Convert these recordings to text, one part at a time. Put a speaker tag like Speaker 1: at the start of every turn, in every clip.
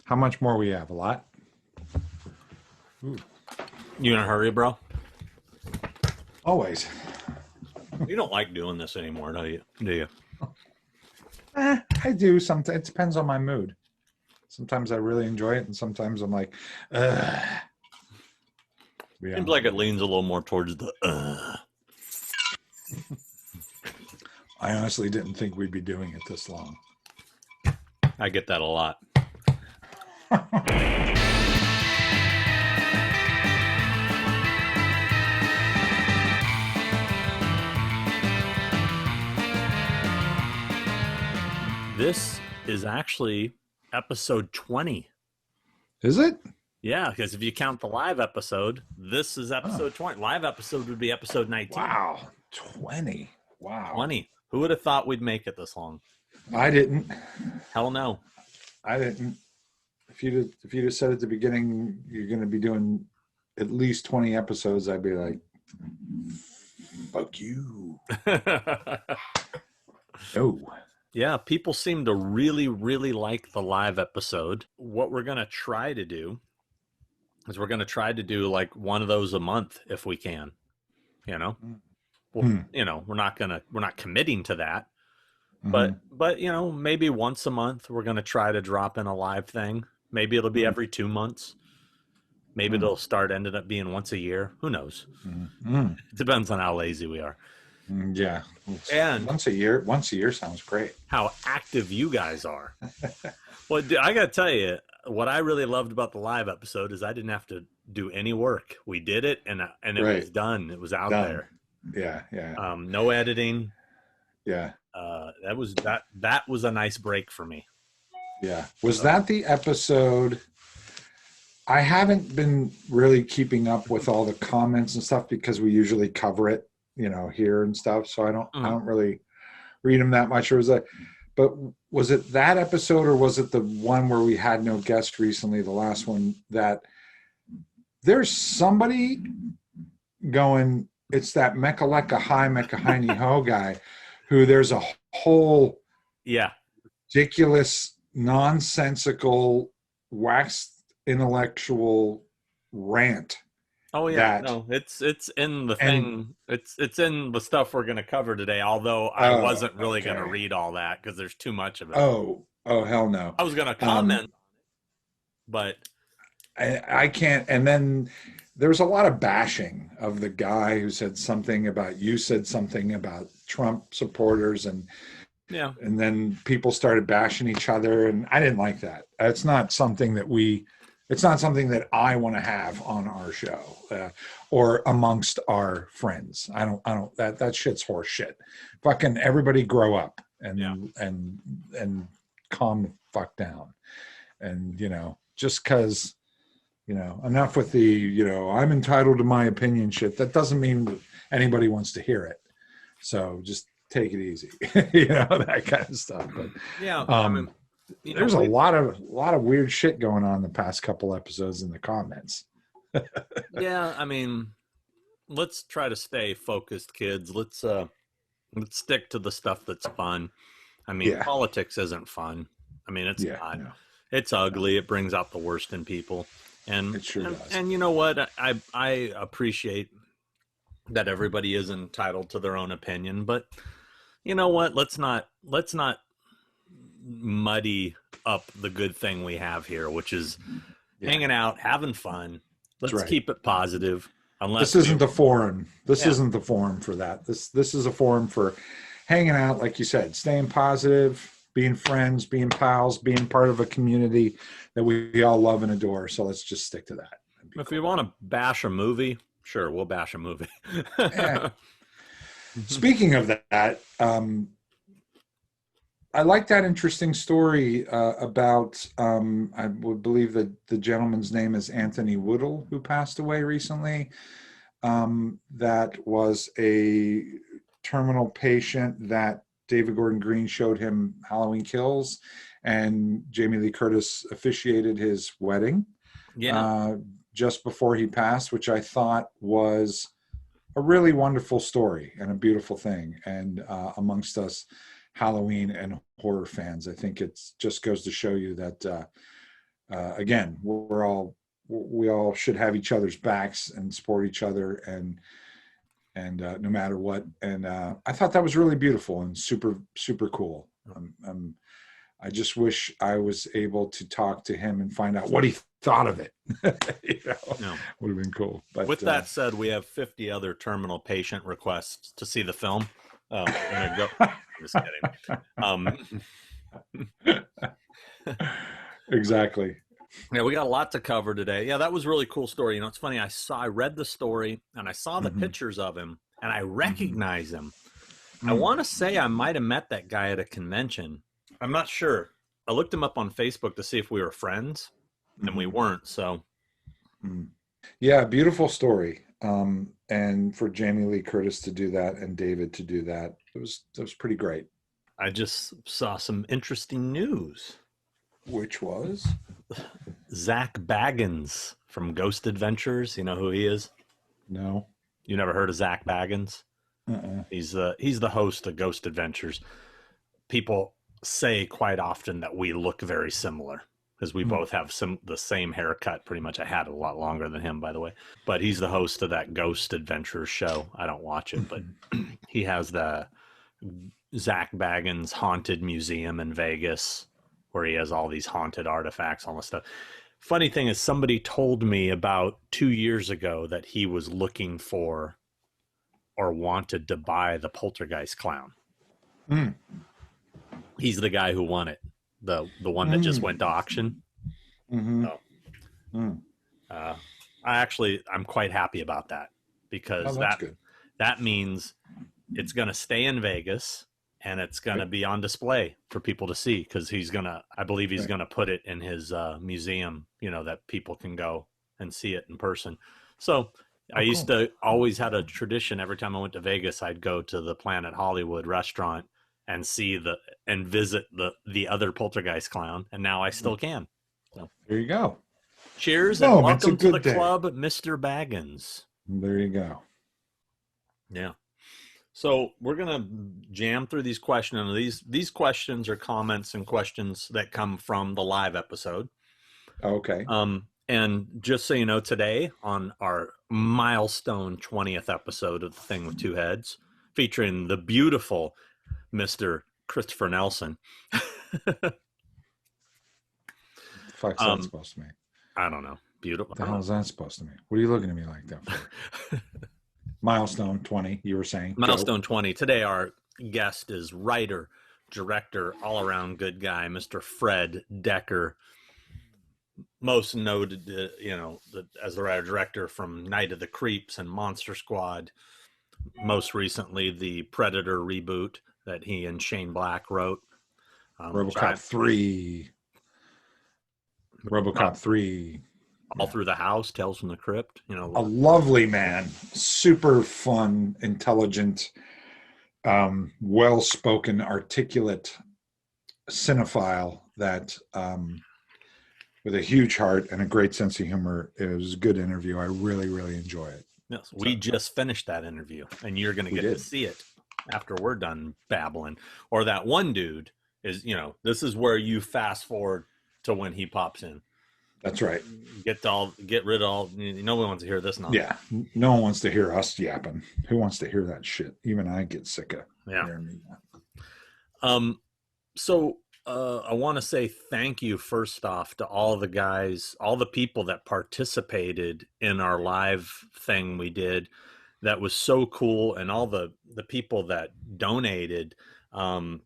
Speaker 1: How much more we have? A lot? Ooh.
Speaker 2: You in a hurry, bro?
Speaker 1: Always.
Speaker 2: You don't like doing this anymore, do you?
Speaker 1: I do sometimes. It depends on my mood. Sometimes I really enjoy it, and sometimes I'm like, ugh.
Speaker 2: Seems like it leans a little more towards the
Speaker 1: I honestly didn't think we'd be doing it this long.
Speaker 2: I get that a lot. This is actually episode 20.
Speaker 1: Is it?
Speaker 2: Yeah, because if you count the live episode, this is episode 20. Live episode would be episode 19.
Speaker 1: Wow. 20. Wow.
Speaker 2: 20. Who would have thought we'd make it this long?
Speaker 1: I didn't.
Speaker 2: Hell no.
Speaker 1: I didn't. If you'd have said at the beginning you're going to be doing at least 20 episodes, I'd be like, fuck you. No.
Speaker 2: Yeah, people seem to really, really like the live episode. What we're going to try to do is we're going to try to do like one of those a month if we can. You know? Well, you know, we're not committing to that. But you know, maybe once a month we're going to try to drop in a live thing. Maybe it'll be every 2 months. Maybe it'll ended up being once a year. Who knows? It depends on how lazy we are.
Speaker 1: Yeah.
Speaker 2: And
Speaker 1: once a year sounds great.
Speaker 2: How active you guys are. Well, I got to tell you, what I really loved about the live episode is I didn't have to do any work. We did it and it was done. It was out there.
Speaker 1: Yeah, yeah.
Speaker 2: No editing.
Speaker 1: Yeah.
Speaker 2: That was a nice break for me.
Speaker 1: Yeah. Was that the episode? I haven't been really keeping up with all the comments and stuff because we usually cover it, you know, here and stuff. So I don't really read them that much. But was it that episode or was it the one where we had no guest recently, the last one, that there's somebody going, it's that Mekaleka High Mekahini Ho guy who there's a whole ridiculous, nonsensical, waxed intellectual rant.
Speaker 2: Oh yeah, no, it's in the thing. It's in the stuff we're going to cover today. Although I wasn't really going to read all that because there's too much of it.
Speaker 1: Oh hell no!
Speaker 2: I was going to comment, but
Speaker 1: I can't. And then there's a lot of bashing of the guy who said something about Trump supporters, and then people started bashing each other, and I didn't like that. It's not something that I want to have on our show or amongst our friends. I don't. That shit's horse shit. Fucking everybody grow up and calm the fuck down. And you know, just because, you know, enough with the, you know, I'm entitled to my opinion shit. That doesn't mean anybody wants to hear it. So just take it easy, you know, that kind of stuff. But
Speaker 2: I mean,
Speaker 1: there's a lot of weird shit going on the past couple episodes in the comments.
Speaker 2: Yeah, I mean, let's try to stay focused, kids. Let's stick to the stuff that's fun. I mean, politics isn't fun. I mean, it's not. No. It's ugly. It brings out the worst in people. And
Speaker 1: it sure does.
Speaker 2: And you know what? I appreciate that everybody is entitled to their own opinion, but you know what? Let's not muddy up the good thing we have here, which is hanging out, having fun. Let's keep it positive. Unless
Speaker 1: this isn't the forum. This isn't the forum for that. This is a forum for hanging out, like you said, staying positive, being friends, being pals, being part of a community that we all love and adore. So let's just stick to that.
Speaker 2: If we want to bash a movie, sure, we'll bash a movie.
Speaker 1: Speaking of that, I like that interesting story about, I would believe that the gentleman's name is Anthony Woodle, who passed away recently. That was a terminal patient that David Gordon Green showed him Halloween Kills, and Jamie Lee Curtis officiated his wedding just before he passed, which I thought was a really wonderful story and a beautiful thing. And amongst us Halloween and horror fans, I think it just goes to show you that again, we all should have each other's backs and support each other, and no matter what. And I thought that was really beautiful and super cool. I just wish I was able to talk to him and find out what he thought of it. Would have been cool. But
Speaker 2: with that said, we have 50 other terminal patient requests to see the film. I'm just kidding.
Speaker 1: Exactly.
Speaker 2: Yeah, we got a lot to cover today. Yeah, that was a really cool story. It's funny. I read the story and I saw the pictures of him and I recognize him. I want to say I might have met that guy at a convention. I'm not sure. I looked him up on Facebook to see if we were friends, and we weren't. So,
Speaker 1: yeah, beautiful story. And for Jamie Lee Curtis to do that and David to do that, it was pretty great.
Speaker 2: I just saw some interesting news.
Speaker 1: Which was
Speaker 2: Zack Bagans from Ghost Adventures. You know who he is?
Speaker 1: No.
Speaker 2: You never heard of Zack Bagans? He's the host of Ghost Adventures. People say quite often that we look very similar because we both have the same haircut. Pretty much. I had it a lot longer than him, by the way. But he's the host of that Ghost Adventures show. I don't watch it, but he has the Zack Bagans Haunted Museum in Vegas, where he has all these haunted artifacts, all this stuff. Funny thing is, somebody told me about 2 years ago that he was looking for or wanted to buy the Poltergeist clown. He's the guy who won it, the one that just went to auction. I'm quite happy about that, because that means it's going to stay in Vegas and it's going to be on display for people to see, because I believe he's going to put it in his museum, that people can go and see it in person. So I used to always had a tradition. Every time I went to Vegas, I'd go to the Planet Hollywood restaurant and visit the other Poltergeist clown. And now I still can. So
Speaker 1: there you go.
Speaker 2: Cheers and welcome to the club, Mr. Bagans.
Speaker 1: There you go.
Speaker 2: Yeah. So we're going to jam through these questions. And these questions are comments and questions that come from the live episode.
Speaker 1: Okay.
Speaker 2: And just so you know, today on our milestone 20th episode of The Thing with Two Heads, featuring the beautiful Mr. Christopher Nelson.
Speaker 1: Fuck's that supposed to mean?
Speaker 2: I don't know. Beautiful.
Speaker 1: What the hell is that supposed to mean? What are you looking at me like that for? Milestone 20, you were saying.
Speaker 2: Milestone 20. Today our guest is writer, director, all-around good guy, Mr. Fred Dekker. Most noted, as the writer-director from Night of the Creeps and Monster Squad. Most recently, the Predator reboot that he and Shane Black wrote.
Speaker 1: Robocop 3. Robocop 3.
Speaker 2: All Through the House, Tales from the Crypt.
Speaker 1: A lovely man. Super fun, intelligent, well-spoken, articulate cinephile that... with a huge heart and a great sense of humor. It was a good interview. I really, really enjoy it.
Speaker 2: Yes, we just finished that interview, and you're going to get to see it after we're done babbling. Or that one dude is, this is where you fast forward to when he pops in.
Speaker 1: That's right.
Speaker 2: Get rid of all. No one wants to hear this nonsense.
Speaker 1: Yeah, no one wants to hear us yapping. Who wants to hear that shit? Even I get sick of
Speaker 2: hearing that. So. I want to say thank you first off to all the guys, all the people that participated in our live thing we did. That was so cool. And all the people that donated, that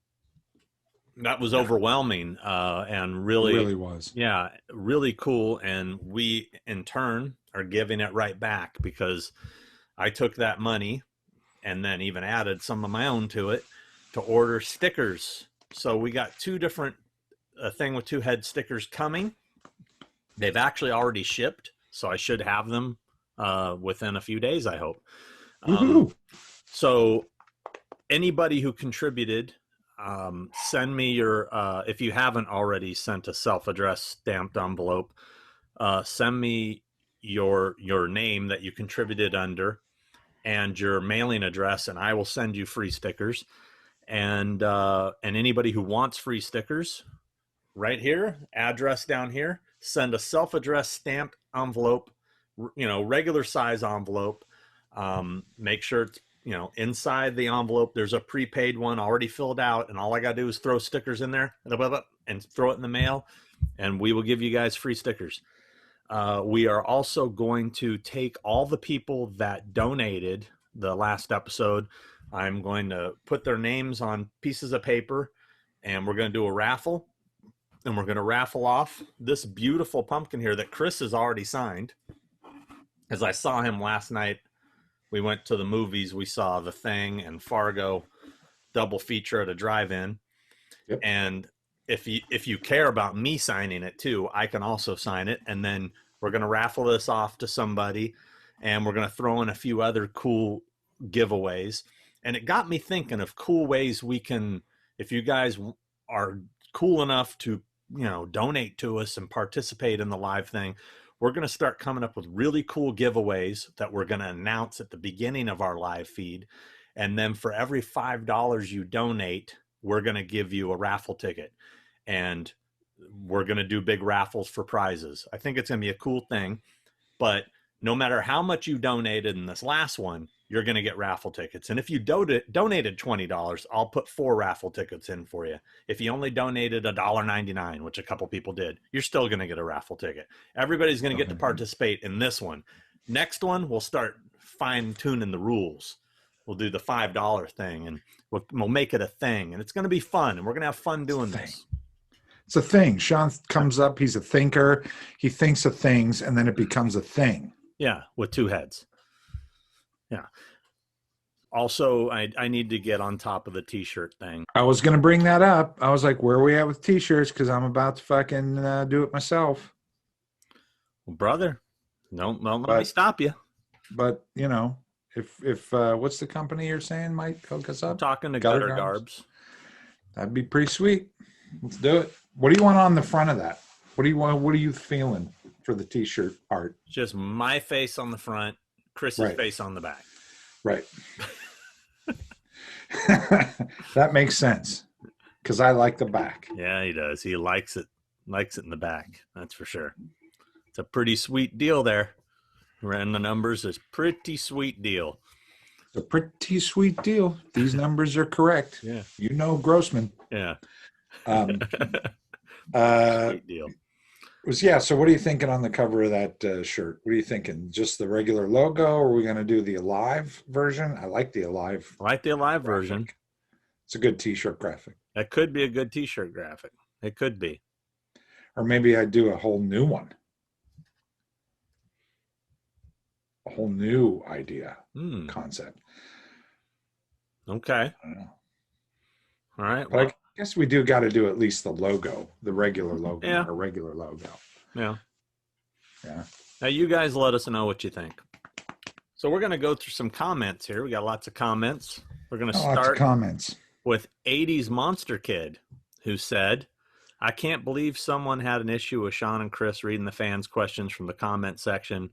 Speaker 2: was overwhelming and really was. Yeah, really cool. And we in turn are giving it right back, because I took that money and then even added some of my own to it to order stickers. So we got 2 different Thing with Two Heads stickers coming. They've actually already shipped, so I should have them within a few days, I hope. So anybody who contributed, send me your, if you haven't already sent a self-addressed stamped envelope, send me your name that you contributed under and your mailing address, and I will send you free stickers. And anybody who wants free stickers, right here, address down here, send a self-addressed stamped envelope, regular size envelope. Make sure it's, inside the envelope, there's a prepaid one already filled out, and all I got to do is throw stickers in there and throw it in the mail, and we will give you guys free stickers. We are also going to take all the people that donated the last episode. I'm going to put their names on pieces of paper, and we're going to do a raffle, and we're going to raffle off this beautiful pumpkin here that Chris has already signed. As I saw him last night, we went to the movies. We saw The Thing and Fargo double feature at a drive-in.
Speaker 1: Yep.
Speaker 2: And if you care about me signing it too, I can also sign it. And then we're going to raffle this off to somebody, and we're going to throw in a few other cool giveaways. And it got me thinking of cool ways we can, if you guys are cool enough to, donate to us and participate in the live thing, we're going to start coming up with really cool giveaways that we're going to announce at the beginning of our live feed. And then for every $5 you donate, we're going to give you a raffle ticket, and we're going to do big raffles for prizes. I think it's going to be a cool thing, but no matter how much you donated in this last one, you're going to get raffle tickets. And if you donated $20, I'll put 4 raffle tickets in for you. If you only donated $1.99, which a couple people did, you're still going to get a raffle ticket. Everybody's going to get to participate in this one. Next one, we'll start fine-tuning the rules. We'll do the $5 thing, and we'll make it a thing. And it's going to be fun, and we're going to have fun doing this.
Speaker 1: It's a thing. Sean comes up. He's a thinker. He thinks of things, and then it becomes a thing.
Speaker 2: Yeah, with 2 heads. Yeah. Also, I need to get on top of the T-shirt thing.
Speaker 1: I was going to bring that up. I was like, where are we at with T-shirts? Because I'm about to fucking do it myself.
Speaker 2: Well, brother, don't let me stop you.
Speaker 1: But, if what's the company you're saying might hook us up?
Speaker 2: I'm talking to Gutter Garbs.
Speaker 1: That'd be pretty sweet. Let's do it. What do you want on the front of that? What do you want? What are you feeling for the T-shirt art?
Speaker 2: Just my face on the front, Chris's face on the back.
Speaker 1: Right. That makes sense, because I like the back.
Speaker 2: Yeah, he does. He likes it in the back. That's for sure. It's a pretty sweet deal there. Ran the numbers. It's pretty sweet deal.
Speaker 1: It's a pretty sweet deal. These numbers are correct.
Speaker 2: Yeah.
Speaker 1: Grossman.
Speaker 2: Yeah.
Speaker 1: Sweet
Speaker 2: deal.
Speaker 1: So what are you thinking on the cover of that shirt? What are you thinking? Just the regular logo, or are we going to do the Alive version? I like the Alive.
Speaker 2: I like the Alive version.
Speaker 1: It's a good T-shirt graphic.
Speaker 2: That could be a good T-shirt graphic. It could be.
Speaker 1: Or maybe I'd do a whole new one. A whole new idea, concept.
Speaker 2: Okay.
Speaker 1: I don't know.
Speaker 2: All right.
Speaker 1: But I guess we got to do at least the logo, the regular logo, our regular logo.
Speaker 2: Yeah.
Speaker 1: Yeah.
Speaker 2: Now you guys let us know what you think. So we're going to go through some comments here. We got lots of comments. We're going to start with 80s Monster Kid, who said, I can't believe someone had an issue with Sean and Chris reading the fans' questions from the comment section.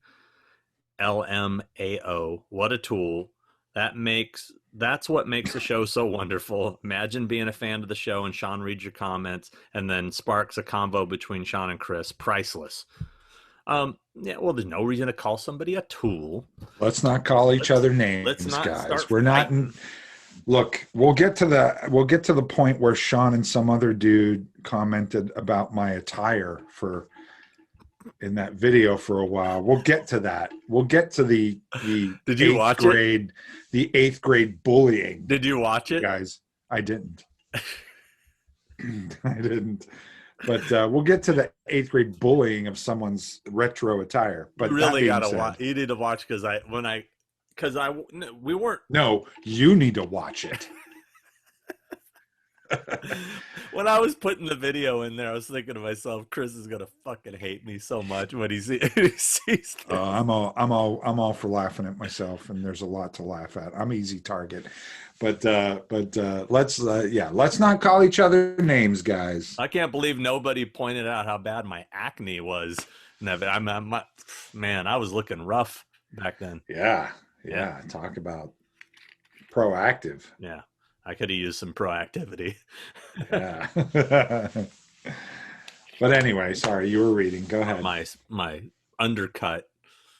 Speaker 2: LMAO. What a tool. That's what makes the show so wonderful. Imagine being a fan of the show and Sean reads your comments and then sparks a convo between Sean and Chris. Priceless. There's no reason to call somebody a tool.
Speaker 1: Let's not call each other names, guys. We're not in. Look, we'll get to the point where Sean and some other dude commented about my attire in that video for a while. We'll get to that. We'll get to the
Speaker 2: Did you watch it?
Speaker 1: The 8th grade bullying.
Speaker 2: Did you watch it?
Speaker 1: Guys, I didn't. I didn't. But we'll get to the 8th grade bullying of someone's retro attire. But
Speaker 2: you really gotta watch. You need to watch we weren't.
Speaker 1: No, you need to watch it.
Speaker 2: When I was putting the video in there, I was thinking to myself, Chris is gonna fucking hate me so much when he sees.
Speaker 1: I'm all for laughing at myself, and there's a lot to laugh at. I'm easy target, but let's not call each other names, guys.
Speaker 2: I can't believe nobody pointed out how bad my acne was. Man, I was looking rough back then.
Speaker 1: Yeah. Talk about proactive.
Speaker 2: Yeah. I could have used some proactivity.
Speaker 1: Yeah. But anyway, sorry, you were reading. Go ahead.
Speaker 2: My undercut,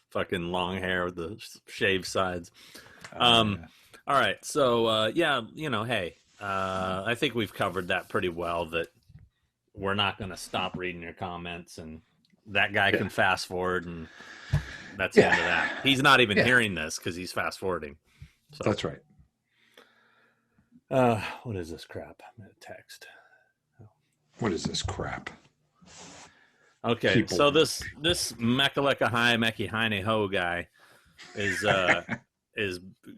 Speaker 2: fucking long hair with the shaved sides. Yeah. All right, so yeah, hey, I think we've covered that pretty well. That we're not going to stop reading your comments, and that guy can fast forward, and that's the end of that. He's not even hearing this because he's fast forwarding. So
Speaker 1: that's right.
Speaker 2: What is this crap? I'm going to text.
Speaker 1: What is this crap?
Speaker 2: Okay, so this Mekaleka High Meki Heine Ho guy is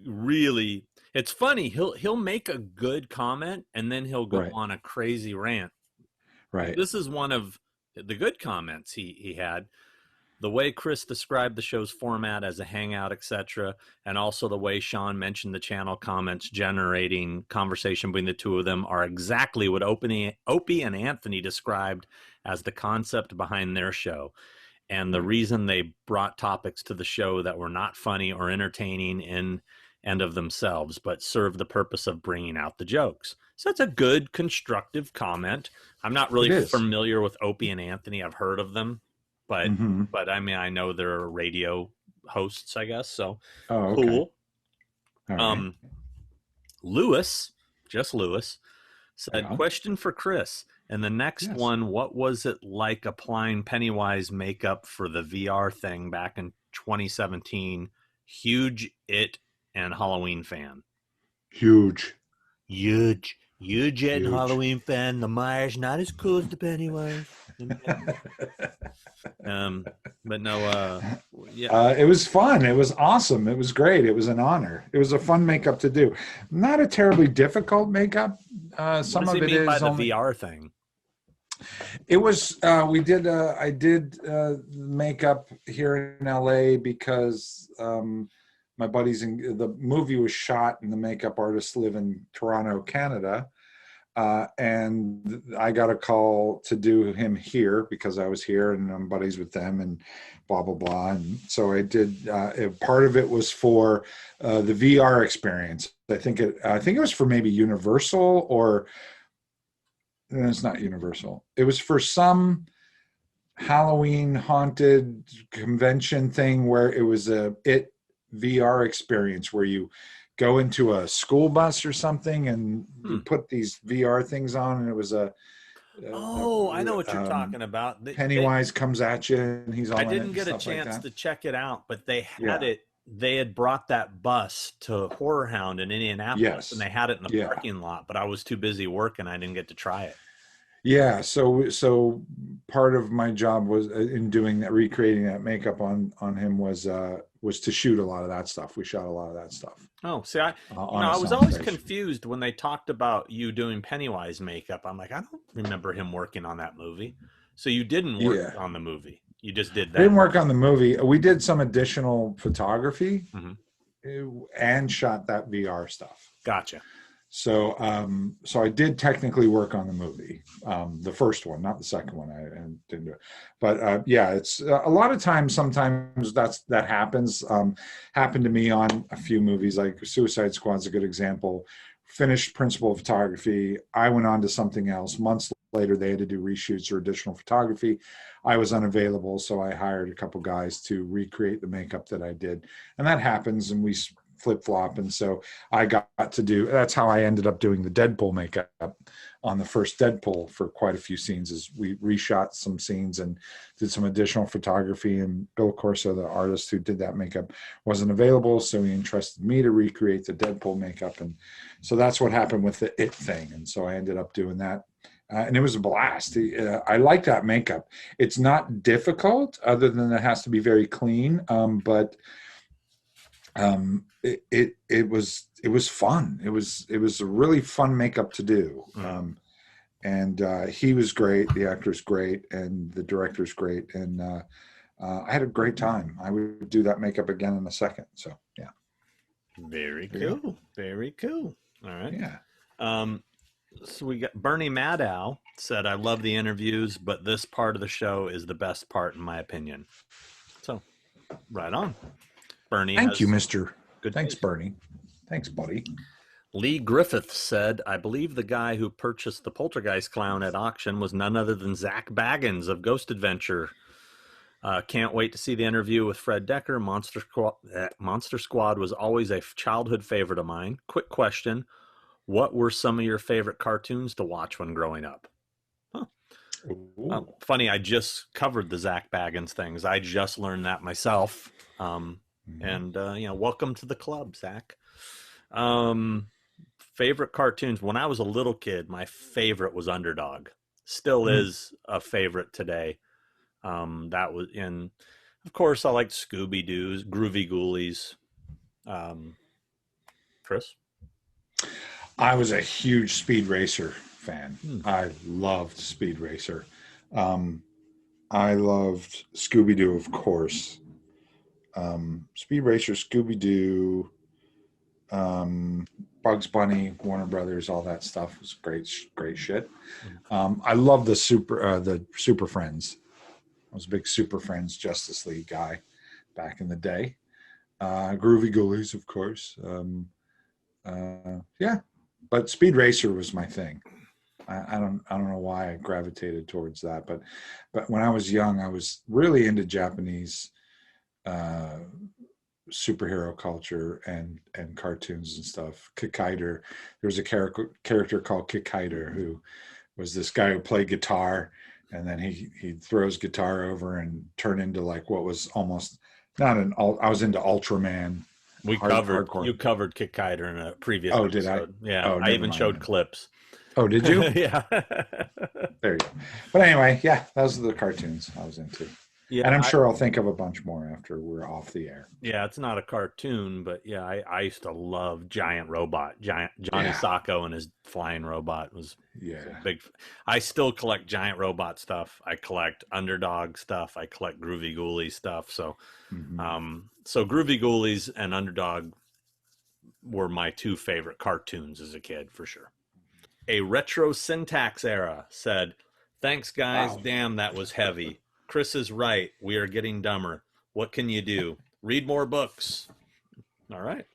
Speaker 2: really, it's funny. He'll make a good comment and then he'll go on a crazy rant.
Speaker 1: Right.
Speaker 2: This is one of the good comments he had. The way Chris described the show's format as a hangout, etc., and also the way Sean mentioned the channel comments generating conversation between the two of them are exactly what Opie and Anthony described as the concept behind their show. And the reason they brought topics to the show that were not funny or entertaining in and of themselves, but served the purpose of bringing out the jokes. So that's a good, constructive comment. I'm not really familiar with Opie and Anthony. I've heard of them, but I mean, I know they're radio hosts, I guess. So cool. Right. Lewis said, question for Chris. And the next one, what was it like applying Pennywise makeup for the VR thing back in 2017? Huge It and Halloween fan.
Speaker 1: Huge
Speaker 2: It and Halloween fan. The Myers not as cool as the Pennywise. But no,
Speaker 1: it was fun. It was awesome. It was great. It was an honor. It was a fun makeup to do. Not a terribly difficult makeup. Some of it is
Speaker 2: by the VR thing.
Speaker 1: It was. I did makeup here in LA because my buddies in the movie was shot, and the makeup artists live in Toronto, Canada. And I got a call to do him here because I was here and I'm buddies with them and blah, blah, blah. And so I did, part of it was for the VR experience. I think it was for maybe Universal or it's not Universal. It was for some Halloween haunted convention thing where it was It VR experience where you go into a school bus or something and you put these VR things on, and it was I
Speaker 2: know what you're talking about.
Speaker 1: Pennywise comes at you and he's all
Speaker 2: I didn't get a chance to check it out, but they had it. They had brought that bus to Horror Hound in Indianapolis, and they had it in the parking lot, but I was too busy working. I didn't get to try it.
Speaker 1: Yeah, so part of my job was in doing that, recreating that makeup on him was to shoot a lot of that stuff. We shot a lot of that stuff.
Speaker 2: Oh, see, I was always confused when they talked about you doing Pennywise makeup. I'm like, I don't remember him working on that movie. So you didn't work on the movie. You just did that.
Speaker 1: I didn't work on the movie. We did some additional photography and shot that VR stuff.
Speaker 2: Gotcha.
Speaker 1: So I did technically work on the movie, the first one, not the second one. I didn't do it, but it's a lot of times. Sometimes that happens. Happened to me on a few movies, like Suicide Squad's a good example. Finished principal photography. I went on to something else. Months later, they had to do reshoots or additional photography. I was unavailable, so I hired a couple guys to recreate the makeup that I did, and that happens. And we flip-flop, and so I got to do, that's how I ended up doing the Deadpool makeup on the first Deadpool for quite a few scenes. Is we reshot some scenes and did some additional photography, and Bill Corso, the artist who did that makeup, wasn't available, so he entrusted me to recreate the Deadpool makeup, and so that's what happened with the It thing, and so I ended up doing that. And it was a blast. I like that makeup. It's not difficult, other than it has to be very clean, but it was fun. It was a really fun makeup to do. And he was great. The actor's great, and the director's great. And I had a great time. I would do that makeup again in a second. So yeah.
Speaker 2: Very cool. Very cool. All right.
Speaker 1: Yeah.
Speaker 2: So we got Bernie Madow said, I love the interviews, but this part of the show is the best part in my opinion. So right on. Bernie.
Speaker 1: Thank you, Mr.
Speaker 2: Good.
Speaker 1: Thanks, Bernie. Thanks, buddy.
Speaker 2: Lee Griffith said, I believe the guy who purchased the Poltergeist clown at auction was none other than Zack Bagans of Ghost Adventure. Can't wait to see the interview with Fred Dekker. Monster Squad was always a childhood favorite of mine. Quick question. What were some of your favorite cartoons to watch when growing up? Funny, I just covered the Zack Bagans things. I just learned that myself. And, welcome to the club, Zack. Favorite cartoons. When I was a little kid, my favorite was Underdog. Still is a favorite today. That was in, of course, I liked Scooby-Doo's, Groovy Ghoulies. Chris?
Speaker 1: I was a huge Speed Racer fan. I loved Speed Racer. I loved Scooby-Doo, of course. Speed Racer, Scooby-Doo, Bugs Bunny, Warner Brothers, all that stuff was great shit. I love the Super Friends. I was a big Super Friends Justice League guy back in the day. Groovy Ghoulies, of course. But Speed Racer was my thing. I don't know why I gravitated towards that, but when I was young, I was really into Japanese superhero culture and cartoons and stuff. Kikaider, there was a character called Kikaider who was this guy who played guitar, and then he throws guitar over and turned into like what was almost not an. I was into Ultraman.
Speaker 2: You covered Kikaider in a previous episode.
Speaker 1: Did I?
Speaker 2: Yeah, I even showed clips.
Speaker 1: Oh, did you?
Speaker 2: Yeah.
Speaker 1: There you go. But anyway, yeah, those are the cartoons I was into. Yeah, and I'm sure I'll think of a bunch more after we're off the air.
Speaker 2: Yeah, it's not a cartoon, but yeah, I used to love Giant Robot. Johnny Sacco and his flying robot was big. I still collect Giant Robot stuff. I collect Underdog stuff. I collect Groovy Ghoulies stuff. So, so Groovy Ghoulies and Underdog were my two favorite cartoons as a kid, for sure. A Retro Syntax Era said, "Thanks, guys. Wow. Damn, that was heavy. Chris is right. We are getting dumber. What can you do? Read more books." All right.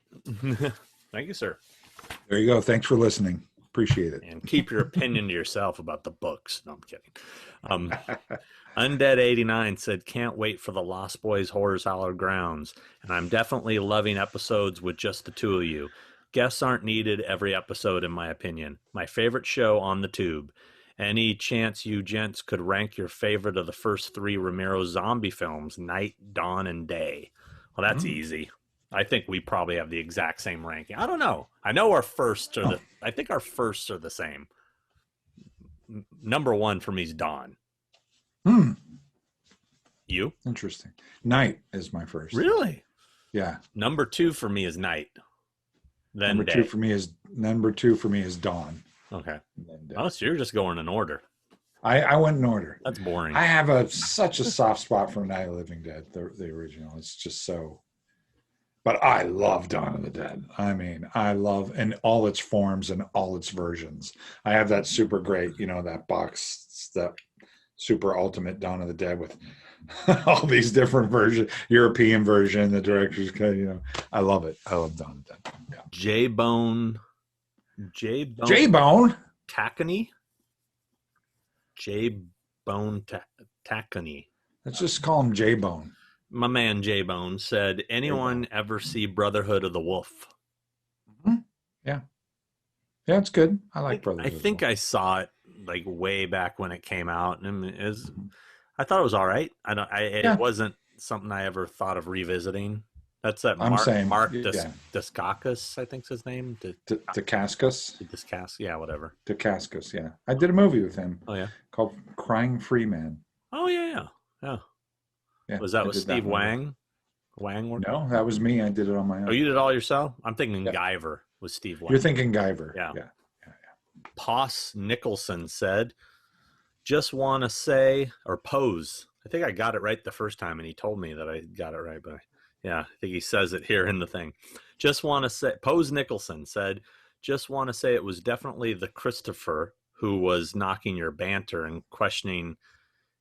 Speaker 2: Thank you, sir.
Speaker 1: There you go. Thanks for listening. Appreciate it.
Speaker 2: And keep your opinion to yourself about the books. No, I'm kidding. Undead89 said, "Can't wait for the Lost Boys Horrors Hallowed Grounds. And I'm definitely loving episodes with just the two of you. Guests aren't needed every episode, in my opinion. My favorite show on the tube. Any chance you gents could rank your favorite of the first three Romero zombie films, Night, Dawn, and Day?" Well, that's easy. I think we probably have the exact same ranking. I don't know. I know our firsts are I think our firsts are the same. Number one for me is Dawn. You?
Speaker 1: Interesting. Night is my first.
Speaker 2: Really?
Speaker 1: Yeah.
Speaker 2: Number two for me is Night. Then
Speaker 1: number two for me is Dawn.
Speaker 2: Okay. Oh, so you're just going in order.
Speaker 1: I went in order.
Speaker 2: That's boring.
Speaker 1: I have such a soft spot for Night of the Living Dead, the original. It's just so. But I love Dawn of the Dead. I mean, I love in all its forms and all its versions. I have that super great, that box, that super ultimate Dawn of the Dead with all these different versions, European version, the director's cut. I love it. I love Dawn of the Dead. Yeah. J-Bone
Speaker 2: Tackany. J-Bone Tackany.
Speaker 1: Let's just call him J-Bone.
Speaker 2: My man J-Bone said, "Anyone ever see Brotherhood of the Wolf?"
Speaker 1: Yeah. Yeah, it's good. I like Brotherhood.
Speaker 2: I think I saw it like way back when it came out, and I thought it was all right. It wasn't something I ever thought of revisiting. That's that Mark Dacascos, I think's his name.
Speaker 1: Dacascos?
Speaker 2: Yeah, whatever.
Speaker 1: Dacascos, yeah. I did a movie with him.
Speaker 2: Oh, yeah?
Speaker 1: Called Crying Free Man.
Speaker 2: Oh, yeah. Was that with Steve Wang?
Speaker 1: No, that was me. I did it on my own.
Speaker 2: Oh, you did it all yourself? I'm thinking Guyver with Steve Wang.
Speaker 1: You're thinking Guyver.
Speaker 2: Yeah. Poss Nicholson said, "Just want to say," or Pose. I think I got it right the first time, and he told me that I got it right, but I think he says it here in the thing. "Just want to say," Pose Nicholson said, "Just want to say it was definitely the Christopher who was knocking your banter and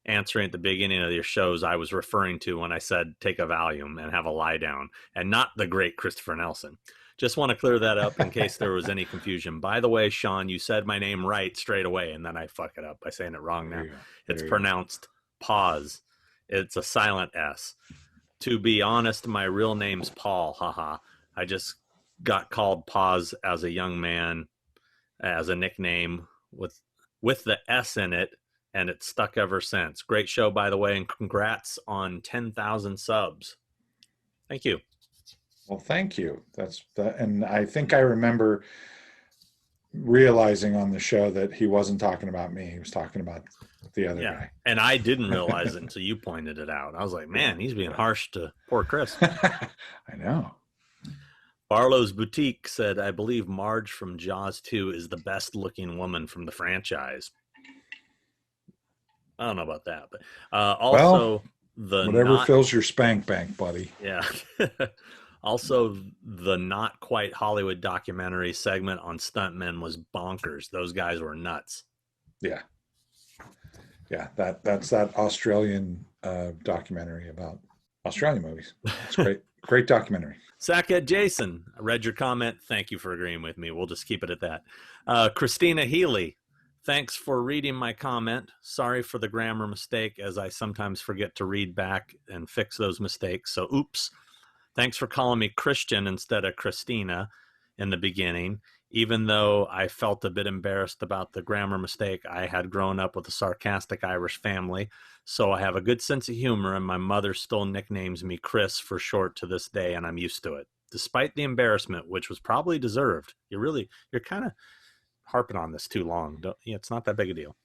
Speaker 2: answering at the beginning of your shows I was referring to when I said take a Valium and have a lie down, and not the great Christopher Nelson. Just want to clear that up in case there was any confusion. By the way, Sean, you said my name right straight away, and then I fuck it up by saying it wrong now. It's pronounced pause. It's a silent S. To be honest, my real name's Paul. Haha. I just got called Pause as a young man, as a nickname with the S in it, and it's stuck ever since. Great show, by the way, and congrats on 10,000 subs. Thank you.
Speaker 1: Well, thank you. And I think I remember realizing on the show that he wasn't talking about me. He was talking about the other guy.
Speaker 2: And I didn't realize it until you pointed it out. I was like, man, he's being harsh to poor Chris.
Speaker 1: I know.
Speaker 2: Barlow's Boutique said, I believe Marge from Jaws 2 is the best looking woman from the franchise. I don't know about that, but also
Speaker 1: whatever fills your spank bank, buddy.
Speaker 2: Yeah. Also, the Not Quite Hollywood documentary segment on stuntmen was bonkers. Those guys were nuts.
Speaker 1: Yeah. Yeah, that's that Australian documentary about Australian movies. It's great. Great documentary.
Speaker 2: Zack at Jason, I read your comment. Thank you for agreeing with me. We'll just keep it at that. Christina Healy, thanks for reading my comment. Sorry for the grammar mistake, as I sometimes forget to read back and fix those mistakes. So, oops. Thanks for calling me Christian instead of Christina in the beginning. Even though I felt a bit embarrassed about the grammar mistake, I had grown up with a sarcastic Irish family, so I have a good sense of humor, and my mother still nicknames me Chris for short to this day, and I'm used to it. Despite the embarrassment, which was probably deserved, you're kind of harping on this too long. It's not that big a deal.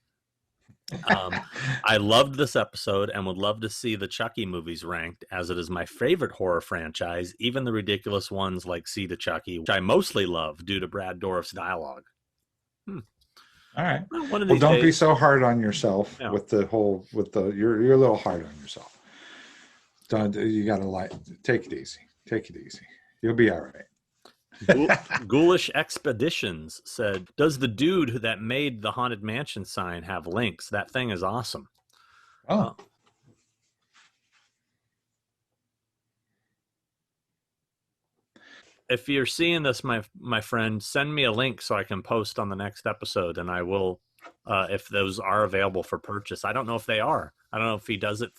Speaker 2: I loved this episode and would love to see the Chucky movies ranked, as it is my favorite horror franchise, even the ridiculous ones like See the Chucky, which I mostly love due to Brad Dourif's dialogue.
Speaker 1: All right. Well, don't be so hard on yourself with you're a little hard on yourself. You gotta take it easy. Take it easy. You'll be all right.
Speaker 2: Ghoulish Expeditions said, does the dude that made the Haunted Mansion sign have links? That thing is awesome.
Speaker 1: Oh.
Speaker 2: If you're seeing this, my friend, send me a link so I can post on the next episode, and I will, if those are available for purchase. I don't know if they are. I don't know if he does it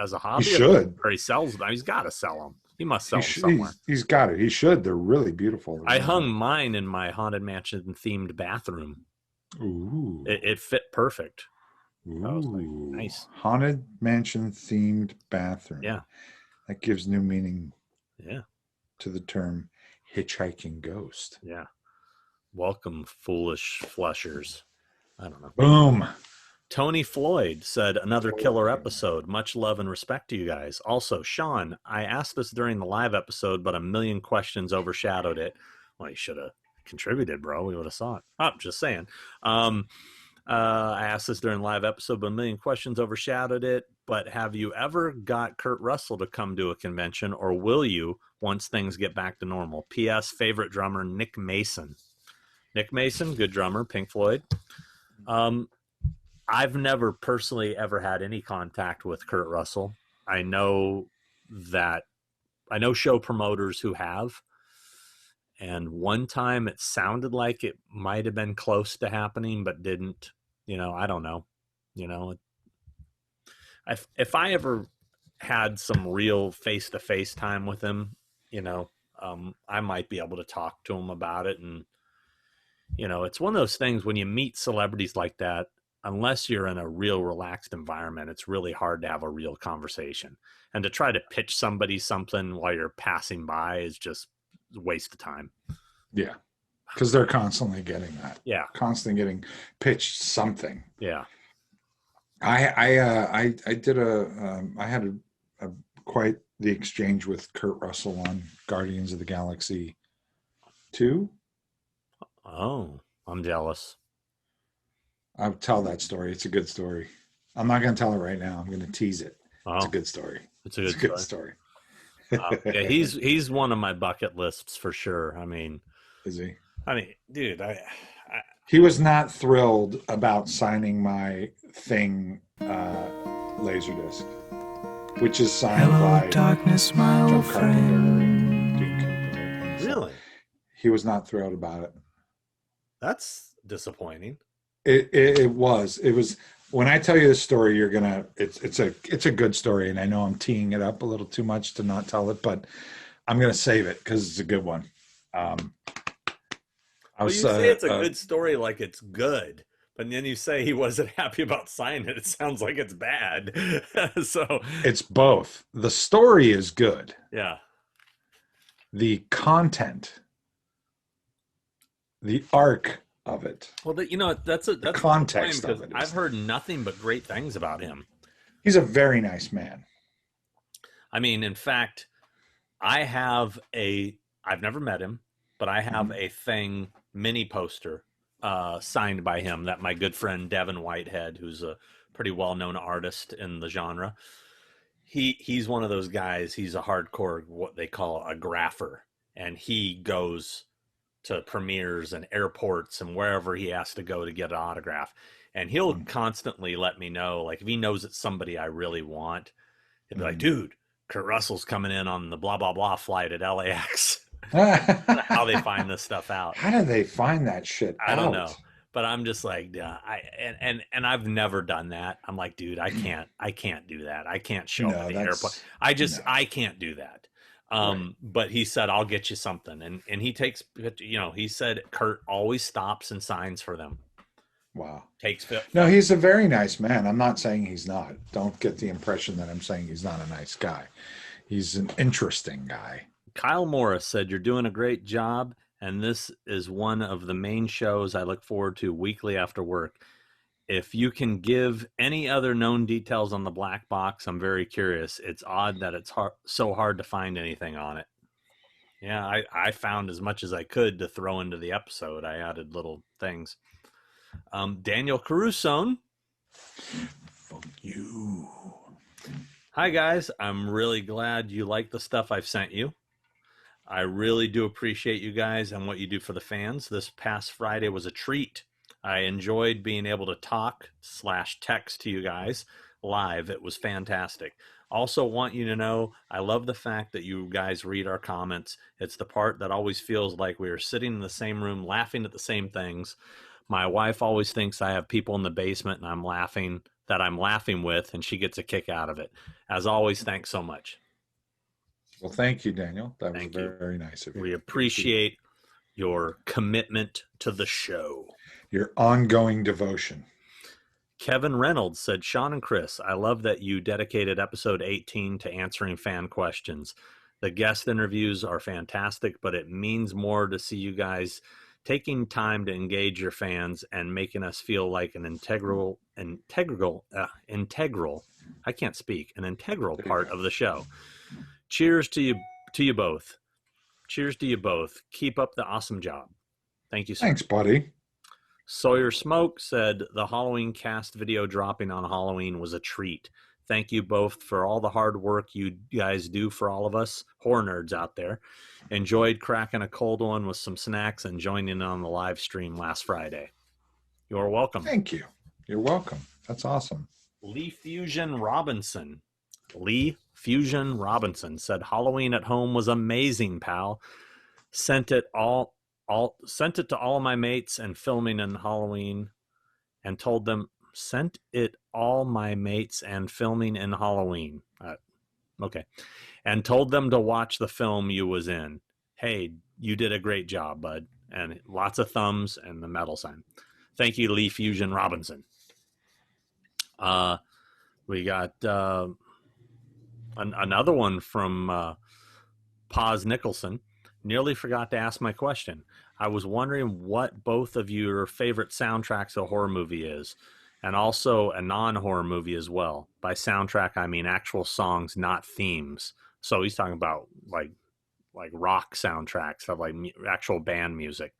Speaker 2: as a hobby.
Speaker 1: He should.
Speaker 2: Or he sells them. He's got to sell them. He must sell them somewhere.
Speaker 1: He's got it. He should. They're really beautiful.
Speaker 2: I hung mine in my Haunted Mansion themed bathroom.
Speaker 1: Ooh.
Speaker 2: It fit perfect.
Speaker 1: Ooh.
Speaker 2: I was like, nice.
Speaker 1: Haunted Mansion themed bathroom.
Speaker 2: Yeah.
Speaker 1: That gives new meaning.
Speaker 2: Yeah.
Speaker 1: To the term hitchhiking ghost.
Speaker 2: Yeah. Welcome, foolish flushers. I don't know.
Speaker 1: Boom.
Speaker 2: Tony Floyd said, another killer episode. Much love and respect to you guys. Also, Sean, I asked this during the live episode, but a million questions overshadowed it. Well, you should have contributed, bro. We would have saw it. Oh, just saying. I asked this during the live episode, but a million questions overshadowed it. But have you ever got Kurt Russell to come to a convention, or will you once things get back to normal? P.S. Favorite drummer, Nick Mason. Nick Mason, good drummer, Pink Floyd. I've never personally ever had any contact with Kurt Russell. I know show promoters who have. And one time it sounded like it might have been close to happening, but didn't. I don't know. If I ever had some real face-to-face time with him, I might be able to talk to him about it. And, it's one of those things when you meet celebrities like that, unless you're in a real relaxed environment, it's really hard to have a real conversation. And to try to pitch somebody something while you're passing by is just a waste of time.
Speaker 1: Yeah. Because they're constantly getting that.
Speaker 2: Yeah.
Speaker 1: Constantly getting pitched something.
Speaker 2: Yeah.
Speaker 1: I had quite the exchange with Kurt Russell on Guardians of the Galaxy 2.
Speaker 2: Oh, I'm jealous.
Speaker 1: I'll tell that story. It's a good story. I'm not going to tell it right now. I'm going to tease it.
Speaker 2: Oh,
Speaker 1: it's a good story.
Speaker 2: It's a good story. Yeah, he's one of my bucket lists for sure. I mean,
Speaker 1: is he?
Speaker 2: I mean, dude,
Speaker 1: he was not thrilled about signing my Thing Laserdisc, which is signed by
Speaker 3: darkness, my old friend.
Speaker 1: Duke.
Speaker 2: Really?
Speaker 1: He was not thrilled about it.
Speaker 2: That's disappointing.
Speaker 1: It was. When I tell you the story, you're gonna. It's a good story, and I know I'm teeing it up a little too much to not tell it, but I'm gonna save it because it's a good one.
Speaker 2: You say it's a good story, like it's good, but then you say he wasn't happy about signing it. It sounds like it's bad. So
Speaker 1: it's both. The story is good.
Speaker 2: Yeah.
Speaker 1: The content, the arc of it.
Speaker 2: Well, that's the
Speaker 1: context of it.
Speaker 2: I've heard nothing but great things about him.
Speaker 1: He's a very nice man.
Speaker 2: I mean, in fact, I've never met him, but I have a Thing mini poster signed by him that my good friend Devin Whitehead, who's a pretty well-known artist in the genre, he's one of those guys. He's a hardcore, what they call a grapher, and he goes to premieres and airports and wherever he has to go to get an autograph. And he'll constantly let me know, like if he knows it's somebody I really want, he'll be like, dude, Kurt Russell's coming in on the blah, blah, blah flight at LAX. How they find this stuff out.
Speaker 1: How do they find that shit
Speaker 2: I don't know. But I'm just like, and I've never done that. I'm like, dude, I can't do that. I can't show up at the airport. I can't do that. Right. But he said, I'll get you something. And he takes, he said Kurt always stops and signs for them.
Speaker 1: Wow.
Speaker 2: No,
Speaker 1: he's a very nice man. I'm not saying he's not. Don't get the impression that I'm saying he's not a nice guy. He's an interesting guy.
Speaker 2: Kyle Morris said, you're doing a great job, and this is one of the main shows I look forward to weekly after work. If you can give any other known details on the black box, I'm very curious. It's odd that it's so hard to find anything on it. Yeah, I found as much as I could to throw into the episode. I added little things. Daniel Caruso.
Speaker 1: Fuck you.
Speaker 2: Hi, guys. I'm really glad you like the stuff I've sent you. I really do appreciate you guys and what you do for the fans. This past Friday was a treat. I enjoyed being able to talk/text to you guys live. It was fantastic. Also want you to know, I love the fact that you guys read our comments. It's the part that always feels like we are sitting in the same room laughing at the same things. My wife always thinks I have people in the basement and I'm laughing with, and she gets a kick out of it. As always, thanks so much.
Speaker 1: Well, thank you, Daniel. That was very nice of you.
Speaker 2: We appreciate your commitment to the show.
Speaker 1: Your ongoing devotion.
Speaker 2: Kevin Reynolds said, Sean and Chris, I love that you dedicated episode 18 to answering fan questions. The guest interviews are fantastic, but it means more to see you guys taking time to engage your fans and making us feel like an integral part of the show. Cheers to you both. Cheers to you both. Keep up the awesome job. Thank you, sir.
Speaker 1: Thanks, buddy.
Speaker 2: Sawyer Smoke said the Halloween cast video dropping on Halloween was a treat. Thank you both for all the hard work you guys do for all of us horror nerds out there. Enjoyed cracking a cold one with some snacks and joining in on the live stream last Friday. You're welcome.
Speaker 1: Thank you. You're welcome. That's awesome.
Speaker 2: Lee Fusion Robinson said Halloween at home was amazing, pal. Sent it to all of my mates and filming in Halloween and told them okay. And told them to watch the film you was in. Hey, you did a great job, bud. And lots of thumbs and the medal sign. Thank you, Lee Fusion Robinson. We got another one from Paz Nicholson. Nearly forgot to ask my question. I was wondering what both of your favorite soundtracks of a horror movie is, and also a non-horror movie as well. By soundtrack, I mean actual songs, not themes. So he's talking about like rock soundtracks of like actual band music.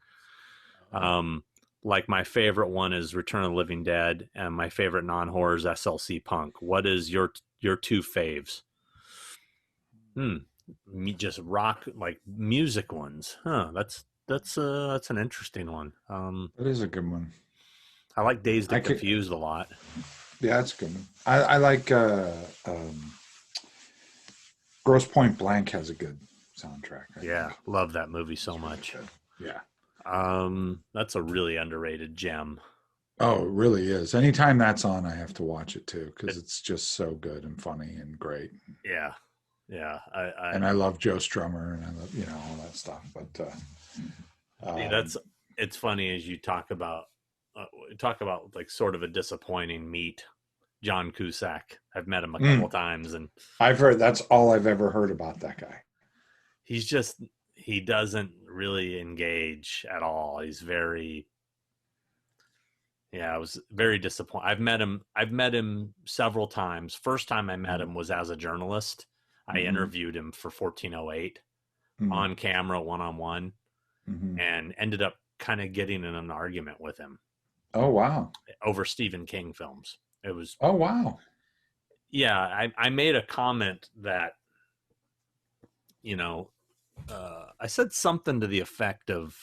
Speaker 2: Like my favorite one is Return of the Living Dead, and my favorite non-horror is SLC Punk. What is your two faves? Just rock, like music ones. That's an interesting one.
Speaker 1: That is a good one.
Speaker 2: I like Dazed and Confused a lot.
Speaker 1: Yeah, that's a good one. I like Grosse Pointe Blank has a good soundtrack.
Speaker 2: Yeah, love that movie so much.
Speaker 1: Yeah.
Speaker 2: That's a really underrated gem.
Speaker 1: Oh, it really is. Anytime that's on, I have to watch it too because it's just so good and funny and great.
Speaker 2: Yeah, yeah.
Speaker 1: And I love Joe Strummer and I love all that stuff. But
Speaker 2: it's funny as you talk about like sort of a disappointing meet. John Cusack. I've met him a couple times, and
Speaker 1: I've heard that's all I've ever heard about that guy.
Speaker 2: He doesn't really engage at all. He's very, I was very disappointed. I've met him several times. First time I met him was as a journalist. I interviewed him for 1408 on camera, one-on-one, and ended up kind of getting in an argument with him.
Speaker 1: Oh, wow.
Speaker 2: Over Stephen King films. It was.
Speaker 1: Oh, wow.
Speaker 2: Yeah. I made a comment that, I said something to the effect of,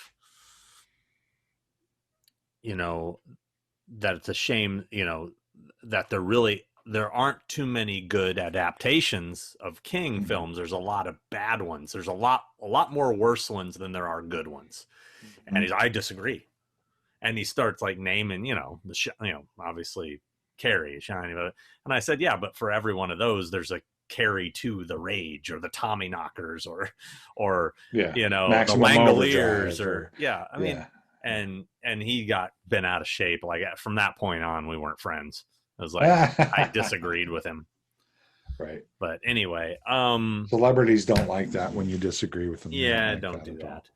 Speaker 2: that it's a shame, that there aren't too many good adaptations of King films. There's a lot of bad ones. There's a lot more worse ones than there are good ones. And I disagree. And he starts like naming, obviously Carrie, Shiny, and I said, yeah, but for every one of those, there's a Carrie 2, The Rage, or the Tommy Knockers, or
Speaker 1: Maximum
Speaker 2: the
Speaker 1: Langoliers,
Speaker 2: or I mean, and he got bent out of shape. Like from that point on, we weren't friends. I was like, I disagreed with him.
Speaker 1: Right.
Speaker 2: But anyway,
Speaker 1: celebrities don't like that when you disagree with them.
Speaker 2: Yeah, don't do that.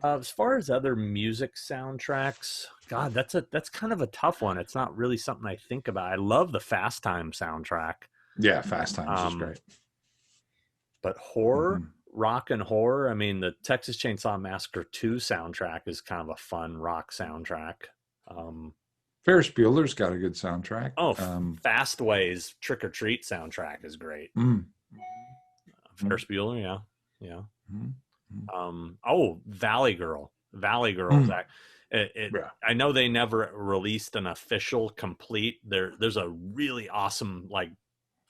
Speaker 2: As far as other music soundtracks, God, that's kind of a tough one. It's not really something I think about. I love the Fast Time soundtrack.
Speaker 1: Yeah, Fast Times is great.
Speaker 2: But horror, rock and horror, I mean, the Texas Chainsaw Massacre 2 soundtrack is kind of a fun rock soundtrack.
Speaker 1: Ferris Bueller's got a good soundtrack.
Speaker 2: Oh, Fastway's Trick or Treat soundtrack is great. Ferris Bueller, yeah. Valley Girl, Zack. I know they never released an official complete. There's a really awesome like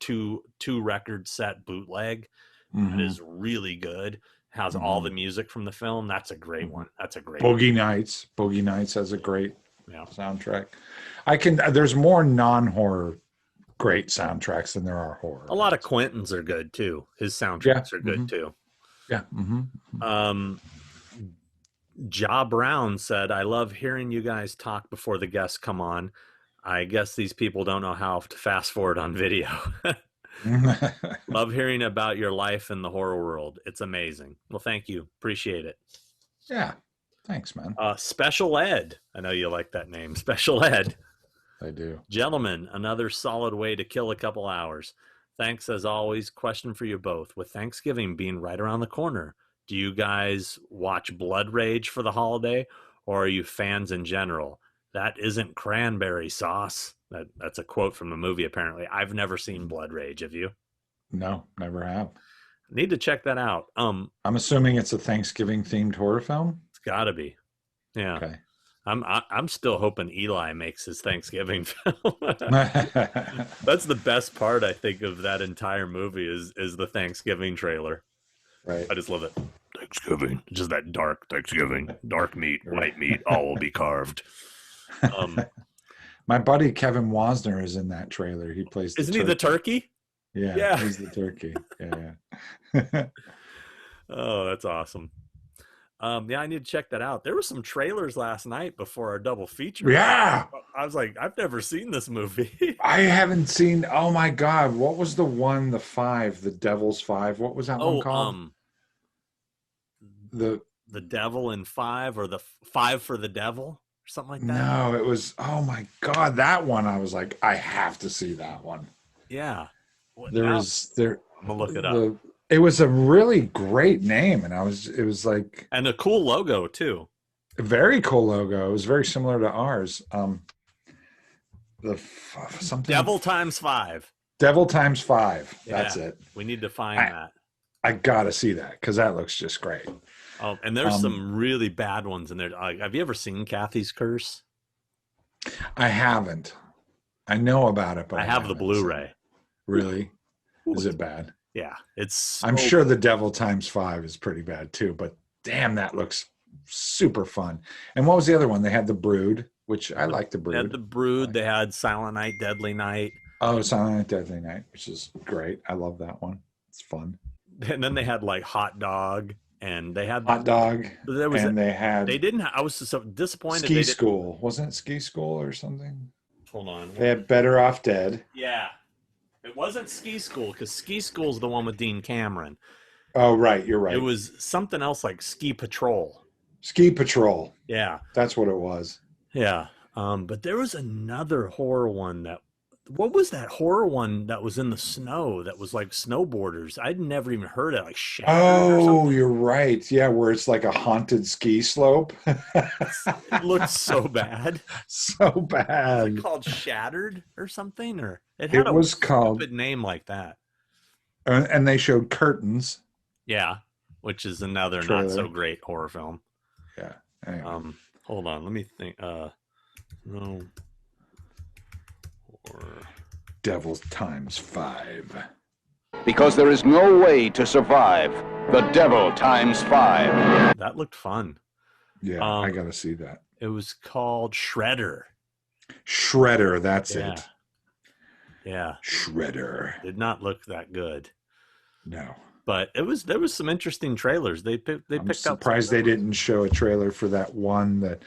Speaker 2: two record set bootleg that is really good. Has all the music from the film. That's a great one. That's a great
Speaker 1: Boogie Nights. Boogie Nights has a great soundtrack. There's more non-horror great soundtracks than there are horror.
Speaker 2: A lot of Quentin's are good too. His soundtracks are good too.
Speaker 1: Yeah.
Speaker 2: Ja Brown said, I love hearing you guys talk before the guests come on. I guess these people don't know how to fast forward on video. Love hearing about your life in the horror world. It's amazing. Well, thank you. Appreciate it.
Speaker 1: Yeah. Thanks, man.
Speaker 2: Special Ed. I know you like that name. Special Ed.
Speaker 1: I do.
Speaker 2: Gentlemen, another solid way to kill a couple hours. Thanks as always. Question for you both. With Thanksgiving being right around the corner, do you guys watch Blood Rage for the holiday, or are you fans in general? That isn't cranberry sauce. That's a quote from the movie, apparently. I've never seen Blood Rage. Have you?
Speaker 1: No, never have.
Speaker 2: Need to check that out.
Speaker 1: I'm assuming it's a Thanksgiving themed horror film.
Speaker 2: It's got to be. Yeah.
Speaker 1: Okay.
Speaker 2: I'm still hoping Eli makes his Thanksgiving film. That's the best part, I think, of that entire movie is the Thanksgiving trailer.
Speaker 1: Right.
Speaker 2: I just love it. Thanksgiving. Just that dark Thanksgiving. Dark meat, white meat, all will be carved.
Speaker 1: My buddy Kevin Wasner is in that trailer. He plays
Speaker 2: Isn't he the turkey?
Speaker 1: Yeah. He's the turkey. Yeah.
Speaker 2: Oh, that's awesome. I need to check that out. There were some trailers last night before our double feature.
Speaker 1: Yeah.
Speaker 2: I was like, I've never seen this movie.
Speaker 1: I haven't seen. Oh my God. What was the one, the 5, the Devil's 5? What was that one called? The
Speaker 2: Devil in 5, or the 5 for the Devil, or something like that.
Speaker 1: No, it was, oh my God, that one. I was like, I have to see that one.
Speaker 2: Yeah.
Speaker 1: I'm gonna
Speaker 2: look it up.
Speaker 1: It was a really great name, and it was like,
Speaker 2: and a cool logo too.
Speaker 1: A very cool logo. It was very similar to ours. Something
Speaker 2: Devil times 5.
Speaker 1: Devil times 5. That's it.
Speaker 2: We need to find that.
Speaker 1: I gotta see that because that looks just great.
Speaker 2: Oh, and there's some really bad ones in there. Have you ever seen Kathy's Curse?
Speaker 1: I haven't. I know about it, but
Speaker 2: I have the Blu-ray.
Speaker 1: Really? Is it bad?
Speaker 2: Yeah, it's.
Speaker 1: I'm sure the Devil times 5 is pretty bad too, but damn, that looks super fun. And what was the other one? They had The Brood, which I like The Brood.
Speaker 2: They had The Brood. They had Silent Night, Deadly Night.
Speaker 1: Oh, Silent Night, Deadly Night, which is great. I love that one. It's fun.
Speaker 2: And then they had like Hot Dog, and they had
Speaker 1: Hot Dog.
Speaker 2: There was
Speaker 1: and they had.
Speaker 2: They didn't. I was so disappointed.
Speaker 1: Ski School, wasn't it? Ski School or something.
Speaker 2: Hold on.
Speaker 1: They had Better Off Dead.
Speaker 2: Yeah, it wasn't Ski School because Ski School's the one with Dean Cameron.
Speaker 1: Oh, right. You're right.
Speaker 2: It was something else like Ski Patrol.
Speaker 1: Ski Patrol.
Speaker 2: Yeah,
Speaker 1: that's what it was.
Speaker 2: Yeah, but there was another horror one that. What was that horror one that was in the snow that was like snowboarders? I'd never even heard it. Like Shattered.
Speaker 1: Oh, you're right. Yeah, where it's like a haunted ski slope.
Speaker 2: It looked so bad.
Speaker 1: So bad.
Speaker 2: Was it called Shattered or something? Or it had a stupid name like that.
Speaker 1: And they showed Curtains.
Speaker 2: Yeah, which is another not so great horror film.
Speaker 1: Yeah. Anyway.
Speaker 2: Hold on, let me think. No. Or
Speaker 1: Devil times 5.
Speaker 3: Because there is no way to survive the Devil times 5.
Speaker 2: That looked fun.
Speaker 1: Yeah, I gotta see that.
Speaker 2: It was called Shredder.
Speaker 1: Shredder, that's it.
Speaker 2: Yeah.
Speaker 1: Shredder.
Speaker 2: Did not look that good.
Speaker 1: No.
Speaker 2: But there was some interesting trailers. They picked up. I'm
Speaker 1: surprised they didn't show a trailer for that one that.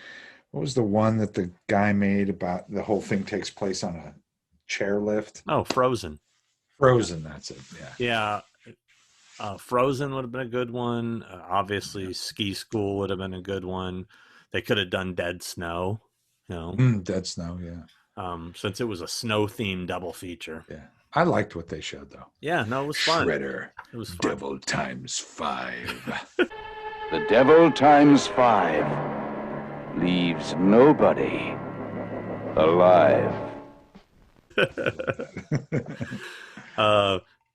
Speaker 1: What was the one that the guy made about the whole thing takes place on a chairlift?
Speaker 2: Oh, Frozen.
Speaker 1: Frozen, that's it.
Speaker 2: Yeah. Yeah. Frozen would have been a good one. Obviously, Ski School would have been a good one. They could have done Dead Snow.
Speaker 1: Dead Snow, yeah.
Speaker 2: Since it was a snow-themed double feature.
Speaker 1: Yeah. I liked what they showed, though.
Speaker 2: Yeah, no, it was fun.
Speaker 1: Shredder.
Speaker 2: It was fun.
Speaker 1: Devil times 5.
Speaker 3: The Devil times 5 leaves nobody alive.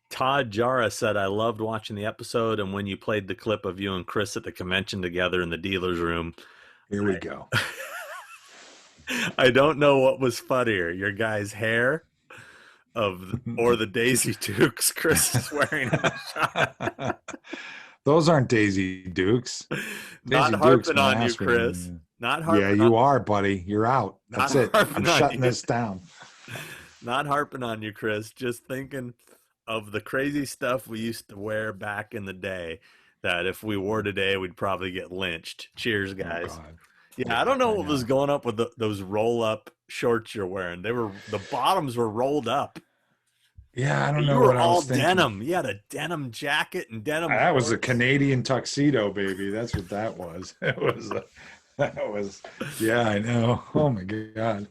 Speaker 2: Todd Jara said, I loved watching the episode, and when you played the clip of you and Chris at the convention together in the dealer's room.
Speaker 1: Here we go.
Speaker 2: I don't know what was funnier, your guys' hair or the Daisy Dukes Chris is wearing in the shot.
Speaker 1: Those aren't Daisy Dukes.
Speaker 2: Not harping on you, Chris. Not harping.
Speaker 1: Yeah, you are, buddy. You're out. That's it. I'm shutting this down.
Speaker 2: Not harping on you, Chris. Just thinking of the crazy stuff we used to wear back in the day that if we wore today, we'd probably get lynched. Cheers, guys. Oh, yeah, I don't know what was going up with those roll-up shorts you're wearing. The bottoms were rolled up.
Speaker 1: Yeah, I don't know.
Speaker 2: You were all denim. You had a denim jacket and denim.
Speaker 1: That was a Canadian tuxedo, baby. That's what that was. That was. Yeah, I know. Oh my God.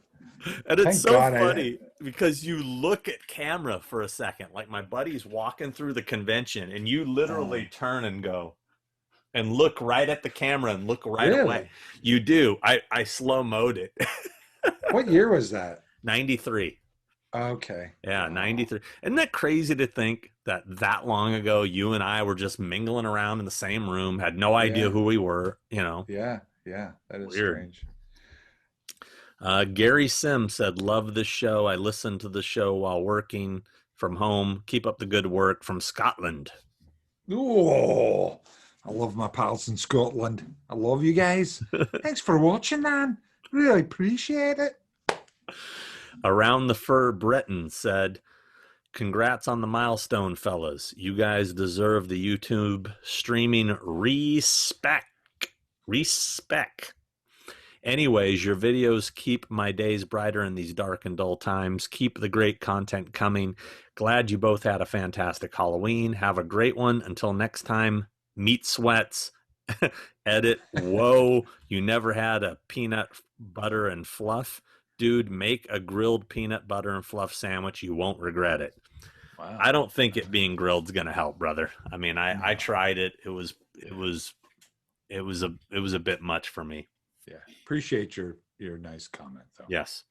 Speaker 2: And it's so funny because you look at camera for a second, like my buddy's walking through the convention, and you literally turn and go and look right at the camera and look right away. You do. I slow-mo'd it.
Speaker 1: What year was that?
Speaker 2: 93.
Speaker 1: Okay.
Speaker 2: Yeah, 93. Isn't that crazy to think that long ago you and I were just mingling around in the same room, had no idea who we were,
Speaker 1: Yeah, that is
Speaker 2: weird.
Speaker 1: Strange.
Speaker 2: Gary Sim said, love the show. I listened to the show while working from home. Keep up the good work from Scotland.
Speaker 1: Oh, I love my pals in Scotland. I love you guys. Thanks for watching, man. Really appreciate it.
Speaker 2: Around the Fur Breton said, congrats on the milestone, fellas. You guys deserve the YouTube streaming respect. Anyways, your videos keep my days brighter in these dark and dull times. Keep the great content coming. Glad you both had a fantastic Halloween. Have a great one. Until next time, meat sweats. Edit. Whoa, you never had a peanut butter and fluff? Dude, make a grilled peanut butter and fluff sandwich. You won't regret it. Wow. I don't think it being grilled is going to help, brother. I mean, I tried it. It was a bit much for me.
Speaker 1: Yeah. Appreciate your nice comment, though.
Speaker 2: Yes.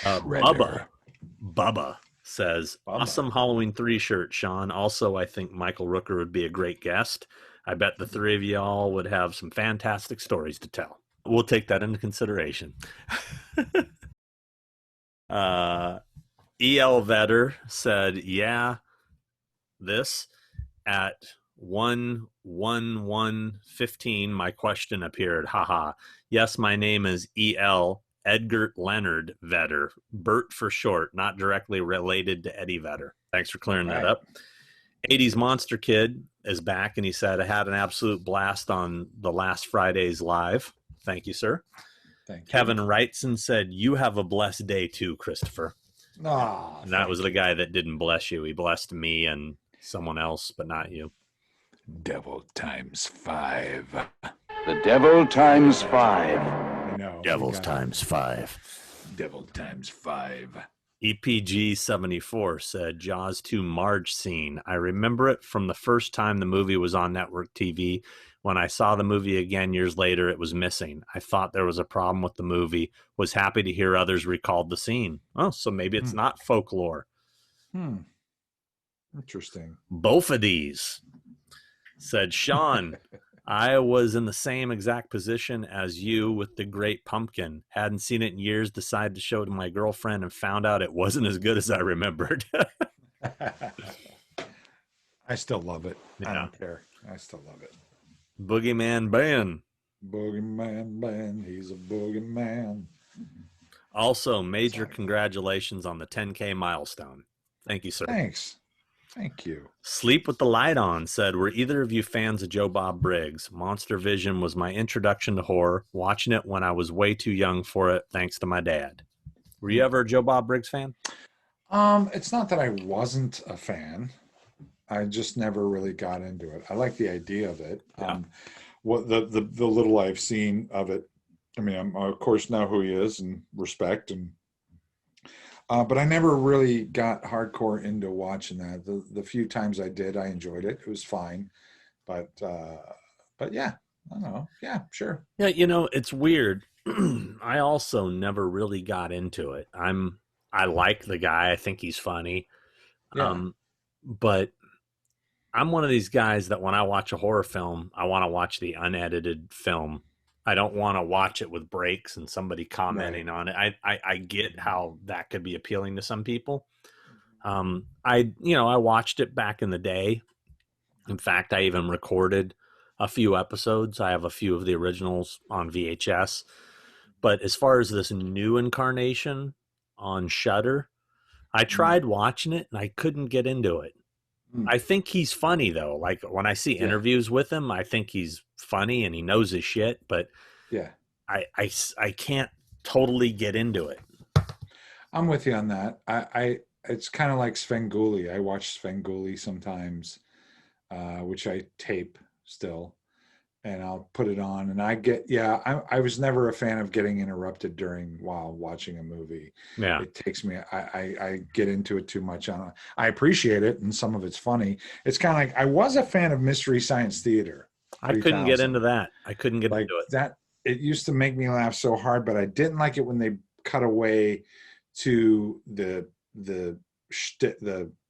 Speaker 2: Bubba says, awesome Halloween 3 shirt, Sean. Also, I think Michael Rooker would be a great guest. I bet the three of y'all would have some fantastic stories to tell. We'll take that into consideration. EL Vetter said, yeah, this at 11115, my question appeared. Haha. Yes, my name is E.L. Edgar Leonard Vedder. Bert for short, not directly related to Eddie Vedder. Thanks for clearing that up. 80s Monster Kid is back, and he said, I had an absolute blast on the last Friday's live. Thank you, sir.
Speaker 1: Thank you.
Speaker 2: Kevin Wrightson said, you have a blessed day too, Christopher.
Speaker 1: Oh,
Speaker 2: and that was the guy that didn't bless you. He blessed me and someone else, but not you.
Speaker 1: Devil times 5.
Speaker 3: The devil times 5.
Speaker 1: I know.
Speaker 2: Devils times 5.
Speaker 1: Devil times 5.
Speaker 2: EPG74 said, Jaws 2 Marge scene. I remember it from the first time the movie was on network TV. When I saw the movie again years later, it was missing. I thought there was a problem with the movie. Was happy to hear others recalled the scene. Oh, so maybe it's not folklore.
Speaker 1: Interesting.
Speaker 2: Blvd said, Sean, I was in the same exact position as you with The Great Pumpkin. Hadn't seen it in years, decided to show it to my girlfriend and found out it wasn't as good as I remembered.
Speaker 1: I still love it.
Speaker 2: Yeah.
Speaker 1: I don't care. I still love it.
Speaker 2: Boogeyman Ben.
Speaker 1: Boogeyman Ben. He's a boogeyman.
Speaker 2: Also, major congratulations on the 10K milestone. Thank you, sir.
Speaker 1: Thanks. Thank you.
Speaker 2: Sleep with the Light On said, were either of you fans of Joe Bob Briggs? Monster Vision was my introduction to horror. Watching it when I was way too young for it, thanks to my dad. Were you ever a Joe Bob Briggs fan?
Speaker 1: It's not that I wasn't a fan. I just never really got into it. I like the idea of it.
Speaker 2: Yeah.
Speaker 1: What the little I've seen of it. I mean, I of course know who he is and respect and. But I never really got hardcore into watching that. The few times I did, I enjoyed it. It was fine. But yeah, I don't know. Yeah, sure.
Speaker 2: Yeah, you know, it's weird. I also never really got into it. I like the guy. I think he's funny.
Speaker 1: Yeah.
Speaker 2: But I'm one of these guys that when I watch a horror film, I want to watch the unedited film. I don't want to watch it with breaks and somebody commenting on it. I get how that could be appealing to some people. I watched it back in the day. In fact, I even recorded a few episodes. I have a few of the originals on VHS. But as far as this new incarnation on Shudder, I tried watching it and I couldn't get into it. I think he's funny though. Like when I see interviews with him, I think he's funny and he knows his shit, but I can't totally get into it.
Speaker 1: I'm with you on that. It's kind of like Svengoolie. I watch Svengoolie sometimes, which I tape still, and I'll put it on. And I was never a fan of getting interrupted while watching a movie.
Speaker 2: Yeah,
Speaker 1: it takes me. I get into it too much. I appreciate it, and some of it's funny. It's kind of like I was a fan of Mystery Science Theater.
Speaker 2: I couldn't get into that. I couldn't get into it.
Speaker 1: That it used to make me laugh so hard, but I didn't like it when they cut away to the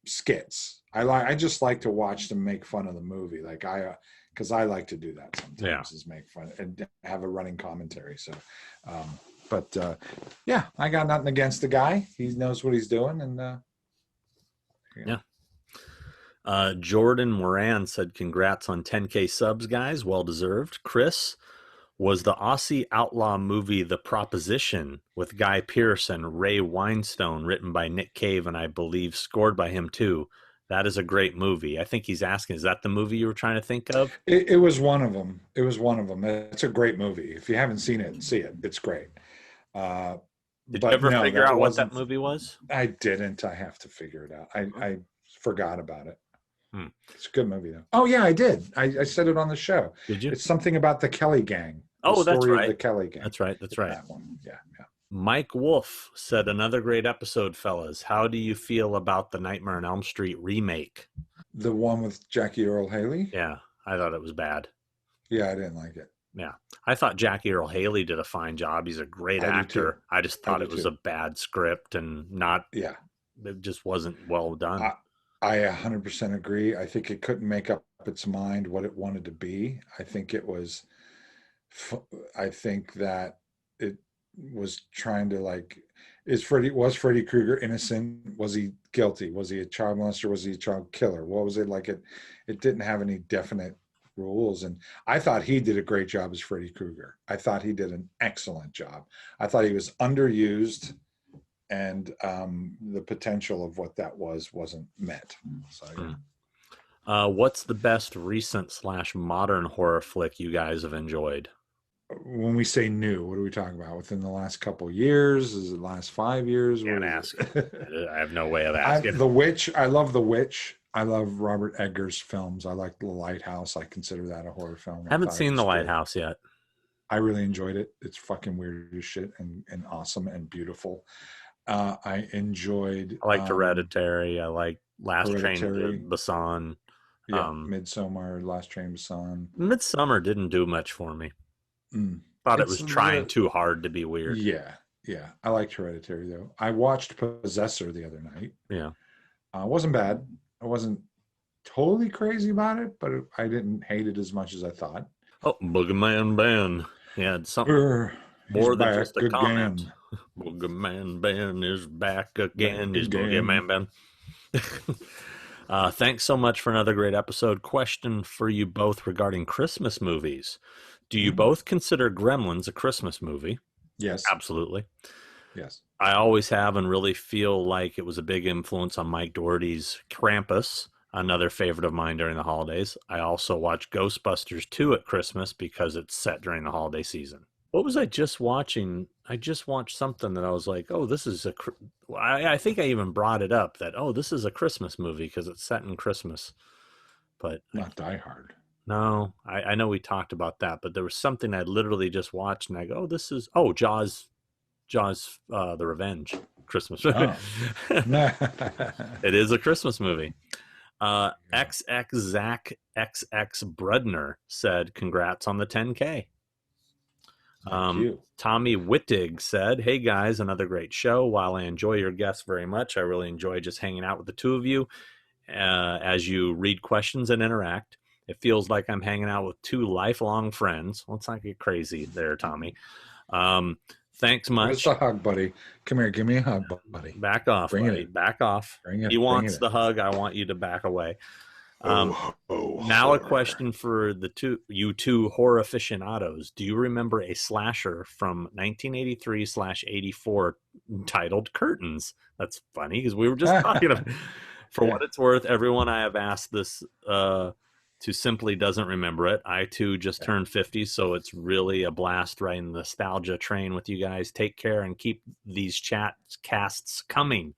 Speaker 1: skits. I just like to watch them make fun of the movie, because I like to do that sometimes, is make fun and have a running commentary. So, I got nothing against the guy. He knows what he's doing, and
Speaker 2: Jordan Moran said, "Congrats on 10K subs, guys. Well deserved." Chris, was the Aussie outlaw movie The Proposition with Guy Pearce and Ray Winestone, written by Nick Cave and I believe scored by him too? That is a great movie. I think he's asking, is that the movie you were trying to think of?
Speaker 1: It was one of them. It was one of them. It's a great movie. If you haven't seen it, see it. It's great.
Speaker 2: Did you ever figure out what that movie was?
Speaker 1: I didn't. I have to figure it out. I forgot about it. It's a good movie though. Oh yeah, I did. I said it on the show.
Speaker 2: Did you?
Speaker 1: It's something about the Kelly Gang.
Speaker 2: Oh, that's right.
Speaker 1: The Kelly Gang.
Speaker 2: That's right. That's right.
Speaker 1: That one. Yeah.
Speaker 2: Mike Wolf said, another great episode, fellas. How do you feel about the Nightmare on Elm Street remake?
Speaker 1: The one with Jackie Earle Haley?
Speaker 2: Yeah, I thought it was bad.
Speaker 1: Yeah, I didn't like it.
Speaker 2: Yeah, I thought Jackie Earle Haley did a fine job. He's a great actor. I just thought it was a bad script and not. Yeah, it just wasn't well done.
Speaker 1: I 100% agree. I think it couldn't make up its mind what it wanted to be. I think I think that it was trying to Was Freddy Krueger innocent? Was he guilty? Was he a child molester? Was he a child killer? What was it like? It didn't have any definite rules, and I thought he did a great job as Freddy Krueger. I thought he did an excellent job. I thought he was underused, and the potential of what that wasn't met. So, yeah.
Speaker 2: What's the best recent / modern horror flick you guys have enjoyed?
Speaker 1: When we say new, what are we talking about? Within the last couple years? Is it the last 5 years?
Speaker 2: Can't ask. I have no way of asking.
Speaker 1: The Witch. I love The Witch. I love Robert Eggers' films. I like The Lighthouse. I consider that a horror film.
Speaker 2: I haven't seen The Lighthouse yet.
Speaker 1: I really enjoyed it. It's fucking weird as shit and awesome and beautiful. I enjoyed.
Speaker 2: I liked Hereditary. I like Last Train to Busan.
Speaker 1: Yeah, Midsommar, Last Train to Busan.
Speaker 2: Midsommar didn't do much for me. Thought it was trying too hard to be weird.
Speaker 1: Yeah. I liked Hereditary though. I watched Possessor the other night.
Speaker 2: Yeah.
Speaker 1: It wasn't bad. I wasn't totally crazy about it, but I didn't hate it as much as I thought.
Speaker 2: Oh, Boogeyman Ben. Yeah, it's something more than just a comment. Boogeyman Ben is back again. Is Boogeyman Ben. Thanks so much for another great episode. Question for you both regarding Christmas movies. Do you both consider Gremlins a Christmas movie?
Speaker 1: Yes.
Speaker 2: Absolutely.
Speaker 1: Yes.
Speaker 2: I always have and really feel like it was a big influence on Mike Doherty's Krampus, another favorite of mine during the holidays. I also watch Ghostbusters 2 at Christmas because it's set during the holiday season. What was I just watching? I just watched something that I was like, oh, this is I think I even brought it up that, oh, this is a Christmas movie because it's set in Christmas. But
Speaker 1: not Die Hard.
Speaker 2: No, I know we talked about that, but there was something I literally just watched and I go, oh, Jaws, The Revenge, Christmas movie. Oh. It is a Christmas movie. XX Zack XX Brudner said, congrats on the 10K.
Speaker 1: Thank you.
Speaker 2: Tommy Wittig said, hey guys, another great show. While I enjoy your guests very much, I really enjoy just hanging out with the two of you as you read questions and interact. It feels like I'm hanging out with two lifelong friends. Let's not get crazy there, Tommy. Thanks much.
Speaker 1: It's a hug, buddy. Come here. Give me a hug, buddy.
Speaker 2: Back off, buddy. Back off. He wants the hug. I want you to back away. Now a question for you two horror aficionados. Do you remember a slasher from 1983/84 titled Curtains? That's funny because we were just talking about. For what it's worth, everyone I have asked this to simply doesn't remember it. I too just turned 50, so it's really a blast riding the nostalgia train with you guys. Take care and keep these casts coming.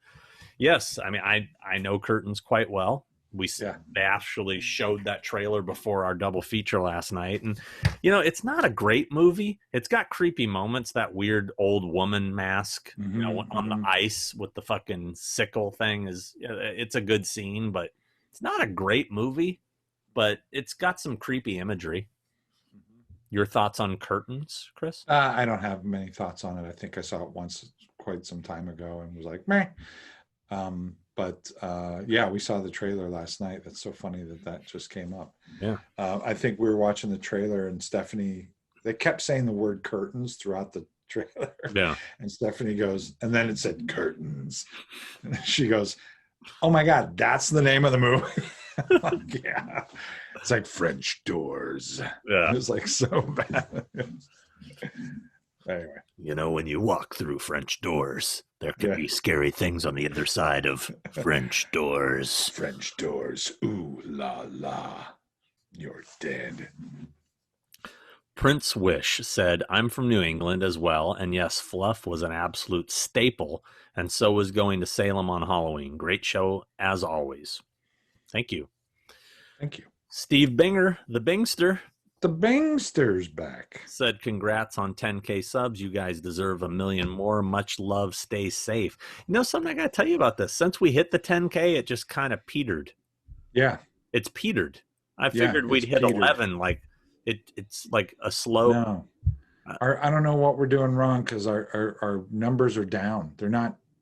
Speaker 2: Yes, I mean I know Curtains quite well. They actually showed that trailer before our double feature last night, and it's not a great movie. It's got creepy moments. That weird old woman mask, on the ice with the fucking sickle thing it's a good scene, but it's not a great movie. But it's got some creepy imagery. Your thoughts on Curtains, Chris?
Speaker 1: I don't have many thoughts on it. I think I saw it once quite some time ago and was like, meh. We saw the trailer last night. That's so funny that just came up.
Speaker 2: Yeah.
Speaker 1: I think we were watching the trailer and Stephanie, they kept saying the word curtains throughout the trailer.
Speaker 2: Yeah.
Speaker 1: And Stephanie goes, and then it said curtains. And she goes, oh my God, that's the name of the movie. Like, yeah, it's like French Doors.
Speaker 2: Yeah,
Speaker 1: it was like so bad. Anyway,
Speaker 2: when you walk through French doors, there can be scary things on the other side of French doors.
Speaker 1: French doors, ooh la la, you're dead.
Speaker 2: Prince Wish said, I'm from New England as well, and yes, Fluff was an absolute staple, and so was going to Salem on Halloween. Great show as always. Thank you.
Speaker 1: Thank you.
Speaker 2: Steve Binger, the Bingster.
Speaker 1: The Bingster's back.
Speaker 2: Said, congrats on 10K subs. You guys deserve 1 million more. Much love. Stay safe. Something I got to tell you about this. Since we hit the 10K, it just kind of petered.
Speaker 1: Yeah.
Speaker 2: It's petered. I figured we'd hit 11. Like, it's like a slow.
Speaker 1: No. I don't know what we're doing wrong because our numbers are down. We've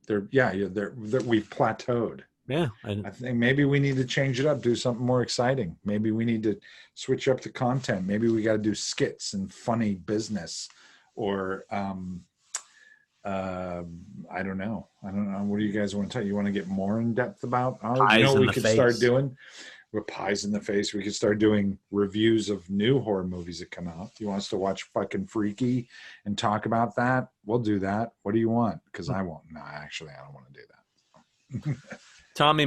Speaker 1: plateaued.
Speaker 2: Yeah.
Speaker 1: I think maybe we need to change it up, do something more exciting. Maybe we need to switch up the content. Maybe we got to do skits and funny business or I don't know. What do you guys want to tell? You want to get more in depth about?
Speaker 2: Pies
Speaker 1: what
Speaker 2: in
Speaker 1: we
Speaker 2: the
Speaker 1: could
Speaker 2: face.
Speaker 1: start doing with pies in the face. We could start doing reviews of new horror movies that come out. You want us to watch fucking Freaky and talk about that? We'll do that. What do you want? Because I won't. No, actually, I don't want to do that.
Speaker 2: Tommy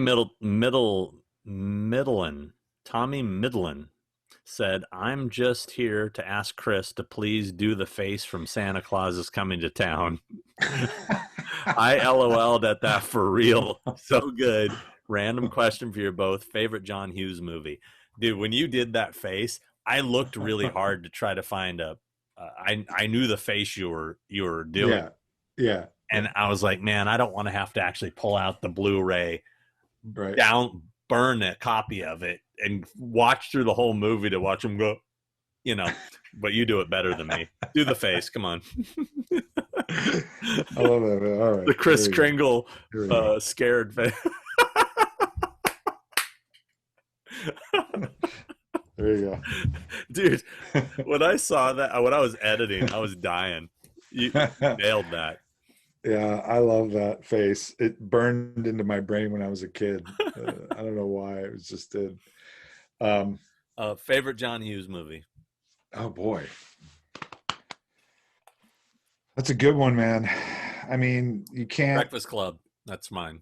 Speaker 2: Middlin said, "I'm just here to ask Chris to please do the face from Santa Claus is Coming to Town." I LOL'd at that for real. So good. Random question for you both. Favorite John Hughes movie? Dude, when you did that face, I looked really hard to try to find I knew the face you were doing.
Speaker 1: Yeah.
Speaker 2: And I was like, man, I don't want to have to actually pull out the Blu-ray,
Speaker 1: Right.
Speaker 2: burn a copy of it and watch through the whole movie to watch him go, but you do it better than me. Do the face. Come on.
Speaker 1: I love that. All right.
Speaker 2: The Kris Kringle scared face.
Speaker 1: There you go.
Speaker 2: Dude, when I saw that, when I was editing, I was dying. You nailed that.
Speaker 1: Yeah, I love that face. It burned into my brain when I was a kid. I don't know why. It was just did.
Speaker 2: Favorite John Hughes movie?
Speaker 1: Oh, boy. That's a good one, man. I mean, you can't.
Speaker 2: Breakfast Club. That's mine.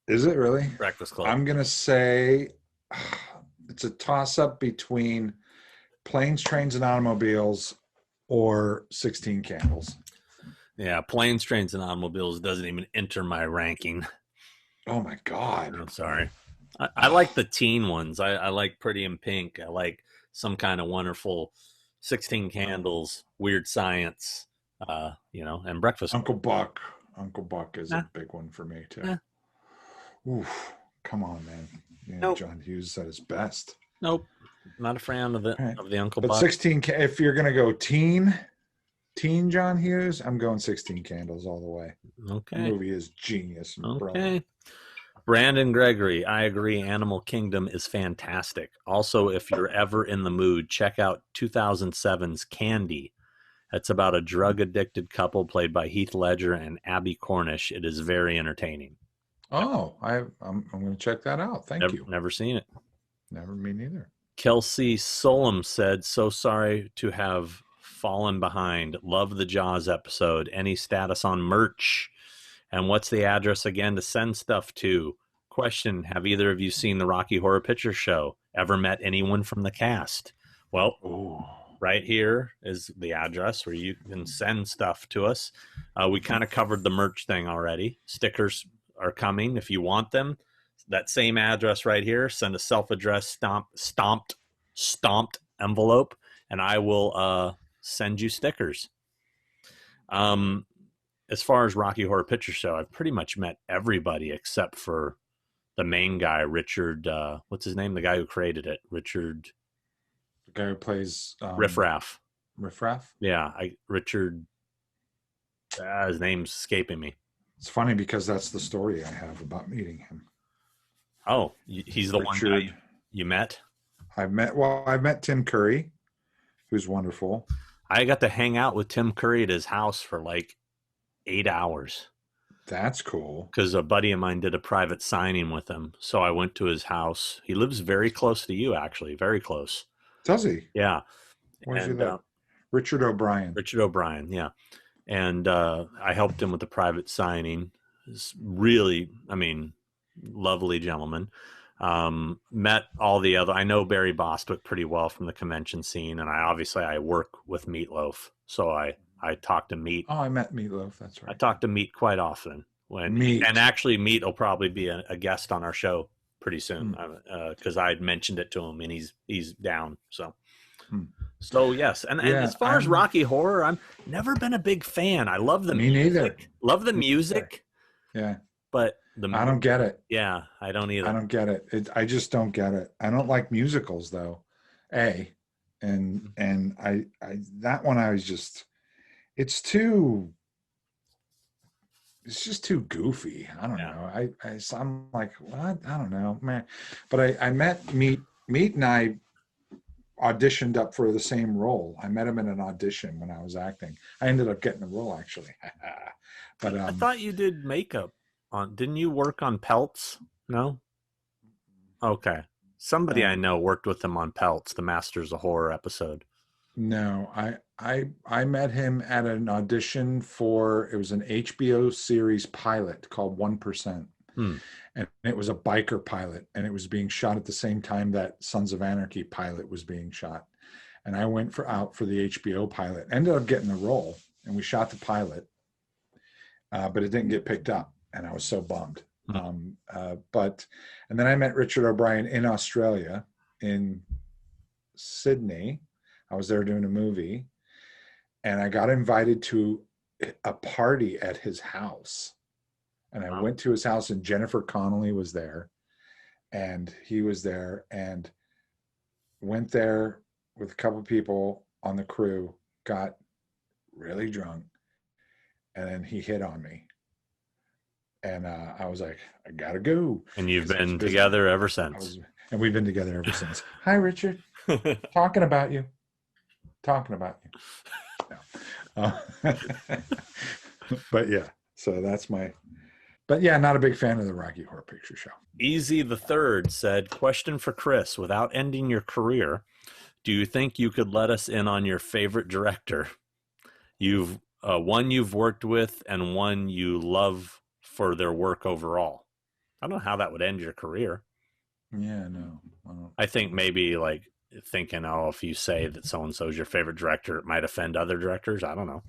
Speaker 1: Is it really?
Speaker 2: Breakfast Club.
Speaker 1: I'm going to say it's a toss-up between Planes, Trains, and Automobiles or 16 Candles.
Speaker 2: Yeah, Planes, Trains, and Automobiles doesn't even enter my ranking.
Speaker 1: Oh, my God.
Speaker 2: I'm sorry. I like the teen ones. I like Pretty in Pink. I like Some Kind of Wonderful, 16 Candles, Weird Science, and Breakfast.
Speaker 1: Uncle Buck. Uncle Buck is a big one for me, too. Oof. Come on, man. Nope. John Hughes at his best.
Speaker 2: Nope. Not a fan of the Uncle Buck.
Speaker 1: But 16, if you're going to go teen John Hughes, I'm going 16 Candles all the way.
Speaker 2: Okay.
Speaker 1: The movie is genius.
Speaker 2: Okay.
Speaker 1: Brilliant.
Speaker 2: Brandon Gregory, I agree. Animal Kingdom is fantastic. Also, if you're ever in the mood, check out 2007's Candy. It's about a drug-addicted couple played by Heath Ledger and Abby Cornish. It is very entertaining.
Speaker 1: Oh, I'm going to check that out. Thank you.
Speaker 2: Never seen it.
Speaker 1: Never, me neither.
Speaker 2: Kelsey Solom said, "So sorry to have fallen behind. Love the Jaws episode. Any status on merch? And what's the address again to send stuff to? Question, have either of you seen the Rocky Horror Picture Show? Ever met anyone from the cast?" Well, right here is the address where you can send stuff to us. We kind of covered the merch thing already. Stickers are coming if you want them. That same address right here, send a self-addressed stomped envelope, and I will send you stickers. As far as Rocky Horror Picture Show, I've pretty much met everybody except for the main guy, Richard. What's his name? The guy who created it, Richard.
Speaker 1: The guy who plays
Speaker 2: Riff Raff.
Speaker 1: Riff Raff?
Speaker 2: Yeah, Richard. His name's escaping me.
Speaker 1: It's funny because that's the story I have about meeting him.
Speaker 2: Oh, he's the one guy you met?
Speaker 1: I've met Tim Curry, who's wonderful.
Speaker 2: I got to hang out with Tim Curry at his house for like 8 hours.
Speaker 1: That's cool.
Speaker 2: Because a buddy of mine did a private signing with him. So I went to his house. He lives very close to you, actually. Very close.
Speaker 1: Does he?
Speaker 2: Yeah.
Speaker 1: Where's he live? Richard O'Brien.
Speaker 2: Richard O'Brien, yeah. And I helped him with the private signing. It's really, lovely gentleman. Met all the other. I know Barry Bostwick pretty well from the convention scene, and I work with Meatloaf, so I talk to Meat.
Speaker 1: Oh, I met Meatloaf. That's right.
Speaker 2: I talk to Meat quite often. And actually, Meat will probably be a guest on our show pretty soon because I had mentioned it to him, and he's down. So yes, and as far as Rocky Horror, I'm never been a big fan. I love the music.
Speaker 1: Neither.
Speaker 2: Love the music.
Speaker 1: Yeah.
Speaker 2: But
Speaker 1: I don't get it.
Speaker 2: Yeah, I don't either.
Speaker 1: I don't get it. I just don't get it. I don't like musicals though. And I that one I was just it's just too goofy. I don't know. I'm like, what? I don't know, man. But I met Meat and I auditioned up for the same role. I met him in an audition when I was acting. I ended up getting the role, actually. But
Speaker 2: I thought you did makeup on. Didn't you work on Pelts? No. Okay. Somebody I know worked with him on Pelts, the Masters of Horror episode.
Speaker 1: No, I met him at an audition for, it was an HBO series pilot called 1%. And it was a biker pilot, and it was being shot at the same time that Sons of Anarchy pilot was being shot. And I went out for the HBO pilot, ended up getting the role, and we shot the pilot, but it didn't get picked up, and I was so bummed. And then I met Richard O'Brien in Australia, in Sydney. I was there doing a movie, and I got invited to a party at his house. And I went to his house, and Jennifer Connelly was there, and he was there, and went there with a couple of people on the crew, got really drunk, and then he hit on me. And I was like, I gotta go.
Speaker 2: And you've been together ever since.
Speaker 1: And we've been together ever since. Hi, Richard. Talking about you. No. But yeah, so that's my... But yeah, not a big fan of the Rocky Horror Picture Show.
Speaker 2: Easy the Third said, question for Chris. Without ending your career, do you think you could let us in on your favorite director? One you've worked with and one you love for their work overall. I don't know how that would end your career.
Speaker 1: Yeah, no.
Speaker 2: I think maybe like thinking, if you say that so-and-so is your favorite director, it might offend other directors. I don't know.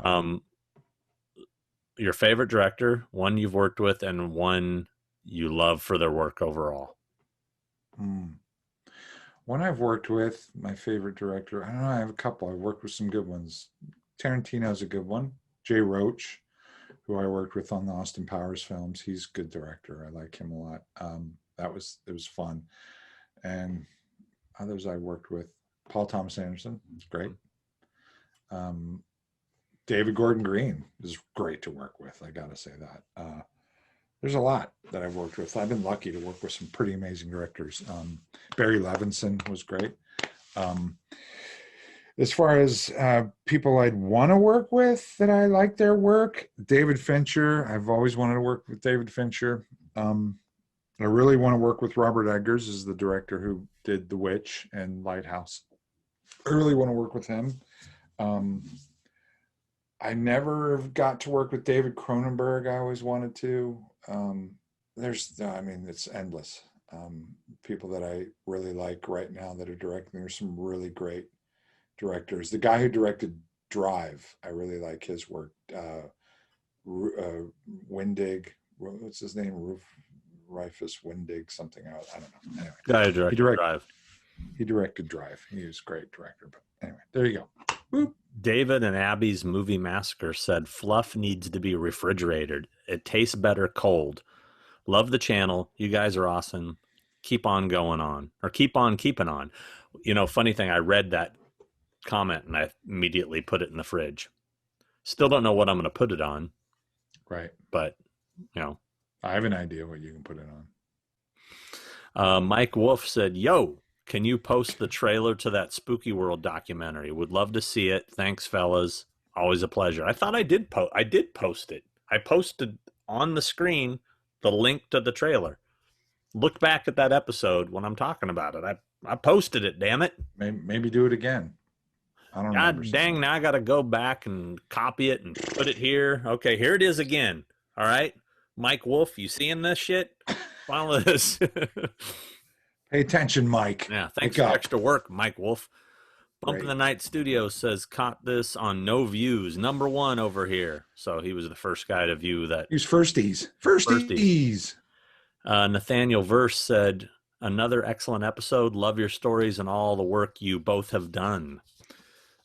Speaker 1: Oh.
Speaker 2: Your favorite director, one you've worked with, and one you love for their work overall.
Speaker 1: One I've worked with, my favorite director, I don't know, I have a couple. I've worked with some good ones. Tarantino's a good one. Jay Roach, who I worked with on the Austin Powers films, he's a good director. I like him a lot. It was fun. And others I worked with, Paul Thomas Anderson, it's great. David Gordon Green is great to work with. I got to say that. There's a lot that I've worked with. I've been lucky to work with some pretty amazing directors. Barry Levinson was great. As far as people I'd want to work with that I like their work, David Fincher. I've always wanted to work with David Fincher. I really want to work with Robert Eggers, is the director who did The Witch and Lighthouse. I really want to work with him. I never got to work with David Cronenberg. I always wanted to. It's endless. People that I really like right now that are directing. There's some really great directors. The guy who directed Drive, I really like his work. Windig, what's his name? Rufus Windig, something. I don't know. Anyway,
Speaker 2: Guy who directed Drive.
Speaker 1: He directed Drive. He was a great director. But anyway, there you go. Boop.
Speaker 2: David and Abby's Movie Massacre said, fluff needs to be refrigerated. It tastes better cold. Love the channel. You guys are awesome. Keep on going on. Or keep on keeping on. Funny thing, I read that comment and I immediately put it in the fridge. Still don't know what I'm going to put it on.
Speaker 1: Right.
Speaker 2: But,
Speaker 1: I have an idea what you can put it on.
Speaker 2: Mike Wolf said, yo, can you post the trailer to that Spooky World documentary? Would love to see it. Thanks, fellas. Always a pleasure. I thought I did post it. I posted on the screen the link to the trailer. Look back at that episode when I'm talking about it. I posted it, damn it.
Speaker 1: Maybe do it again. I don't know.
Speaker 2: God dang, now I got to go back and copy it and put it here. Okay, here it is again. All right. Mike Wolf, you seeing this shit? Follow this.
Speaker 1: Pay attention, Mike.
Speaker 2: Yeah, thanks for extra work, Mike Wolf. Bump in the Night Studio says, caught this on No Views, #1 over here. So he was the first guy to view that.
Speaker 1: He was firsties.
Speaker 2: Nathaniel Verse said, another excellent episode. Love your stories and all the work you both have done.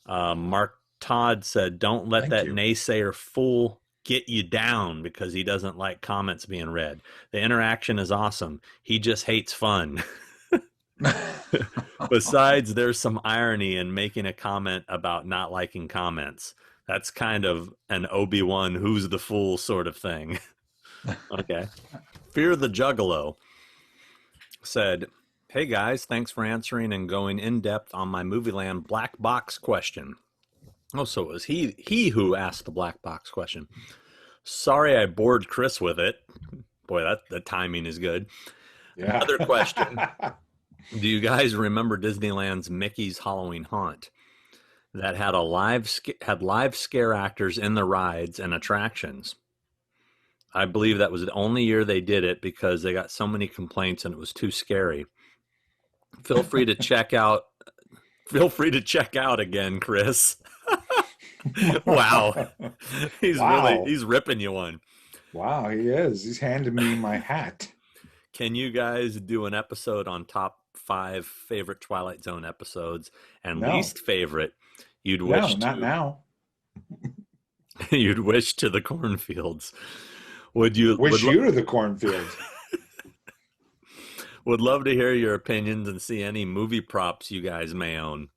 Speaker 2: Mark Todd said, don't let naysayer fool get you down because he doesn't like comments being read. The interaction is awesome. He just hates fun. Besides, there's some irony in making a comment about not liking comments. That's kind of an Obi-Wan who's the fool sort of thing. Okay. Fear the Juggalo said, Hey guys, thanks for answering and going in depth on my Movieland black box question. Oh, so it was he who asked the black box question. Sorry I bored Chris with it. Boy, the timing is good.
Speaker 1: Yeah.
Speaker 2: Another question. Do you guys remember Disneyland's Mickey's Halloween Haunt that had live scare actors in the rides and attractions? I believe that was the only year they did it because they got so many complaints and it was too scary. Feel free to check out again, Chris. Wow. He's ripping you one.
Speaker 1: Wow, he is. He's handing me my hat.
Speaker 2: Can you guys do an episode on top 5 favorite Twilight Zone episodes and least favorite you'd wish
Speaker 1: not now.
Speaker 2: You'd wish to the cornfields. Would you
Speaker 1: to the cornfields?
Speaker 2: Would love to hear your opinions and see any movie props you guys may own.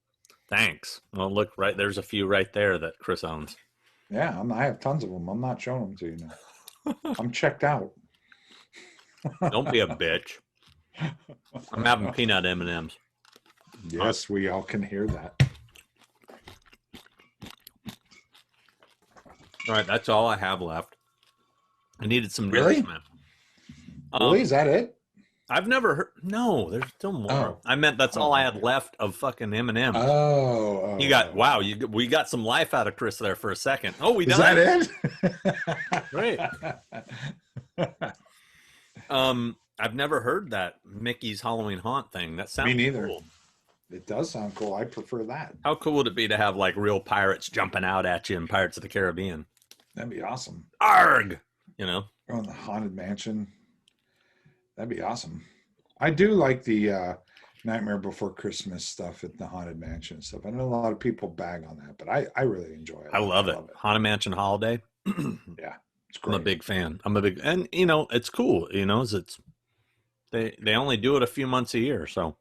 Speaker 2: Thanks. Well, look, right there's a few right there that Chris owns.
Speaker 1: Yeah, I have tons of them. I'm not showing them to you now. I'm checked out.
Speaker 2: Don't be a bitch. I'm having peanut M&Ms.
Speaker 1: Yes, we all can hear that.
Speaker 2: All right, that's all I have left. I needed some
Speaker 1: Really?
Speaker 2: nourishment.
Speaker 1: Really? Is that it?
Speaker 2: I've never heard. No, there's still more.
Speaker 1: Oh.
Speaker 2: I meant that's all I had left of fucking M&Ms.
Speaker 1: Oh.
Speaker 2: You got wow. We got some life out of Chris there for a second. Oh, we
Speaker 1: Is
Speaker 2: done
Speaker 1: that
Speaker 2: it? Great. I've never heard that Mickey's Halloween Haunt thing. That sounds
Speaker 1: Me neither.
Speaker 2: Cool.
Speaker 1: It does sound cool. I prefer that.
Speaker 2: How cool would it be to have like real pirates jumping out at you in Pirates of the Caribbean?
Speaker 1: That'd be awesome.
Speaker 2: Arg! You know,
Speaker 1: Go in the Haunted Mansion. That'd be awesome. I do like the Nightmare Before Christmas stuff at the Haunted Mansion and stuff. I know a lot of people bag on that, but I really enjoy it.
Speaker 2: I love it. Haunted Mansion Holiday.
Speaker 1: Yeah, it's great.
Speaker 2: I'm a big fan. And you know, it's cool. You know, they only do it a few months a year. So,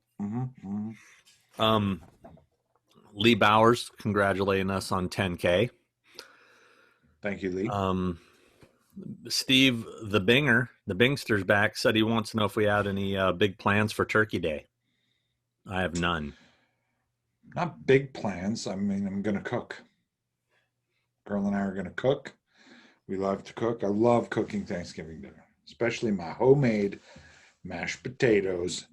Speaker 2: Lee Bowers congratulating us on 10K.
Speaker 1: Thank you, Lee.
Speaker 2: Steve the Bingster's back, said he wants to know if we had any big plans for Turkey Day. I have none.
Speaker 1: Not big plans. I mean, I'm going to cook. Girl and I are going to cook. We love to cook. I love cooking Thanksgiving dinner, especially my homemade mashed potatoes.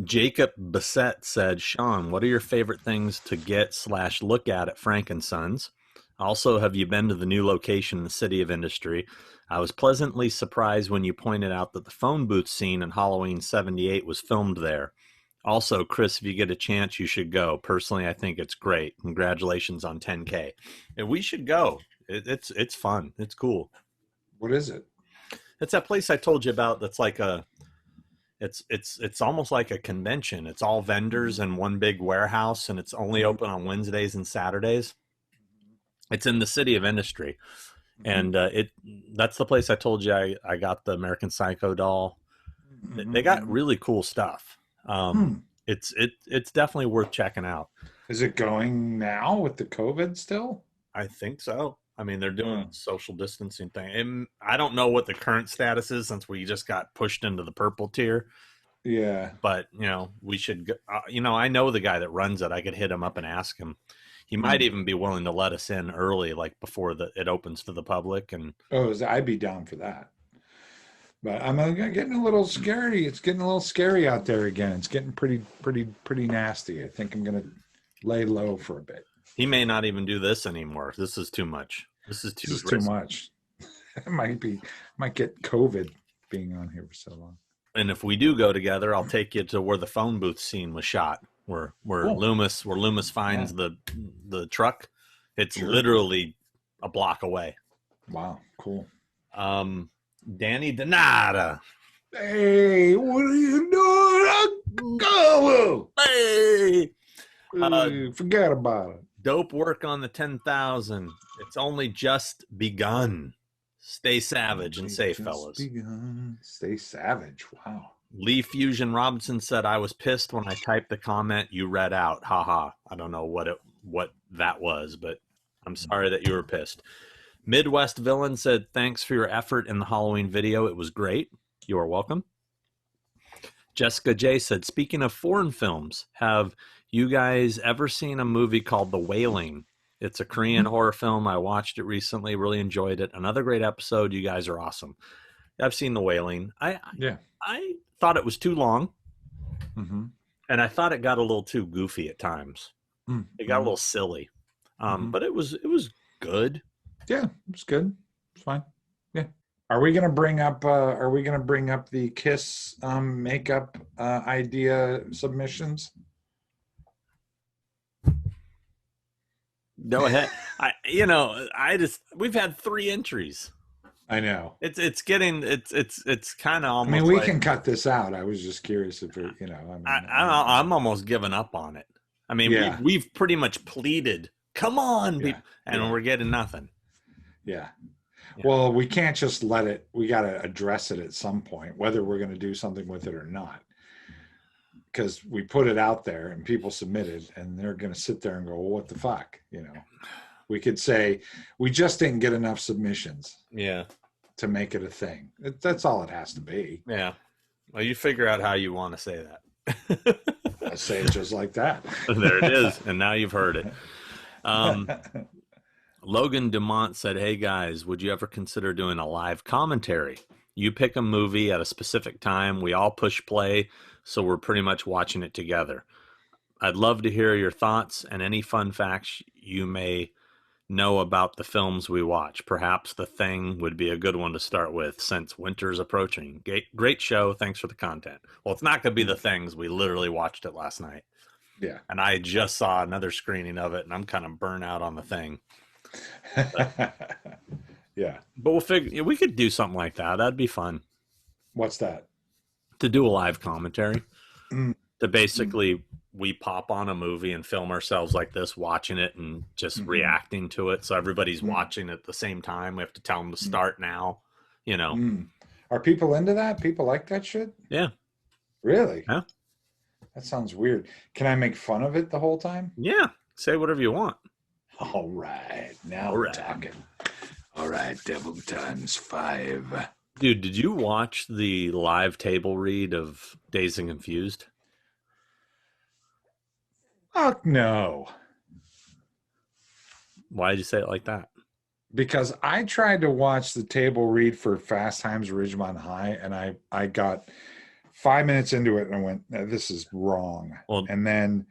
Speaker 2: Jacob Bassett said, Sean, what are your favorite things to get/look at Frankensons? Also, have you been to the new location in the City of Industry? I was pleasantly surprised when you pointed out that the phone booth scene in Halloween 78 was filmed there. Also, Chris, if you get a chance, you should go. Personally, I think it's great. Congratulations on 10K. And we should go. It's fun. It's cool.
Speaker 1: What is it?
Speaker 2: It's that place I told you about that's like it's almost like a convention. It's all vendors in one big warehouse, and it's only open on Wednesdays and Saturdays. It's in the City of Industry, and that's the place I told you I got the American Psycho doll. They got really cool stuff. It's definitely worth checking out.
Speaker 1: Is it going now with the COVID still?
Speaker 2: I think so. I mean, they're doing social distancing thing. And I don't know what the current status is since we just got pushed into the purple tier.
Speaker 1: Yeah.
Speaker 2: But, you know, we should, I know the guy that runs it. I could hit him up and ask him. He might even be willing to let us in early, like before it opens to the public. And
Speaker 1: I'd be down for that. But I'm getting a little scary. It's getting a little scary out there again. It's getting pretty nasty. I think I'm going to lay low for a bit.
Speaker 2: He may not even do this anymore. This is too much. This is too
Speaker 1: much. I might get COVID being on here for so long.
Speaker 2: And if we do go together, I'll take you to where the phone booth scene was shot. Where Loomis finds the truck. It's literally a block away.
Speaker 1: Wow, cool.
Speaker 2: Danny Donata.
Speaker 1: Hey, what are you doing? Go!
Speaker 2: Hey!
Speaker 1: Forget about it.
Speaker 2: Dope work on the 10,000. It's only just begun. Stay savage and safe, fellas.
Speaker 1: Stay savage. Wow.
Speaker 2: Lee Fusion Robinson said, I was pissed when I typed the comment you read out. Haha. I don't know what that was, but I'm sorry that you were pissed. Midwest Villain said, thanks for your effort in the Halloween video. It was great. You are welcome. Jessica J said, speaking of foreign films, have you guys ever seen a movie called The Wailing? It's a Korean horror film. I watched it recently, really enjoyed it. Another great episode. You guys are awesome. I've seen The Wailing. I thought it was too long, and I thought it got a little too goofy at times. It got a little silly, but it was good.
Speaker 1: Yeah, it was good. It's fine. Yeah. Are we gonna bring up the Kiss makeup idea submissions?
Speaker 2: Go ahead. We've had 3 entries.
Speaker 1: I know.
Speaker 2: It's kind of almost.
Speaker 1: I mean, we can cut this out. I was just curious if it,
Speaker 2: I'm almost giving up on it. I mean, we've pretty much pleaded, come on, and we're getting nothing.
Speaker 1: Yeah. Well, we can't just let it. We got to address it at some point, whether we're going to do something with it or not. Because we put it out there and people submitted, and they're going to sit there and go, well, what the fuck? We could say, we just didn't get enough submissions.
Speaker 2: Yeah.
Speaker 1: To make it a thing. That's all it has to be.
Speaker 2: Yeah. Well, you figure out how you want to say that.
Speaker 1: I say it just like that.
Speaker 2: There it is. And now you've heard it. Logan Dumont said, hey guys, would you ever consider doing a live commentary? You pick a movie at a specific time. We all push play. So we're pretty much watching it together. I'd love to hear your thoughts and any fun facts you may know about the films we watch. Perhaps The Thing would be a good one to start with since winter's approaching. Great show. Thanks for the content. Well, it's not going to be The Things. We literally watched it last night.
Speaker 1: Yeah.
Speaker 2: And I just saw another screening of it, and I'm kind of burnt out on The Thing.
Speaker 1: Yeah.
Speaker 2: But we'll figure. We could do something like that. That'd be fun.
Speaker 1: What's that?
Speaker 2: To do a live commentary. To basically we pop on a movie and film ourselves like this, watching it and just reacting to it. So everybody's watching at the same time. We have to tell them to start now,
Speaker 1: Are people into that? People like that shit?
Speaker 2: Yeah.
Speaker 1: Really?
Speaker 2: Yeah.
Speaker 1: That sounds weird. Can I make fun of it the whole time?
Speaker 2: Yeah. Say whatever you want.
Speaker 1: All right. Now we're talking. All right. Devil times 5.
Speaker 2: Dude, did you watch the live table read of Dazed and Confused?
Speaker 1: Fuck no.
Speaker 2: Why did you say it like that?
Speaker 1: Because I tried to watch the table read for Fast Times at Ridgemont High, and I got 5 minutes into it and I went, this is wrong.
Speaker 2: Well,
Speaker 1: and then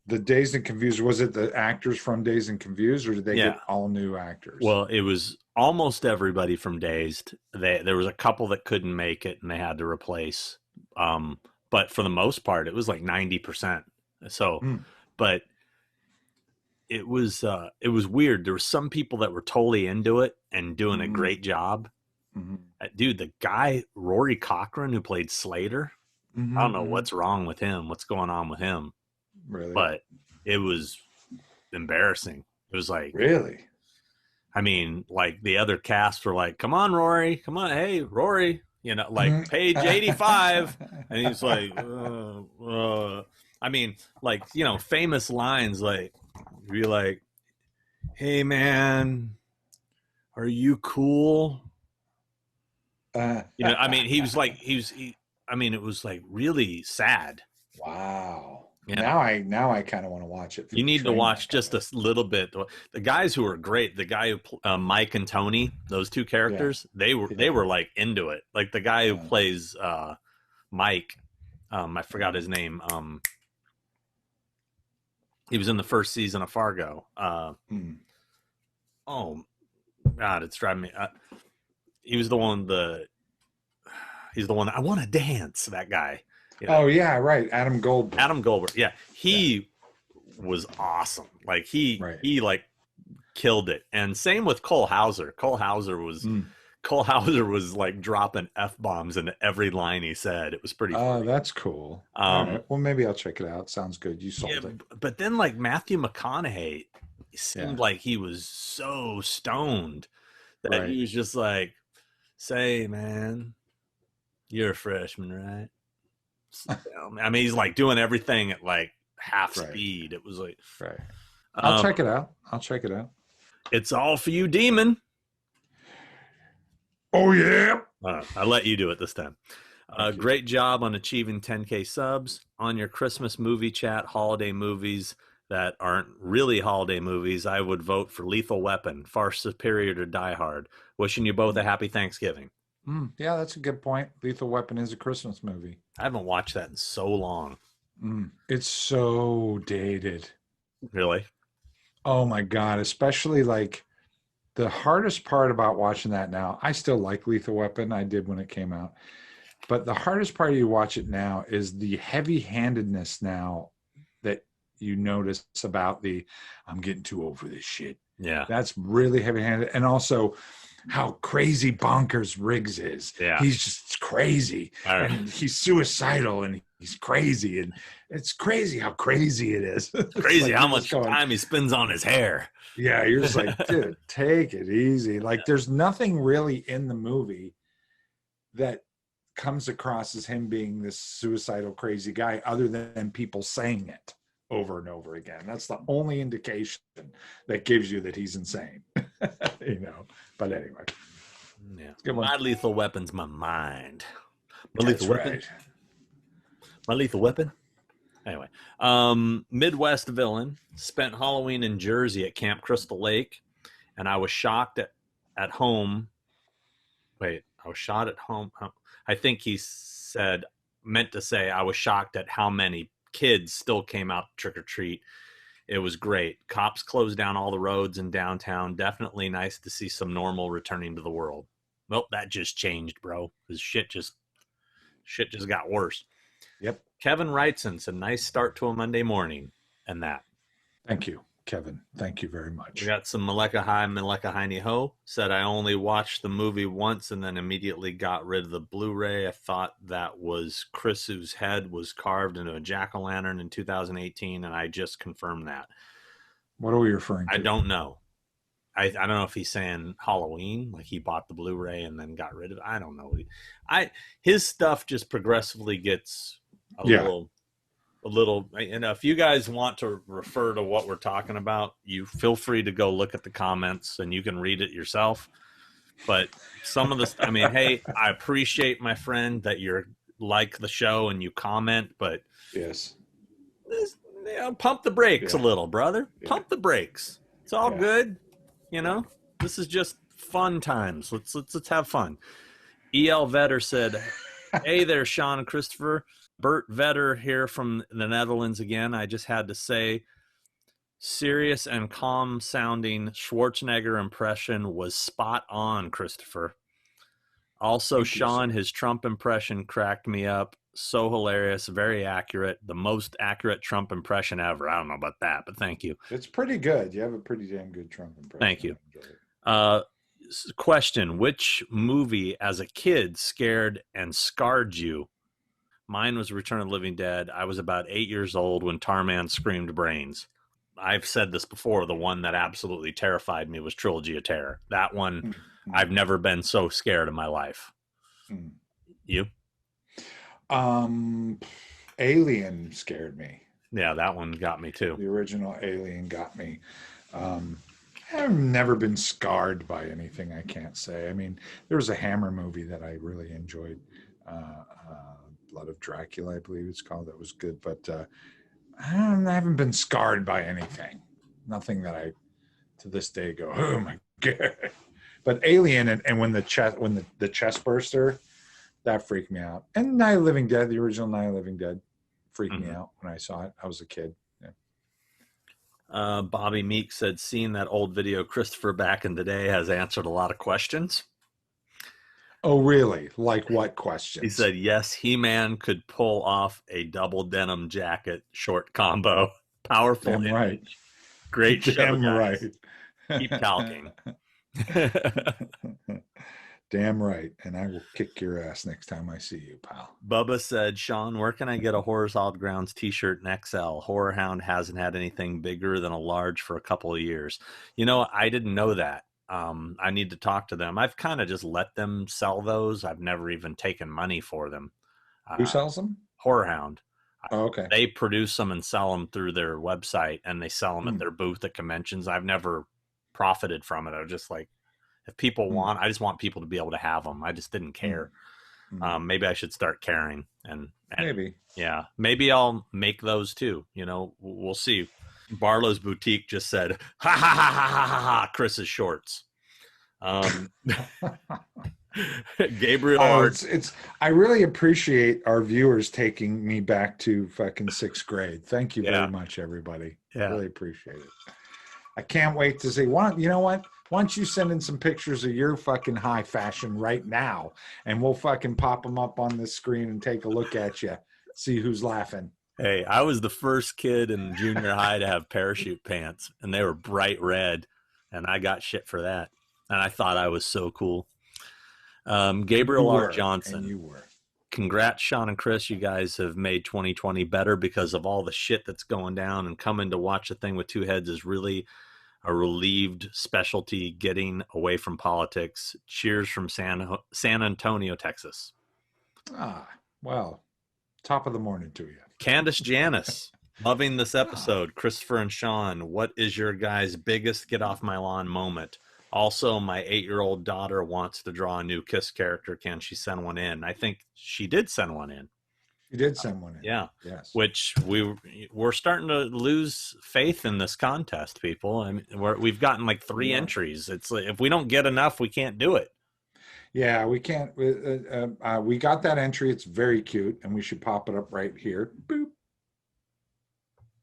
Speaker 1: the Dazed and Confused, was it the actors from Dazed and Confused, or did they get all new actors?
Speaker 2: Well, it was almost everybody from Dazed. There was a couple that couldn't make it and they had to replace. But for the most part, it was like 90%. So, but it was weird. There were some people that were totally into it and doing a great job. Dude, the guy, Rory Cochrane, who played Slater, I don't know what's wrong with him, what's going on with him.
Speaker 1: Really?
Speaker 2: But it was embarrassing. It was like,
Speaker 1: really?
Speaker 2: I mean, like the other cast were like, come on, Rory, come on. Hey, Rory, like page 85. And he's like, I mean, like, famous lines, like, be like, hey man, are you cool? I mean, he was like, it was like really sad.
Speaker 1: Wow.
Speaker 2: Yeah.
Speaker 1: Now I kind of want to watch it.
Speaker 2: You need to watch just a little bit. The guys who were great, the guy who Mike and Tony, those two characters, they were like into it. Like the guy who plays Mike, I forgot his name. He was in the first season of Fargo. Oh God, it's driving me. He's the one I want to dance. That guy.
Speaker 1: Oh yeah, right. Adam Goldberg.
Speaker 2: Yeah, he was awesome. Like he like killed it. And same with Cole Hauser. Cole Hauser was like dropping F-bombs into every line he said. It was pretty funny.
Speaker 1: Oh, that's cool. All right. Well, maybe I'll check it out. Sounds good. You sold it.
Speaker 2: But then like Matthew McConaughey seemed like he was so stoned that he was just like, say, man, you're a freshman, right? I mean, he's like doing everything at like half speed. It was like,
Speaker 1: I'll check it out.
Speaker 2: It's all for you, demon.
Speaker 1: Oh yeah.
Speaker 2: I'll let you do it this time. Great job on achieving 10K subs. On your Christmas movie chat, holiday movies that aren't really holiday movies, I would vote for Lethal Weapon, far superior to Die Hard. Wishing you both a happy Thanksgiving.
Speaker 1: Yeah, that's a good point. Lethal Weapon is a Christmas movie.
Speaker 2: I haven't watched that in so long.
Speaker 1: It's so dated.
Speaker 2: Really?
Speaker 1: Oh my God. Especially like the hardest part about watching that now, I still like Lethal Weapon. I did when it came out. But the hardest part of you watch it now is the heavy-handedness now that you notice about I'm getting too old for this shit.
Speaker 2: Yeah.
Speaker 1: That's really heavy-handed. And also how crazy bonkers Riggs is.
Speaker 2: Yeah.
Speaker 1: He's just crazy. And he's suicidal and he's crazy. And it's crazy how crazy it is.
Speaker 2: Crazy like how much time he spends on his hair.
Speaker 1: Yeah, you're just like, dude, take it easy. Like there's nothing really in the movie that comes across as him being this suicidal crazy guy other than people saying it over and over again. That's the only indication that gives you that he's insane. But anyway,
Speaker 2: my lethal weapon's my mind.
Speaker 1: My
Speaker 2: lethal weapon. Anyway, Midwest villain spent Halloween in Jersey at Camp Crystal Lake, and I was shocked at home. Wait, I was shot at home. I think he meant to say I was shocked at how many kids still came out trick or treat. It was great. Cops closed down all the roads in downtown. Definitely nice to see some normal returning to the world. Well, that just changed, bro. Because shit just got worse.
Speaker 1: Yep.
Speaker 2: Kevin Wrightson said, nice start to a Monday morning. And that.
Speaker 1: Thank you, Kevin. Thank you very much.
Speaker 2: We got some Maleka Heine Ho said, I only watched the movie once and then immediately got rid of the Blu-ray. I thought that was Chris whose head was carved into a jack-o'-lantern in 2018, and I just confirmed that.
Speaker 1: What are we referring to?
Speaker 2: I don't know. I don't know if he's saying Halloween, like he bought the Blu-ray and then got rid of it. I don't know. His stuff just progressively gets a little, and if you guys want to refer to what we're talking about, you feel free to go look at the comments and you can read it yourself. But some of this, I mean, hey, I appreciate, my friend, that you're like the show and you comment, but
Speaker 1: yes,
Speaker 2: pump the brakes a little, brother. Pump the brakes. It's all good. This is just fun times. Let's have fun. E.L. Vetter said, hey there, Sean and Christopher. Bert Vetter here from the Netherlands again. I just had to say, serious and calm sounding Schwarzenegger impression was spot on, Christopher. Also, thank Sean, his Trump impression cracked me up. So hilarious, very accurate. The most accurate Trump impression ever. I don't know about that, but thank you.
Speaker 1: It's pretty good. You have a pretty damn good Trump impression.
Speaker 2: Thank you. Question, which movie as a kid scared and scarred you? Mine was Return of the Living Dead. I was about 8 years old when Tarman screamed brains. I've said this before. The one that absolutely terrified me was Trilogy of Terror. That one, I've never been so scared in my life. You?
Speaker 1: Alien scared me.
Speaker 2: Yeah, that one got me too.
Speaker 1: The original Alien got me. I've never been scarred by anything, I can't say. I mean, there was a Hammer movie that I really enjoyed. Blood of Dracula, I believe it's called. That was good, but I haven't been scarred by anything. Nothing that I, to this day, go, oh my God. But Alien and when the chest burster, that freaked me out. And Night of the Living Dead, the original Night of the Living Dead, freaked me out when I saw it. I was a kid. Yeah.
Speaker 2: Bobby Meek said, seeing that old video, Christopher, back in the day, has answered a lot of questions.
Speaker 1: Oh, really? Like what questions?
Speaker 2: He said, yes, He-Man could pull off a double denim jacket short combo. Powerful
Speaker 1: Damn
Speaker 2: image.
Speaker 1: Right.
Speaker 2: Great show,
Speaker 1: Damn
Speaker 2: guys.
Speaker 1: Right.
Speaker 2: Keep talking.
Speaker 1: Damn right. And I will kick your ass next time I see you, pal.
Speaker 2: Bubba said, Sean, where can I get a Horror Solid Grounds t-shirt in XL? Horror Hound hasn't had anything bigger than a large for a couple of years. I didn't know that. I need to talk to them. I've kind of just let them sell those. I've never even taken money for them.
Speaker 1: Who sells them?
Speaker 2: Horror Hound.
Speaker 1: Oh, okay.
Speaker 2: They produce them and sell them through their website, and they sell them at their booth at conventions. I've never profited from it. I was just like, if people want, I just want people to be able to have them. I just didn't care. Maybe I should start caring and
Speaker 1: maybe.
Speaker 2: Yeah, maybe I'll make those too. You know, we'll see. Barlow's Boutique just said, ha ha ha ha ha ha ha, Chris's shorts. Gabriel Art.
Speaker 1: I really appreciate our viewers taking me back to fucking 6th grade. Thank you very much, everybody.
Speaker 2: Yeah.
Speaker 1: Really appreciate it. I can't wait to see. You know what? Why don't you send in some pictures of your fucking high fashion right now, and we'll fucking pop them up on this screen and take a look at you. See who's laughing.
Speaker 2: Hey, I was the first kid in junior high to have parachute pants, and they were bright red, and I got shit for that. And I thought I was so cool. Gabriel R. Johnson.
Speaker 1: And you were.
Speaker 2: Congrats, Sean and Chris. You guys have made 2020 better because of all the shit that's going down, and coming to watch a thing with two heads is really a relieved specialty, getting away from politics. Cheers from San Antonio, Texas.
Speaker 1: Well, top of the morning to you.
Speaker 2: Candace Janice, loving this episode. Christopher and Sean, what is your guys' biggest get off my lawn moment? Also, my 8-year-old daughter wants to draw a new Kiss character. Can she send one in? I think she did send one in.
Speaker 1: You did send one in.
Speaker 2: Yeah.
Speaker 1: Yes.
Speaker 2: Which we're starting to lose faith in this contest, people. I mean, we've gotten like 3 entries. It's like, if we don't get enough, we can't do it.
Speaker 1: Yeah, we can't. We got that entry. It's very cute, and we should pop it up right here. Boop.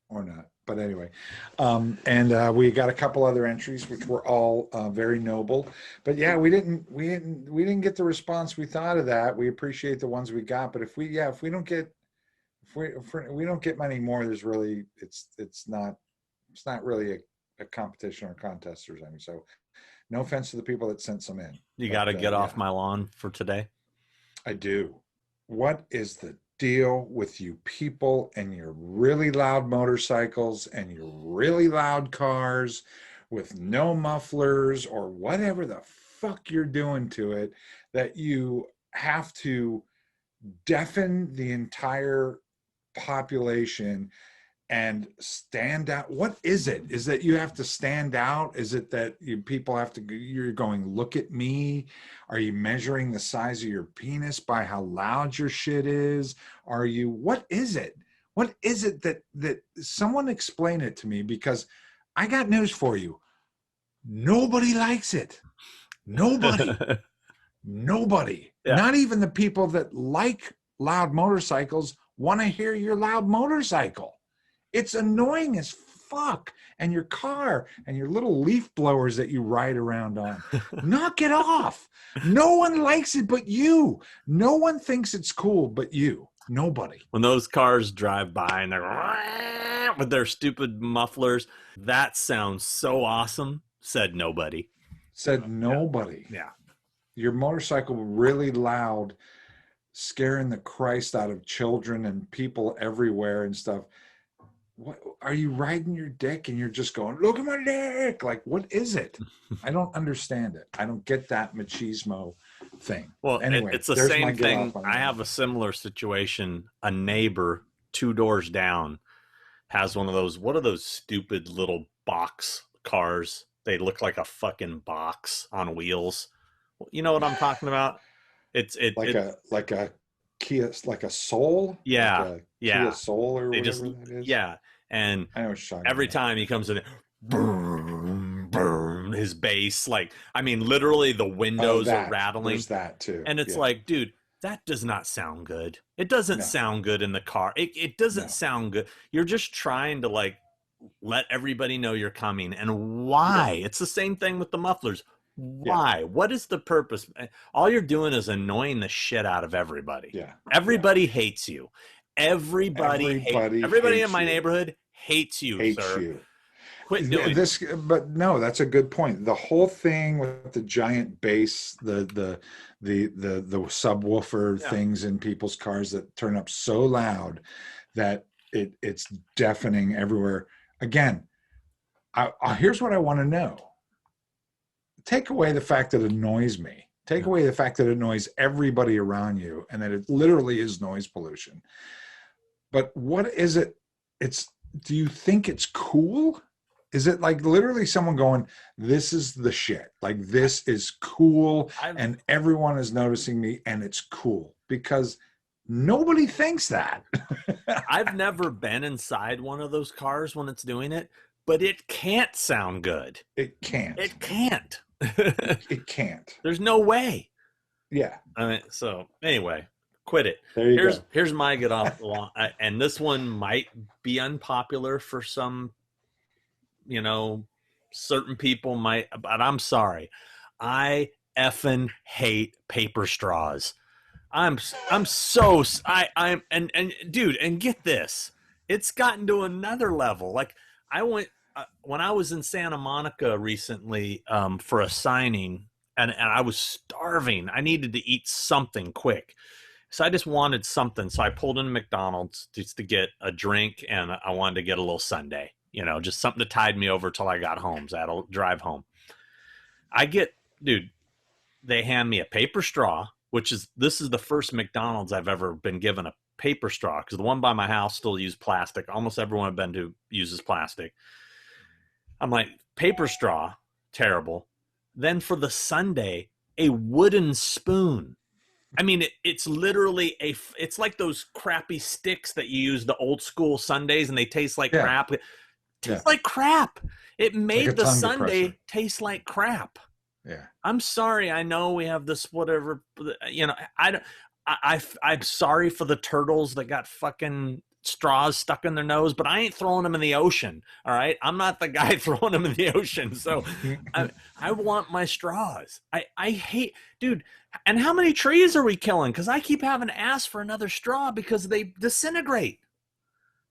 Speaker 1: Or not. But anyway, and we got a couple other entries, which were all very noble. But yeah, we didn't get the response we thought of that. We appreciate the ones we got, but if we don't get many more, there's really it's not really a competition or contest or something. So, no offense to the people that sent some in.
Speaker 2: You got to get off my lawn for today.
Speaker 1: I do. What is the deal with you people and your really loud motorcycles and your really loud cars with no mufflers or whatever the fuck you're doing to it, that you have to deafen the entire population and stand out? What is it? Is that you have to stand out? Is it that people have to, you're going, look at me? Are you measuring the size of your penis by how loud your shit is? What is it? What is it that someone explain it to me? Because I got news for you. Nobody likes it. Nobody. Nobody. Yeah. Not even the people that like loud motorcycles want to hear your loud motorcycle. It's annoying as fuck. And your car and your little leaf blowers that you ride around on. Knock it off. No one likes it but you. No one thinks it's cool but you. Nobody.
Speaker 2: When those cars drive by and they're with their stupid mufflers, that sounds so awesome. Said nobody.
Speaker 1: Said nobody.
Speaker 2: Yeah.
Speaker 1: Your motorcycle really loud, scaring the Christ out of children and people everywhere and stuff. What are you riding your dick and you're just going, look at my dick? Like, what is it? I don't understand it. I don't get that machismo thing.
Speaker 2: Well, anyway, it's the same thing. I have a similar situation. A neighbor 2 doors down has one of those, what are those stupid little box cars? They look like a fucking box on wheels. You know what I'm talking about? It's
Speaker 1: like a Kia, like a Soul.
Speaker 2: Yeah,
Speaker 1: like Kia Soul or whatever that is.
Speaker 2: Yeah, and
Speaker 1: I know what you're
Speaker 2: every time he comes in, boom, boom, his bass, like, I mean, literally the windows are rattling.
Speaker 1: There's that too,
Speaker 2: and it's like, dude, that does not sound good. It doesn't sound good in the car. It doesn't sound good. You're just trying to like let everybody know you're coming, and why? Yeah. It's the same thing with the mufflers. Why? Yeah. What is the purpose? All you're doing is annoying the shit out of everybody.
Speaker 1: Yeah.
Speaker 2: Everybody hates you. Everybody in my neighborhood hates you, sir. You. Quit doing
Speaker 1: this. But no, that's a good point. The whole thing with the giant bass, the subwoofer things in people's cars that turn up so loud that it's deafening everywhere. Again, here's what I want to know. Take away the fact that it annoys me. Take away the fact that it annoys everybody around you and that it literally is noise pollution. But what is it? Do you think it's cool? Is it like literally someone going, this is the shit. Like, this is cool and everyone is noticing me and it's cool. because nobody thinks that.
Speaker 2: I've never been inside one of those cars when it's doing it, but it can't sound good.
Speaker 1: It can't.
Speaker 2: It can't.
Speaker 1: It can't.
Speaker 2: There's no way.
Speaker 1: Yeah.
Speaker 2: So anyway, quit it.
Speaker 1: There you go.
Speaker 2: Here's my get off the lawn. And this one might be unpopular for some, certain people might, but I'm sorry. I effing hate paper straws. I'm dude, and get this, it's gotten to another level. Like I went when I was in Santa Monica recently for a signing, and I was starving. I needed to eat something quick, so I just wanted something. So I pulled into McDonald's just to get a drink, and I wanted to get a little sundae, just something to tide me over till I got home. So I had to drive home. They hand me a paper straw. This is the first McDonald's I've ever been given a paper straw, because the one by my house still used plastic. Almost everyone I've been to uses plastic. I'm like, paper straw, terrible. Then for the sundae, a wooden spoon. I mean, it's literally it's like those crappy sticks that you use, the old school sundaes, and they taste like crap. It tastes like crap. It made like the sundae taste like crap.
Speaker 1: Yeah.
Speaker 2: I'm sorry. I know we have this whatever, I'm sorry for the turtles that got fucking straws stuck in their nose, but I ain't throwing them in the ocean. All right. I'm not the guy throwing them in the ocean. So I want my straws. I hate, dude. And how many trees are we killing? Cause I keep having to ask for another straw because they disintegrate,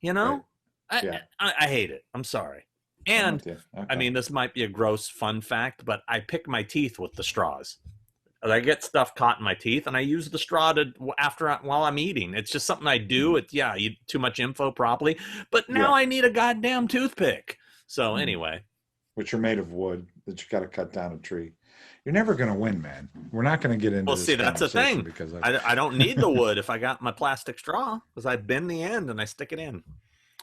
Speaker 2: Right. I hate it. I'm sorry. And
Speaker 1: okay.
Speaker 2: I mean, this might be a gross fun fact, but I pick my teeth with the straws. I get stuff caught in my teeth, and I use the straw while I'm eating. It's just something I do. Too much info probably, but now I need a goddamn toothpick. So anyway,
Speaker 1: which are made of wood that you got to cut down a tree. You're never going to win, man. We're not going to get into.
Speaker 2: Well, see, that's the thing. Because I don't need the wood if I got my plastic straw, because I bend the end and I stick it in.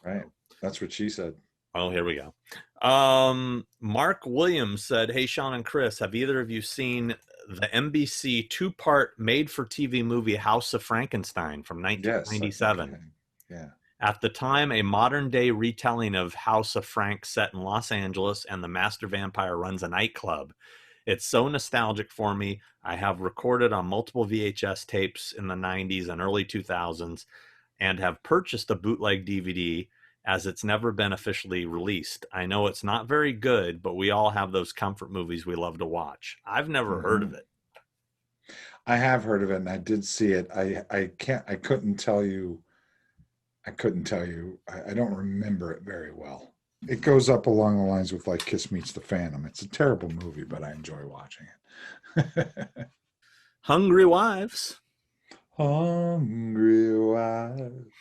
Speaker 1: Right. That's what she said.
Speaker 2: Oh, here we go. Mark Williams said, "Hey, Sean and Chris, have either of you seen the NBC 2-part made-for-TV movie House of Frankenstein from 1997?
Speaker 1: Yes,
Speaker 2: At the time, a modern-day retelling of House of Frank set in Los Angeles, and the master vampire runs a nightclub. It's so nostalgic for me. I have recorded on multiple VHS tapes in the 90s and early 2000s, and have purchased a bootleg DVD, as it's never been officially released. I know it's not very good, but we all have those comfort movies we love to watch. I've never heard of it."
Speaker 1: I have heard of it, and I did see it. I couldn't tell you. I don't remember it very well. It goes up along the lines with like Kiss Meets the Phantom. It's a terrible movie, but I enjoy watching it.
Speaker 2: Hungry Wives.
Speaker 1: Hungry Wives.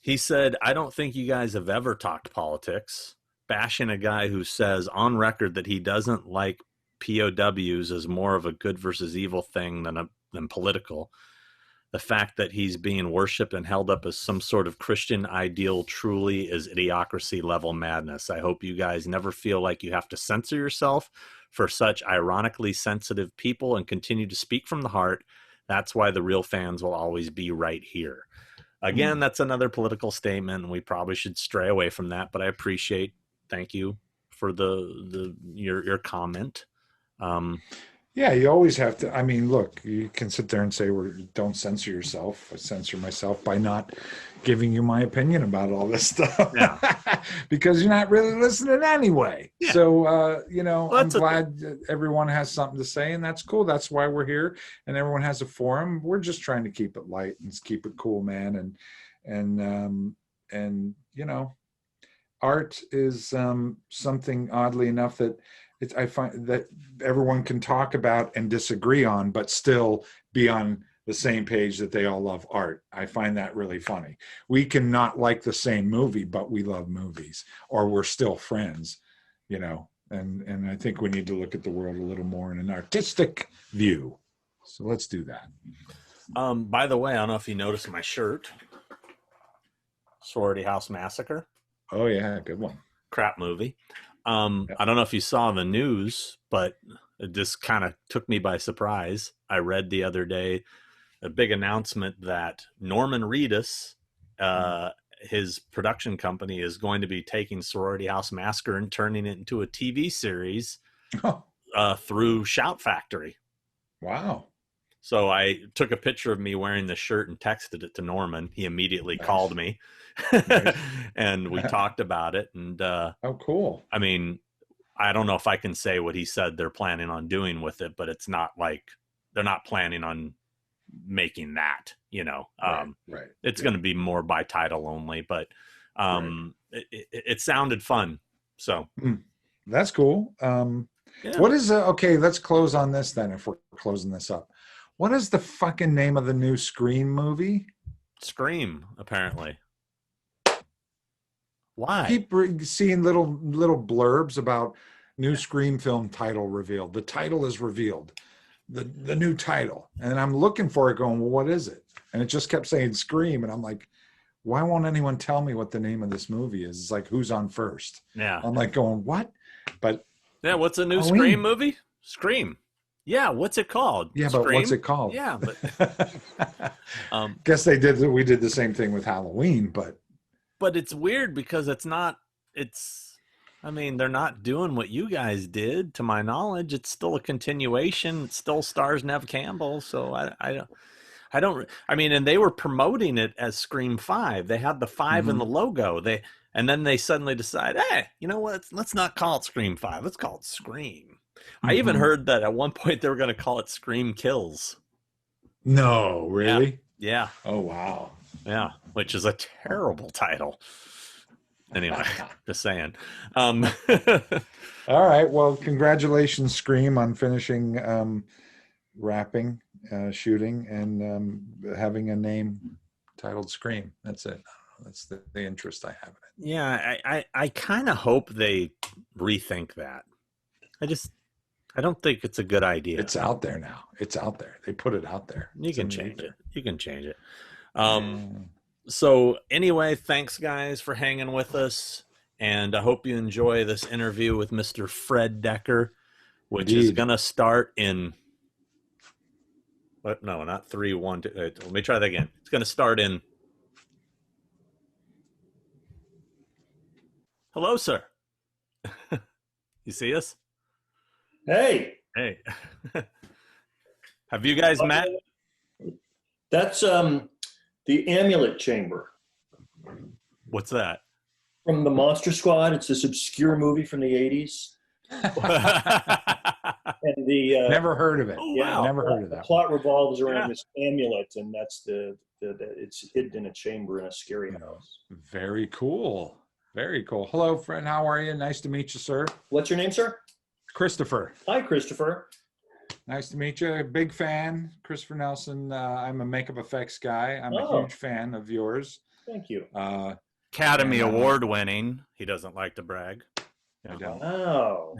Speaker 2: He said, "I don't think you guys have ever talked politics, bashing a guy who says on record that he doesn't like POWs as more of a good versus evil thing than political. The fact that he's being worshipped and held up as some sort of Christian ideal truly is idiocracy level madness. I hope you guys never feel like you have to censor yourself for such ironically sensitive people and continue to speak from the heart. That's why the real fans will always be right here." Again, that's another political statement, and we probably should stray away from that, but I thank you for your comment.
Speaker 1: Yeah, you always have to. I mean, look, you can sit there and say, don't censor yourself. I censor myself by not giving you my opinion about all this stuff.
Speaker 2: Yeah.
Speaker 1: Because you're not really listening anyway. Yeah. So, I'm glad everyone has something to say, and that's cool. That's why we're here, and everyone has a forum. We're just trying to keep it light and keep it cool, man. And art is something oddly enough that I find that everyone can talk about and disagree on, but still be on the same page that they all love art. I find that really funny. We can not like the same movie, but we love movies, or we're still friends, and I think we need to look at the world a little more in an artistic view. So let's do that.
Speaker 2: By the way, I don't know if you noticed my shirt. Sorority House Massacre.
Speaker 1: Oh yeah, good one.
Speaker 2: Crap movie. I don't know if you saw the news, but it just kind of took me by surprise. I read the other day a big announcement that Norman Reedus, his production company, is going to be taking Sorority House Massacre and turning it into a TV series through Shout Factory.
Speaker 1: Wow.
Speaker 2: So I took a picture of me wearing the shirt and texted it to Norman. He immediately called me, and we talked about it. And
Speaker 1: oh, cool.
Speaker 2: I mean, I don't know if I can say what he said they're planning on doing with it, but it's not like they're not planning on making that, you know.
Speaker 1: Right.
Speaker 2: It's going to be more by title only, but it sounded fun. So
Speaker 1: that's cool. What is okay, let's close on this then, if we're closing this up. What is the fucking name of the new Scream movie?
Speaker 2: Scream, apparently. Why?
Speaker 1: Keep seeing little blurbs about new Scream film title revealed. The title is revealed. The new title. And I'm looking for it going, well, what is it? And it just kept saying Scream. And I'm like, why won't anyone tell me what the name of this movie is? It's like, who's on first?
Speaker 2: Yeah.
Speaker 1: I'm like going, what? But
Speaker 2: yeah, what's a new Scream movie? Scream. Yeah, what's it called?
Speaker 1: Yeah,
Speaker 2: Scream?
Speaker 1: but what's it called?
Speaker 2: Yeah, but
Speaker 1: guess we did the same thing with Halloween,
Speaker 2: but it's weird because I mean, they're not doing what you guys did, to my knowledge. It's still a continuation. It still stars Neve Campbell, so I don't. I mean, and they were promoting it as Scream 5. They had the 5 in the logo. And then they suddenly decide, hey, you know what? Let's not call it Scream 5. Let's call it Scream. I even heard that at one point they were going to call it Scream Kills.
Speaker 1: No, really?
Speaker 2: Yeah.
Speaker 1: Oh, wow.
Speaker 2: Yeah, which is a terrible title. Anyway, just saying.
Speaker 1: All right. Well, congratulations, Scream, on finishing wrapping, shooting, and having a name titled Scream. That's it. That's the interest I have in it.
Speaker 2: Yeah, I kind of hope they rethink that. I don't think it's a good idea.
Speaker 1: It's out there now. It's out there. They put it out there.
Speaker 2: You can change it. You can change it. So anyway, thanks guys for hanging with us. And I hope you enjoy this interview with Mr. Fred Dekker, which is going to start in, no, not 3, 1, 2. Let me try that again. It's going to start in. Hello, sir. You see us?
Speaker 4: Hey.
Speaker 2: Have you guys met?
Speaker 4: That's the Amulet Chamber.
Speaker 2: What's that?
Speaker 4: From the Monster Squad. It's this obscure movie from the 80s. And
Speaker 1: never heard of it.
Speaker 4: Yeah,
Speaker 1: never heard of that.
Speaker 4: The plot revolves around this amulet, and that's it's hidden in a chamber in a scary house.
Speaker 1: Very cool. Very cool. Hello, Fred. How are you? Nice to meet you, sir.
Speaker 4: What's your name, sir?
Speaker 1: Christopher.
Speaker 4: Hi, Christopher.
Speaker 1: Nice to meet you. Big fan, Christopher Nelson. I'm a makeup effects guy. I'm a huge fan of yours.
Speaker 4: Thank you.
Speaker 2: Academy Award winning. He doesn't like to brag.
Speaker 1: I don't.
Speaker 4: Wow.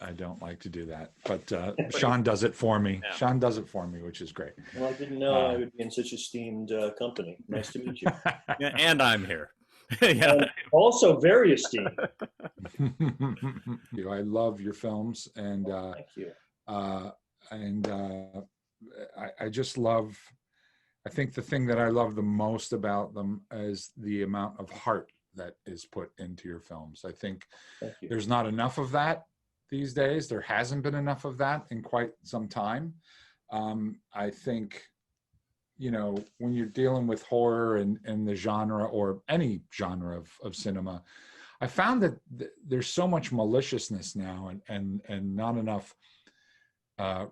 Speaker 1: I don't like to do that, but Sean does it for me. Yeah. Sean does it for me, which is great.
Speaker 4: Well, I didn't know I would be in such esteemed company. Nice to meet you.
Speaker 2: Yeah, and I'm here.
Speaker 4: Yeah. Also very esteemed.
Speaker 1: I love your films, and
Speaker 4: thank you.
Speaker 1: I just love. I think the thing that I love the most about them is the amount of heart that is put into your films. I think there's not enough of that these days. There hasn't been enough of that in quite some time. I think, when you're dealing with horror and the genre, or any genre of cinema, I found that there's so much maliciousness now and not enough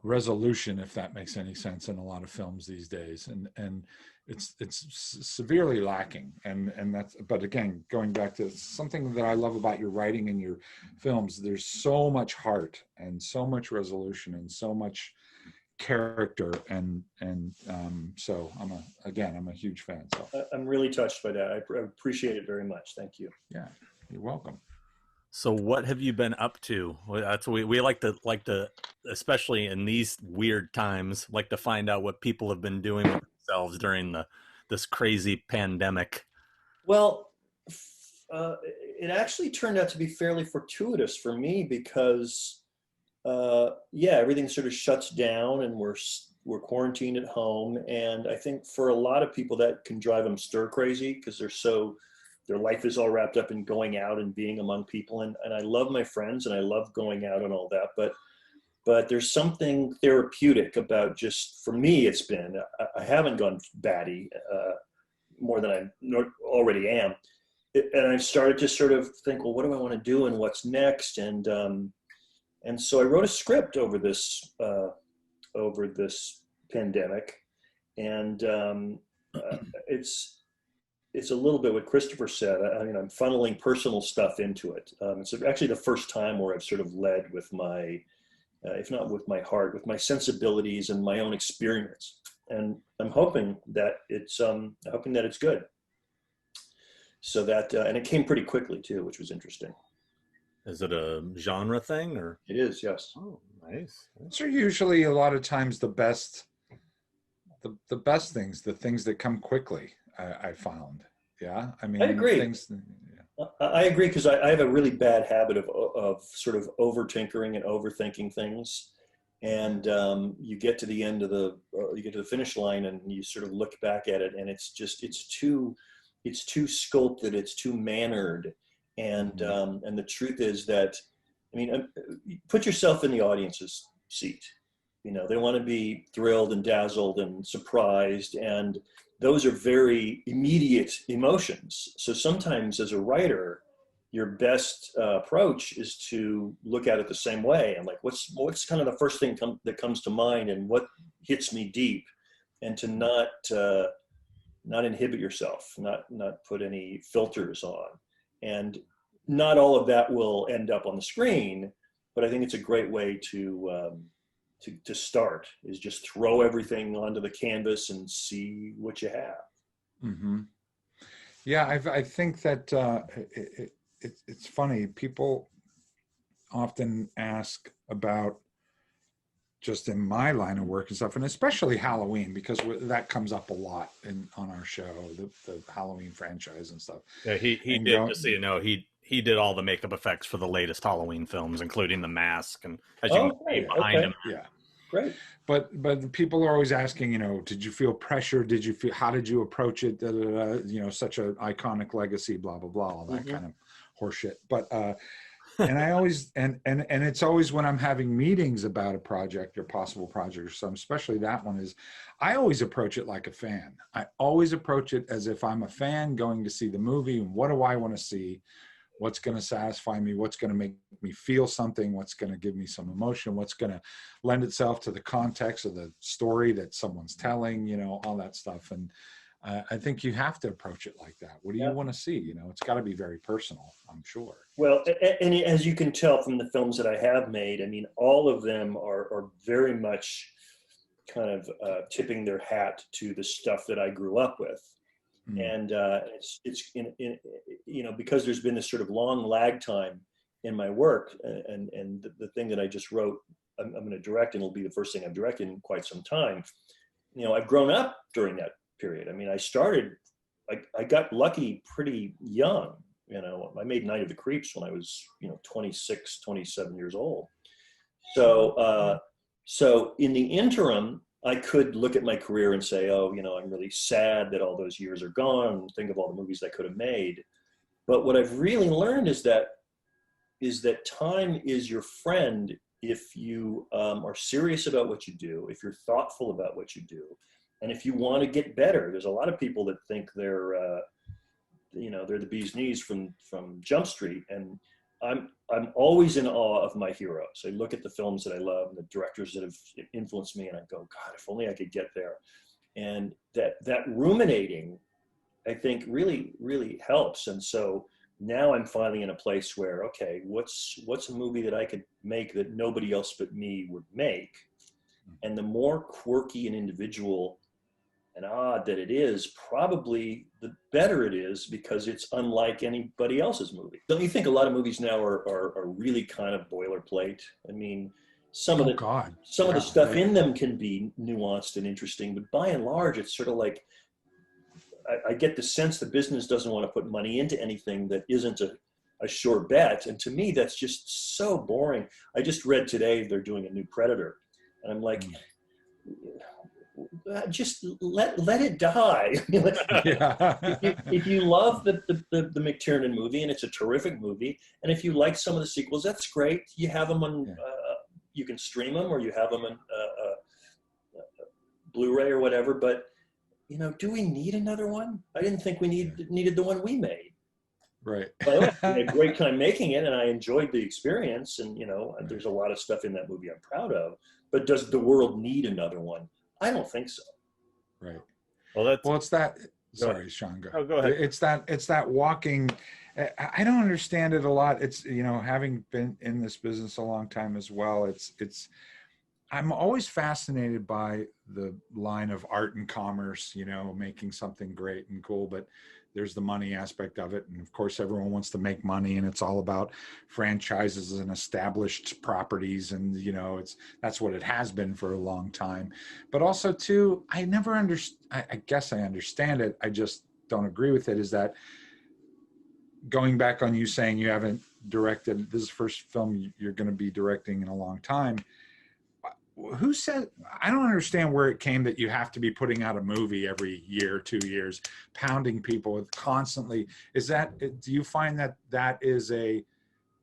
Speaker 1: resolution, if that makes any sense, in a lot of films these days. And it's severely lacking. And that's, but again, going back to something that I love about your writing and your films, there's so much heart and so much resolution and so much character, and so I'm a huge fan. So
Speaker 4: I'm really touched by that. I appreciate it very much. Thank you.
Speaker 1: Yeah, you're welcome.
Speaker 2: So what have you been up to? That's we like to, especially in these weird times, like to find out what people have been doing with themselves during this crazy pandemic.
Speaker 4: Well, it actually turned out to be fairly fortuitous for me because everything sort of shuts down, and we're we're quarantined at home, and I think for a lot of people that can drive them stir crazy because their life is all wrapped up in going out and being among people. And I love my friends and I love going out and all that, but there's something therapeutic about, just for me, it's been, I haven't gone batty more than I already am. And I've started to sort of think, well, what do I want to do and what's next? And so I wrote a script over this pandemic, and it's a little bit what Christopher said. I mean, I'm funneling personal stuff into it. It's actually the first time where I've sort of led with my, if not with my heart, with my sensibilities and my own experience. And I'm hoping that it's good. So that, and it came pretty quickly too, which was interesting.
Speaker 2: Is it a genre thing, or?
Speaker 4: It is, yes.
Speaker 2: Oh, nice.
Speaker 1: Those are usually a lot of times the best things, the things that come quickly. I found. Yeah, I mean,
Speaker 4: I agree. I agree, because I have a really bad habit of sort of over tinkering and overthinking things, and you get to the end of you get to the finish line, and you sort of look back at it, and it's too sculpted, it's too mannered, and the truth is that, I mean, put yourself in the audience's seat. You know, they want to be thrilled and dazzled and surprised, and those are very immediate emotions. So sometimes as a writer, your best approach is to look at it the same way, and like, what's kind of the first thing that comes to mind, and what hits me deep, and to not inhibit yourself, not put any filters on. And not all of that will end up on the screen, but I think it's a great way to start, is just throw everything onto the canvas and see what you have.
Speaker 1: Mm-hmm. Yeah, I think that it's funny. People often ask about, just in my line of work and stuff, and especially Halloween, because that comes up a lot on our show, the Halloween franchise and stuff.
Speaker 2: Yeah, he did, just so you know, he did all the makeup effects for the latest Halloween films, including the mask, and as you can see behind him.
Speaker 1: Yeah.
Speaker 4: Great.
Speaker 1: But people are always asking, you know, did you feel pressure? How did you approach it? You know, such an iconic legacy, blah, blah, blah, all that kind of horseshit. But, and I always, and it's always when I'm having meetings about a project or possible project or something, especially that one, is I always approach it like a fan. I always approach it as if I'm a fan going to see the movie. And what do I want to see? What's going to satisfy me? What's going to make me feel something? What's going to give me some emotion? What's going to lend itself to the context of the story that someone's telling, you know, all that stuff. And I think you have to approach it like that. What do you want to see? You know, it's got to be very personal, I'm sure.
Speaker 4: Well, and as you can tell from the films that I have made, I mean, all of them are very much kind of tipping their hat to the stuff that I grew up with. And it's you know, because there's been this sort of long lag time in my work, and the thing that I just wrote, I'm going to direct, and it'll be the first thing I've directed in quite some time. You know, I've grown up during that period. I mean, I got lucky pretty young. You know, I made Night of the Creeps when I was, you know, 26, 27 years old. So in the interim, I could look at my career and say, oh, you know, I'm really sad that all those years are gone, and think of all the movies I could have made. But what I've really learned is that time is your friend if you are serious about what you do, if you're thoughtful about what you do, and if you want to get better. There's a lot of people that think they're the bee's knees from Jump Street, and I'm always in awe of my heroes. I look at the films that I love and the directors that have influenced me, and I go, God, if only I could get there. And that ruminating, I think, really, really helps. And so now I'm finally in a place where, okay, what's a movie that I could make that nobody else but me would make? And the more quirky and individual and odd that it is, probably the better it is, because it's unlike anybody else's movie. Don't you think a lot of movies now are really kind of boilerplate? I mean, some of the stuff in them can be nuanced and interesting, but by and large, it's sort of like, I get the sense the business doesn't want to put money into anything that isn't a sure bet. And to me, that's just so boring. I just read today they're doing a new Predator, and I'm like, just let it die. If you love the McTiernan movie, and it's a terrific movie, and if you like some of the sequels, that's great. You have them on, you can stream them, or you have them on Blu-ray or whatever. But do we need another one? I didn't think we needed the one we made.
Speaker 1: Right.
Speaker 4: But I had a great time making it, and I enjoyed the experience. And there's a lot of stuff in that movie I'm proud of. But does the world need another one? I don't think so.
Speaker 1: Right.
Speaker 2: Well,
Speaker 1: it's that. Sorry, Sean. Go.
Speaker 2: Oh, go ahead.
Speaker 1: It's that walking. I don't understand it a lot. It's having been in this business a long time as well. It's. I'm always fascinated by the line of art and commerce. Making something great and cool, but there's the money aspect of it, and of course everyone wants to make money, and it's all about franchises and established properties, and that's what it has been for a long time. But also too, I never I guess I understand it, I just don't agree with it, is that going back on you saying you haven't directed, this is the first film you're going to be directing in a long time. Who said? I don't understand where it came that you have to be putting out a movie every year, 2 years, pounding people with constantly. Do you find that is a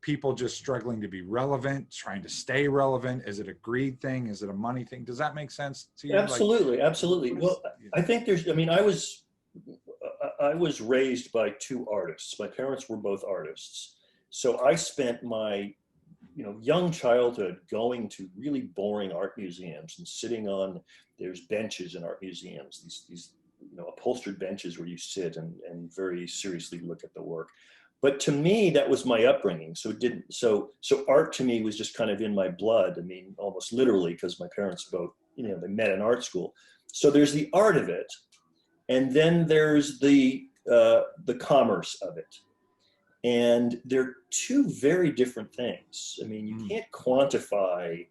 Speaker 1: people just struggling to be relevant, trying to stay relevant? Is it a greed thing? Is it a money thing? Does that make sense to you?
Speaker 4: Absolutely, absolutely. Well, I think I was raised by two artists. My parents were both artists, so I spent my young childhood going to really boring art museums and sitting on, there's benches in art museums, these upholstered benches where you sit and very seriously look at the work. But to me, that was my upbringing. So art to me was just kind of in my blood. I mean, almost literally, because my parents both, they met in art school. So there's the art of it, and then there's the commerce of it. And they're two very different things. I mean, you can't quantify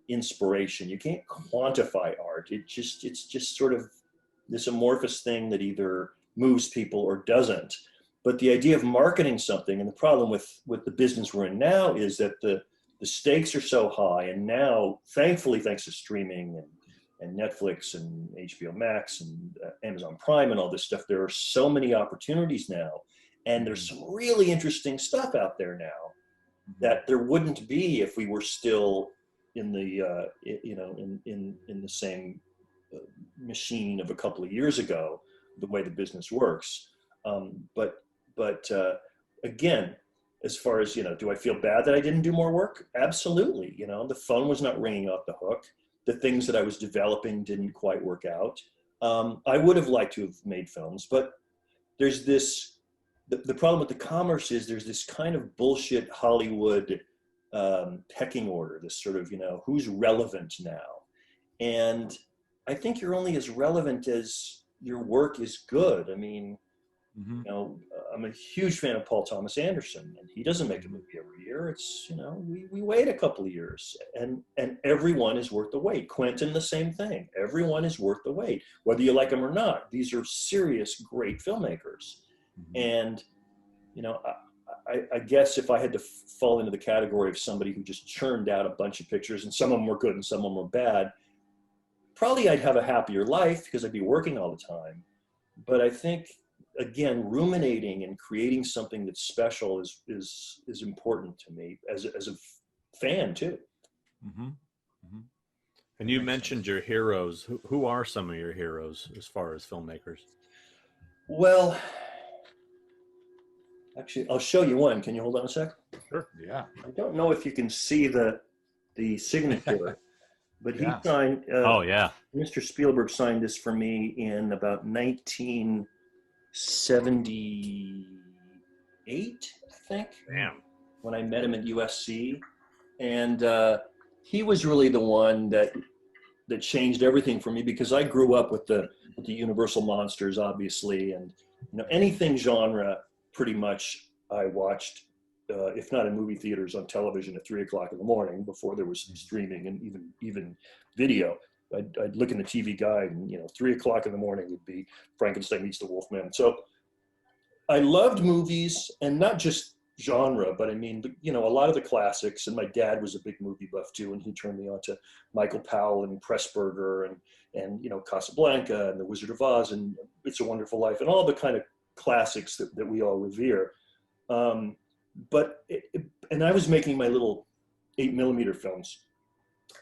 Speaker 4: inspiration. You can't quantify art. It's just sort of this amorphous thing that either moves people or doesn't. But the idea of marketing something, and the problem with the business we're in now, is that the stakes are so high. And now, thankfully, thanks to streaming and Netflix and HBO Max and Amazon Prime and all this stuff, there are so many opportunities now. And there's some really interesting stuff out there now that there wouldn't be if we were still in the in the same machine of a couple of years ago, the way the business works. But again, as far as do I feel bad that I didn't do more work? Absolutely. The phone was not ringing off the hook. The things that I was developing didn't quite work out. I would have liked to have made films, but there's this. The problem with the commerce is there's this kind of bullshit Hollywood pecking order, this sort of, who's relevant now. And I think you're only as relevant as your work is good. I mean, I'm a huge fan of Paul Thomas Anderson, and he doesn't make a movie every year. It's, we wait a couple of years, and everyone is worth the wait. Quentin, the same thing. Everyone is worth the wait, whether you like them or not. These are serious, great filmmakers. And, I guess if I had to fall into the category of somebody who just churned out a bunch of pictures, and some of them were good and some of them were bad, probably I'd have a happier life because I'd be working all the time. But I think, again, ruminating and creating something that's special is important to me as a fan too.
Speaker 2: And you mentioned your heroes. Who are some of your heroes as far as filmmakers?
Speaker 4: Well, actually, I'll show you one. Can you hold on a sec?
Speaker 2: Sure.
Speaker 1: Yeah.
Speaker 4: I don't know if you can see the signature, but he signed. Mr. Spielberg signed this for me in about 1978, I think.
Speaker 2: Damn.
Speaker 4: When I met him at USC, and he was really the one that changed everything for me, because I grew up with the Universal monsters, obviously, and anything genre. Pretty much I watched, if not in movie theaters, on television at 3 o'clock in the morning before there was streaming and even video. I'd look in the TV guide, and 3 o'clock in the morning would be Frankenstein Meets the Wolfman. So I loved movies, and not just genre, but I mean, a lot of the classics. And my dad was a big movie buff too, and he turned me on to Michael Powell and Pressburger, and and Casablanca and The Wizard of Oz and It's a Wonderful Life and all the kind of classics that we all revere. And I was making my little 8mm films.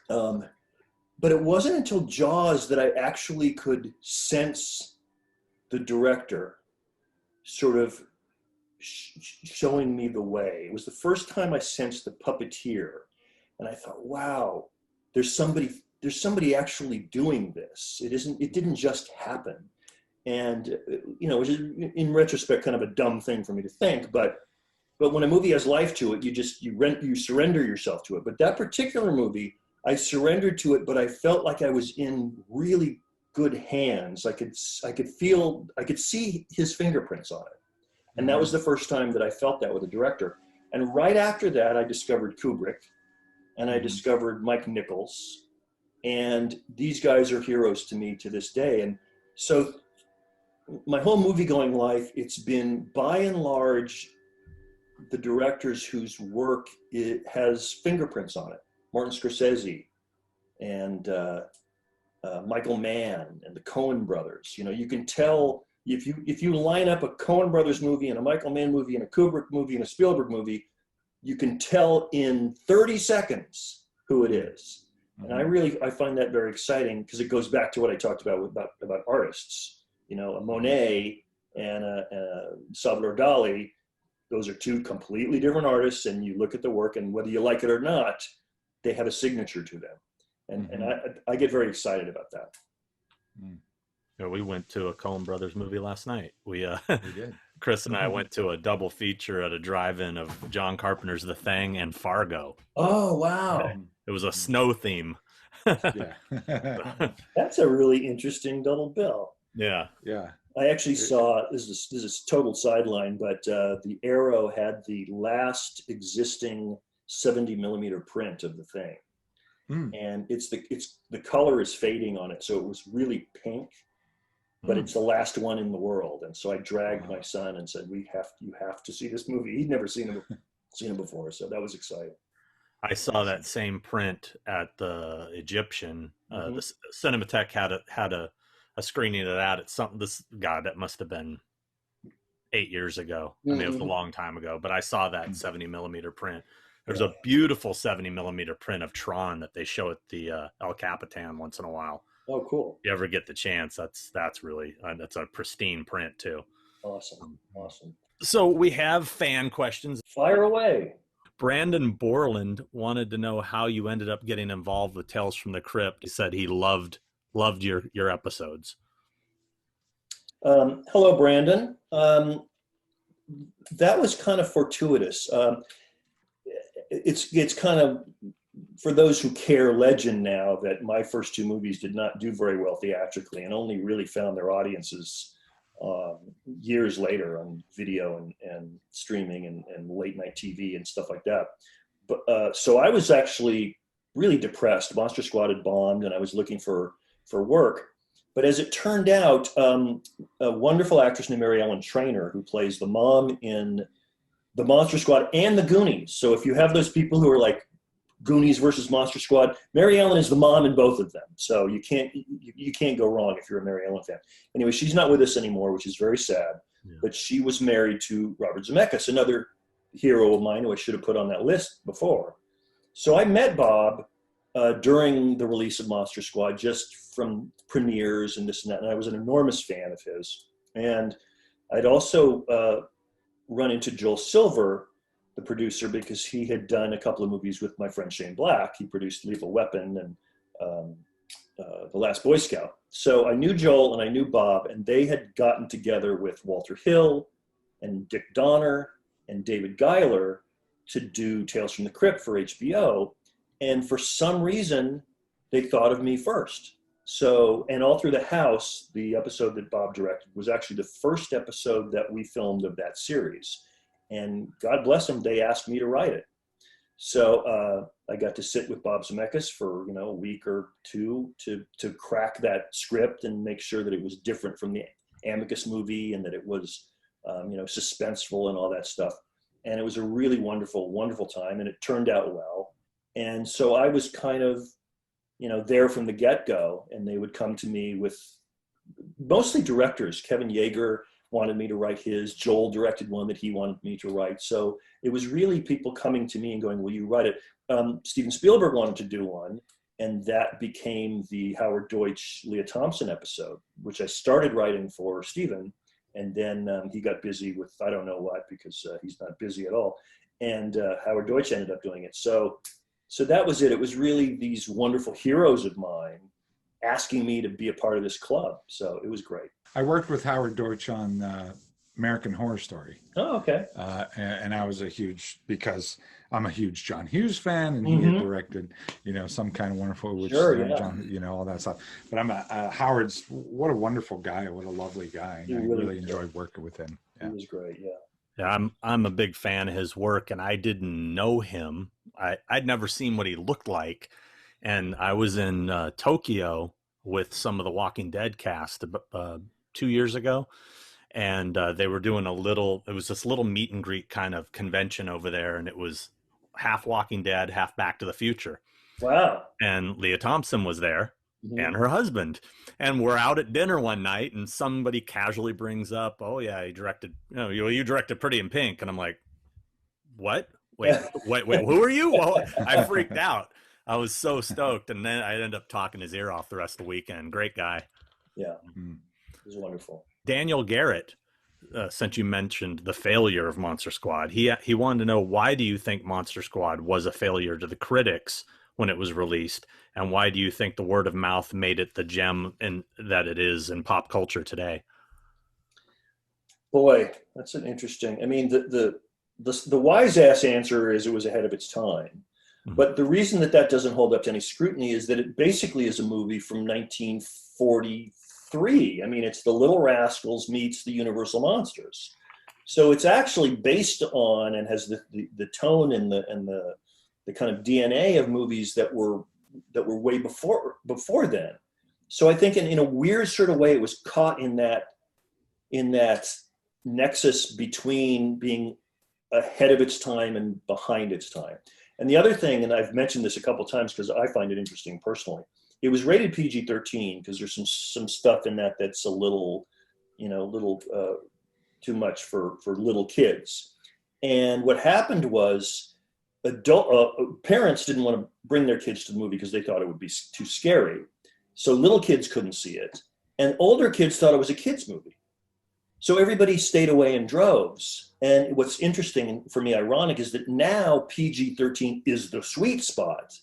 Speaker 4: But it wasn't until Jaws that I actually could sense the director sort of showing me the way. It was the first time I sensed the puppeteer, and I thought, wow, there's somebody actually doing this. It didn't just happen. And which is in retrospect kind of a dumb thing for me to think, but when a movie has life to it, you surrender yourself to it. But that particular movie, I surrendered to it, but I felt like I was in really good hands. I could see his fingerprints on it. And that was the first time that I felt that with a director. And right after that, I discovered Kubrick, and I discovered Mike Nichols. And these guys are heroes to me to this day. And so my whole movie-going life, it's been, by and large, the directors whose work has fingerprints on it. Martin Scorsese and Michael Mann and the Coen brothers. You can tell if you line up a Coen brothers movie and a Michael Mann movie and a Kubrick movie and a Spielberg movie, you can tell in 30 seconds who it is. And I find that very exciting, because it goes back to what I talked about artists. A Monet and a Salvador Dali, those are two completely different artists, and you look at the work, and whether you like it or not, they have a signature to them. And I get very excited about that.
Speaker 2: Yeah, we went to a Coen Brothers movie last night. We
Speaker 1: did.
Speaker 2: Chris and I went to a double feature at a drive-in of John Carpenter's The Thing and Fargo.
Speaker 4: Oh, wow.
Speaker 2: It was a snow theme.
Speaker 1: Yeah.
Speaker 4: That's a really interesting double bill.
Speaker 2: Yeah.
Speaker 1: Yeah.
Speaker 4: I actually saw, this is total sideline, but the Arrow had the last existing 70mm print of The Thing. And the color is fading on it. So it was really pink, but it's the last one in the world. And so I dragged my son and said, you have to see this movie. He'd never seen it before. So that was exciting.
Speaker 2: I saw that same print at the Egyptian. The Cinematheque had a screening of that at that must have been 8 years ago. I mean, it was a long time ago, but I saw that 70mm print. There's a beautiful 70mm print of Tron that they show at the El Capitan once in a while.
Speaker 4: Oh, cool.
Speaker 2: If you ever get the chance, that's really, that's a pristine print too.
Speaker 4: Awesome.
Speaker 2: So we have fan questions.
Speaker 4: Fire away.
Speaker 2: Brandon Borland wanted to know how you ended up getting involved with Tales from the Crypt. He said he loved your episodes.
Speaker 4: Hello, Brandon. That was kind of fortuitous. It's kind of, for those who care, legend now that my first two movies did not do very well theatrically and only really found their audiences years later on video and streaming and late night TV and stuff like that. But so I was actually really depressed. Monster Squad had bombed, and I was looking for work. But as it turned out, a wonderful actress named Mary Ellen Trainor, who plays the mom in the Monster Squad and the Goonies. So if you have those people who are like Goonies versus Monster Squad, Mary Ellen is the mom in both of them. So you can't go wrong if you're a Mary Ellen fan. Anyway, she's not with us anymore, which is very sad. Yeah. But she was married to Robert Zemeckis, another hero of mine who I should have put on that list before. So I met Bob during the release of Monster Squad, just from premieres and this and that. And I was an enormous fan of his. And I'd also run into Joel Silver, the producer, because he had done a couple of movies with my friend Shane Black. He produced Lethal Weapon and The Last Boy Scout. So I knew Joel and I knew Bob, and they had gotten together with Walter Hill and Dick Donner and David Giler to do Tales from the Crypt for HBO. And for some reason, they thought of me first. So, and All Through the House, the episode that Bob directed, was actually the first episode that we filmed of that series. And God bless them, they asked me to write it. So I got to sit with Bob Zemeckis for a week or two to crack that script and make sure that it was different from the Amicus movie and that it was suspenseful and all that stuff. And it was a really wonderful, wonderful time, and it turned out well. And so I was kind of there from the get-go, and they would come to me with mostly directors. Kevin Yeager wanted me to write his. Joel directed one that he wanted me to write. So it was really people coming to me and going, will you write it? Steven Spielberg wanted to do one, and that became the Howard Deutsch, Leah Thompson episode, which I started writing for Steven, and then he got busy with, I don't know what, because he's not busy at all. And Howard Deutsch ended up doing it. So that was it. It was really these wonderful heroes of mine asking me to be a part of this club. So it was great.
Speaker 1: I worked with Howard Deutsch on American Horror Story.
Speaker 4: Oh, okay.
Speaker 1: And I was because I'm a huge John Hughes fan, and he had directed, Some Kind of Wonderful, which John, all that stuff. But I'm Howard's, what a wonderful guy, what a lovely guy. I really enjoyed working with him. Yeah.
Speaker 4: He was great, yeah.
Speaker 2: Yeah, I'm a big fan of his work, and I didn't know him. I'd never seen what he looked like, and I was in Tokyo with some of the Walking Dead cast 2 years ago, and they were doing it was this little meet and greet kind of convention over there, and it was half Walking Dead, half Back to the Future.
Speaker 4: Wow.
Speaker 2: And Leah Thompson was there, and her husband, and we're out at dinner one night, and somebody casually brings up, oh yeah, you directed Pretty in Pink. And I'm like, what? Wait, who are you? Well, I freaked out. I was so stoked, and then I ended up talking his ear off the rest of the weekend. Great guy.
Speaker 4: Yeah, it was wonderful.
Speaker 2: Daniel Garrett, since you mentioned the failure of Monster Squad, he wanted to know, why do you think Monster Squad was a failure to the critics when it was released, and why do you think the word of mouth made it the gem that it is in pop culture today?
Speaker 4: Boy, that's an interesting. I mean, the wise ass answer is it was ahead of its time. But the reason that doesn't hold up to any scrutiny is that it basically is a movie from 1943. I mean, it's the Little Rascals meets the Universal Monsters. So it's actually based on and has the tone and the kind of DNA of movies that were way before then. So I think in a weird sort of way, it was caught in that nexus between being ahead of its time and behind its time. And the other thing, and I've mentioned this a couple of times because I find it interesting personally, it was rated PG-13 because there's some stuff in that that's a little too much for little kids. And what happened was adult parents didn't want to bring their kids to the movie because they thought it would be too scary. So little kids couldn't see it, and older kids thought it was a kids movie. So everybody stayed away in droves. And what's interesting and for me ironic is that now PG-13 is the sweet spot.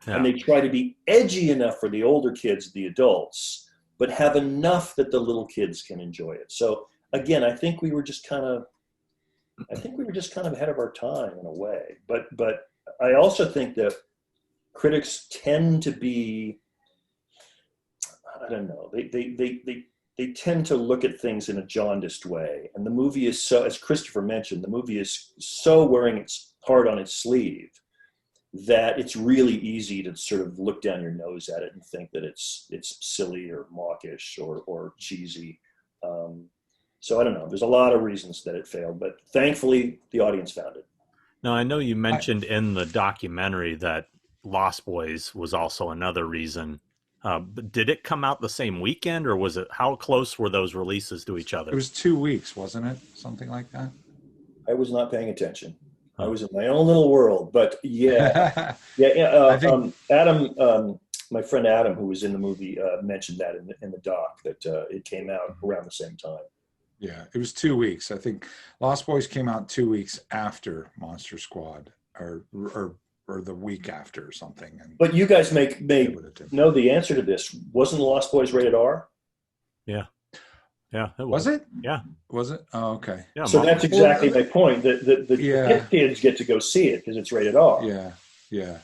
Speaker 4: Yeah. And they try to be edgy enough for the older kids, the adults, but have enough that the little kids can enjoy it. So again, I think we were just kind of ahead of our time in a way. But I also think that critics tend to be, I don't know, they tend to look at things in a jaundiced way. And the movie is so, as Christopher mentioned, the movie is so wearing its heart on its sleeve that it's really easy to sort of look down your nose at it and think that it's silly or mawkish or cheesy. So I don't know. There's a lot of reasons that it failed, but thankfully the audience found it.
Speaker 2: Now, I know you mentioned in the documentary that Lost Boys was also another reason. But did it come out the same weekend, or was it, how close were those releases to each other?
Speaker 1: It was 2 weeks, wasn't it? Something like that.
Speaker 4: I was not paying attention. I was in my own little world, but yeah. I think Adam, my friend Adam, who was in the movie, mentioned that in the doc, that it came out around the same time.
Speaker 1: Yeah, it was 2 weeks. I think Lost Boys came out 2 weeks after Monster Squad, or the week after or something.
Speaker 4: But you guys may know the answer to this. Wasn't The Lost Boys rated R?
Speaker 2: Yeah. Yeah.
Speaker 1: Was it?
Speaker 2: Yeah.
Speaker 1: Was it? Oh, okay.
Speaker 4: Yeah, so that's exactly my point. The kids get to go see it because it's rated R.
Speaker 1: Yeah. Yeah.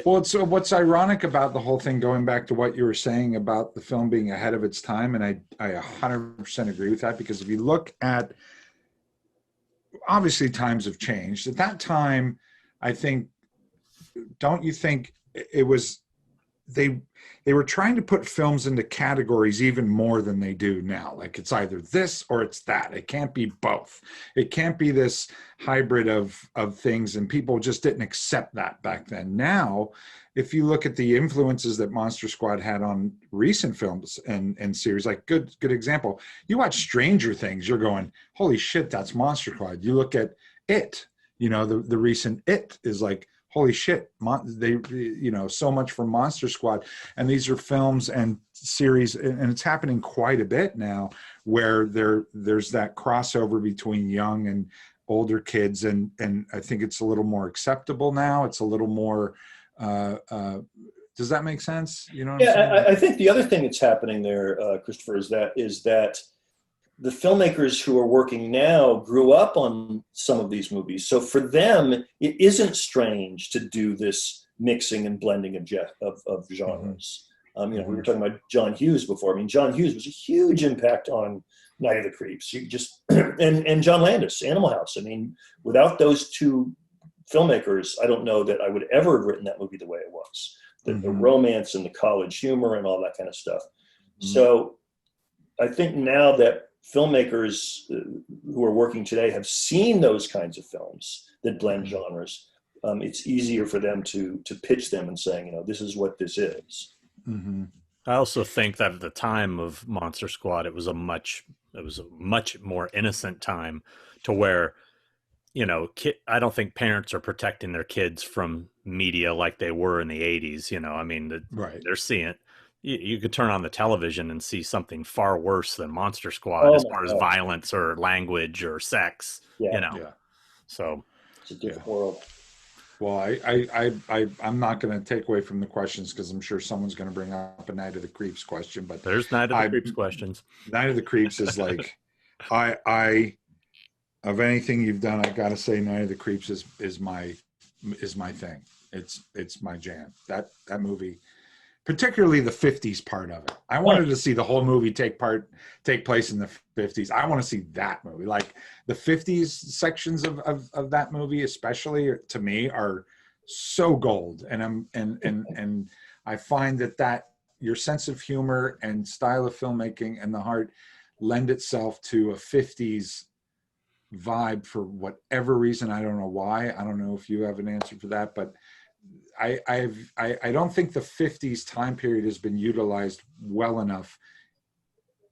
Speaker 1: Well, so what's ironic about the whole thing, going back to what you were saying about the film being ahead of its time, and I 100% agree with that, because if you look at, obviously times have changed. At that time, I think, don't you think it was they were trying to put films into categories even more than they do now. Like it's either this or it's that. It can't be both. It can't be this hybrid of things, and people just didn't accept that back then. Now, if you look at the influences that Monster Squad had on recent films and series, like good example, you watch Stranger Things, you're going, holy shit, that's Monster Squad. You look at It, the recent It is like, holy shit, they so much from Monster Squad. And these are films and series, and it's happening quite a bit now, where there's that crossover between young and older kids, and I think it's a little more acceptable now. It's a little more does that make sense? You know what I'm saying?
Speaker 4: I think the other thing that's happening there, Christopher, is that the filmmakers who are working now grew up on some of these movies. So for them, it isn't strange to do this mixing and blending of genres. We were talking about John Hughes before. I mean, John Hughes was a huge impact on Night of the Creeps. You just and John Landis, Animal House. I mean, without those two filmmakers, I don't know that I would ever have written that movie the way it was. The romance and the college humor and all that kind of stuff. So I think now that filmmakers who are working today have seen those kinds of films that blend genres, it's easier for them to pitch them and saying, this is what this is.
Speaker 2: I also think that at the time of Monster Squad, it was a much more innocent time, to where, I don't think parents are protecting their kids from media like they were in the 80s. I mean, they're seeing it. You could turn on the television and see something far worse than Monster Squad as far as violence or language or sex. So
Speaker 4: it's a different world.
Speaker 1: Well, I'm not going to take away from the questions, because I'm sure someone's going to bring up a Night of the Creeps question. But
Speaker 2: there's Night of the Creeps questions.
Speaker 1: Night of the Creeps is like, I of anything you've done, I got to say Night of the Creeps is my thing. It's my jam. That movie, particularly the 50s part of it. I wanted to see the whole movie take place in the 50s. I want to see that movie. Like the 50s sections of that movie, especially, to me, are so gold. And I find that your sense of humor and style of filmmaking and the heart lend itself to a 50s vibe for whatever reason. I don't know why. I don't know if you have an answer for that, but I don't think the 50s time period has been utilized well enough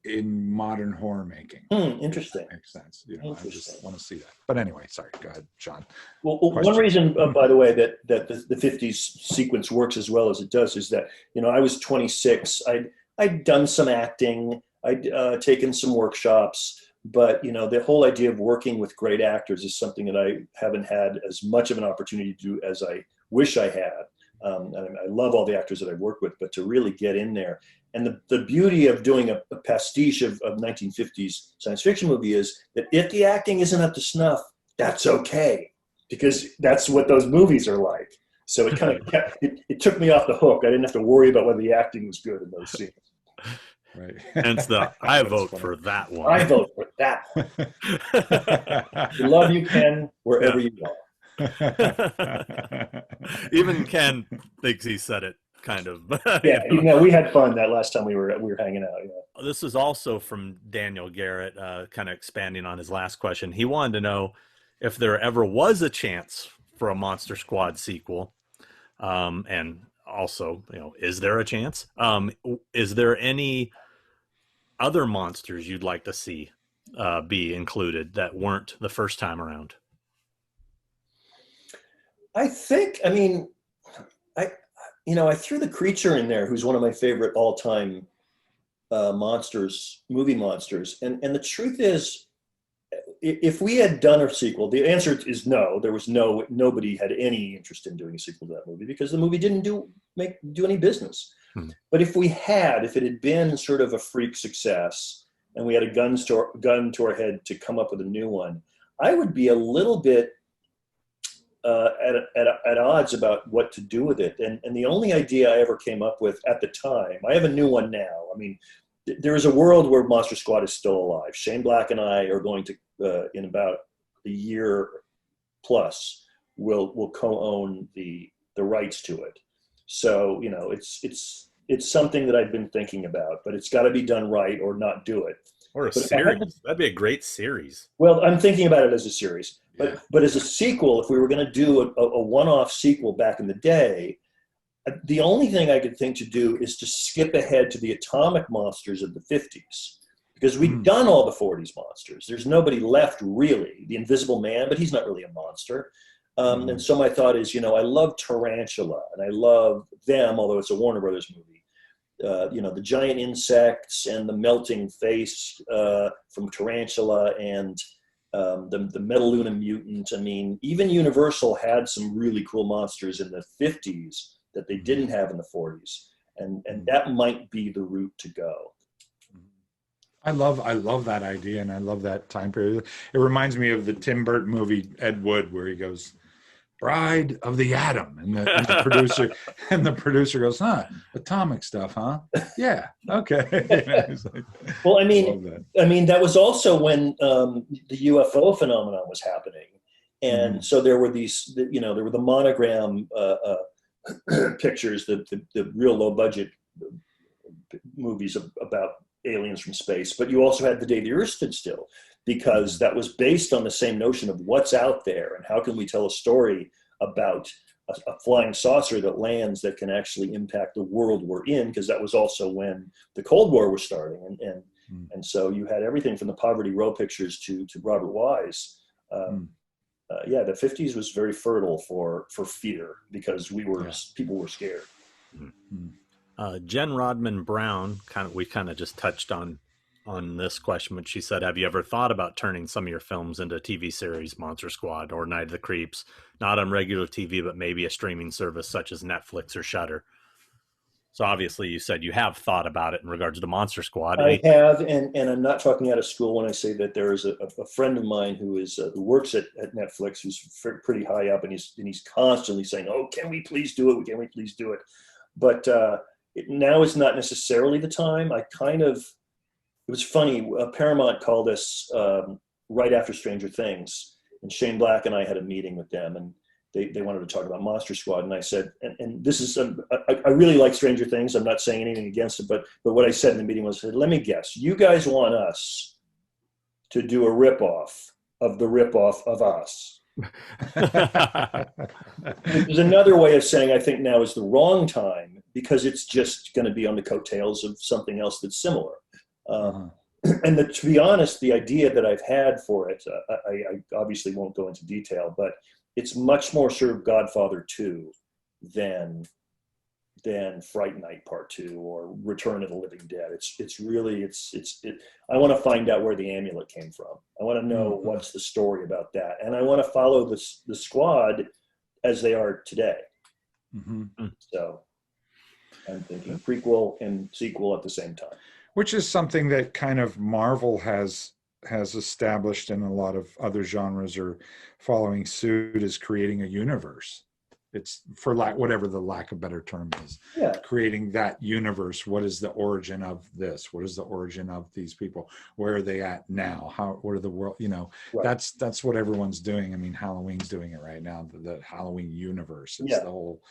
Speaker 1: in modern horror making.
Speaker 4: Interesting.
Speaker 1: That makes sense. I just want to see that. But anyway, sorry. Go ahead, Sean.
Speaker 4: Well, one reason, by the way, that the 50s sequence works as well as it does is that, I was 26. I'd done some acting. I'd taken some workshops. But, the whole idea of working with great actors is something that I haven't had as much of an opportunity to do as I wish I had. And I love all the actors that I've worked with, but to really get in there. And the beauty of doing a pastiche of 1950s science fiction movie is that if the acting isn't up to snuff, that's okay, because that's what those movies are like. So it kind of it took me off the hook. I didn't have to worry about whether the acting was good in those scenes.
Speaker 1: Right.
Speaker 2: Hence I vote for that one.
Speaker 4: I vote for that one. We love you, Ken, wherever you are.
Speaker 2: Even Ken thinks he said it, kind of.
Speaker 4: We had fun that last time we were hanging out.
Speaker 2: This is also from Daniel Garrett, kind of expanding on his last question. He wanted to know if there ever was a chance for a Monster Squad sequel, and also, is there a chance? Is there any other monsters you'd like to see be included that weren't the first time around?
Speaker 4: I threw the Creature in there, who's one of my favorite all-time movie monsters. And the truth is, if we had done a sequel, the answer is no. There was nobody had any interest in doing a sequel to that movie, because the movie didn't do any business. But if it had been sort of a freak success, and we had a gun to our head to come up with a new one, I would be a little bit at odds about what to do with it. And the only idea I ever came up with at the time, I have a new one now. I mean, there is a world where Monster Squad is still alive. Shane Black and I are going to, in about a year plus, we'll co-own the rights to it. So, it's something that I've been thinking about, but it's got to be done right or not do it.
Speaker 2: Or a series. That'd be a great series.
Speaker 4: Well, I'm thinking about it as a series, but as a sequel, if we were going to do a one-off sequel back in the day, the only thing I could think to do is to skip ahead to the atomic monsters of the 50s, because we've done all the 40s monsters. There's nobody left really. The Invisible Man, but he's not really a monster. And so my thought is, I love Tarantula, and I love them, although it's a Warner Brothers movie. The giant insects and the melting face from Tarantula, and the Metaluna mutant. I mean, even Universal had some really cool monsters in the 50s that they didn't have in the 40s, and that might be the route to go.
Speaker 1: I love that idea, and I love that time period. It reminds me of the Tim Burton movie Ed Wood, where he goes, "Bride of the Atom," and the producer goes, atomic stuff, huh? Yeah, okay.
Speaker 4: Well, I mean, that was also when the UFO phenomenon was happening, and so there were these, there were the monogram pictures, the real low budget movies about aliens from space, but you also had The Day the Earth Stood Still, because that was based on the same notion of what's out there and how can we tell a story about a flying saucer that lands that can actually impact the world we're in, because that was also when the Cold War was starting, and so you had everything from the Poverty Row pictures to Robert Wise. The 50s was very fertile for fear, because people were scared.
Speaker 2: Jen Rodman Brown, we kind of just touched on this question, but she said, have you ever thought about turning some of your films into a TV series, Monster Squad or Night of the Creeps, not on regular TV, but maybe a streaming service such as Netflix or Shudder? So obviously you said you have thought about it in regards to Monster Squad.
Speaker 4: I have, and I'm not talking out of school when I say that there is a friend of mine who works at Netflix, who's pretty high up, and he's constantly saying, "Oh, can we please do it? Can we please do it?" But now is not necessarily the time. It was funny. Paramount called us right after Stranger Things, and Shane Black and I had a meeting with them, and they wanted to talk about Monster Squad, and I said, and this is, I really like Stranger Things. I'm not saying anything against it, but what I said in the meeting was, let me guess, you guys want us to do a ripoff of the ripoff of us. There's another way of saying I think now is the wrong time, because it's just going to be on the coattails of something else that's similar. And to be honest, the idea that I've had for it, I obviously won't go into detail, but it's much more sort of Godfather 2 than Fright Night Part 2 or Return of the Living Dead. It's really, I want to find out where the amulet came from. I want to know what's the story about that. And I want to follow the squad as they are today. So I'm thinking prequel and sequel at the same time.
Speaker 1: Which is something that kind of Marvel has established, and a lot of other genres are following suit, is creating a universe. It's, for whatever the lack of better term is, creating that universe. What is the origin of this? What is the origin of these people? Where are they at now? What are the world, right. That's what everyone's doing. I mean, Halloween's doing it right now. The Halloween universe. It's the whole,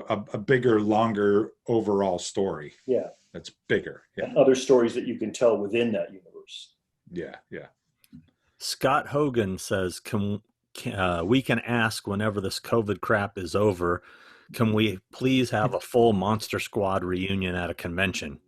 Speaker 1: a bigger, longer overall story.
Speaker 4: Yeah.
Speaker 1: That's bigger. Yeah.
Speaker 4: And other stories that you can tell within that universe.
Speaker 1: Yeah. Yeah.
Speaker 2: Scott Hogan says, we can ask whenever this COVID crap is over, can we please have a full Monster Squad reunion at a convention?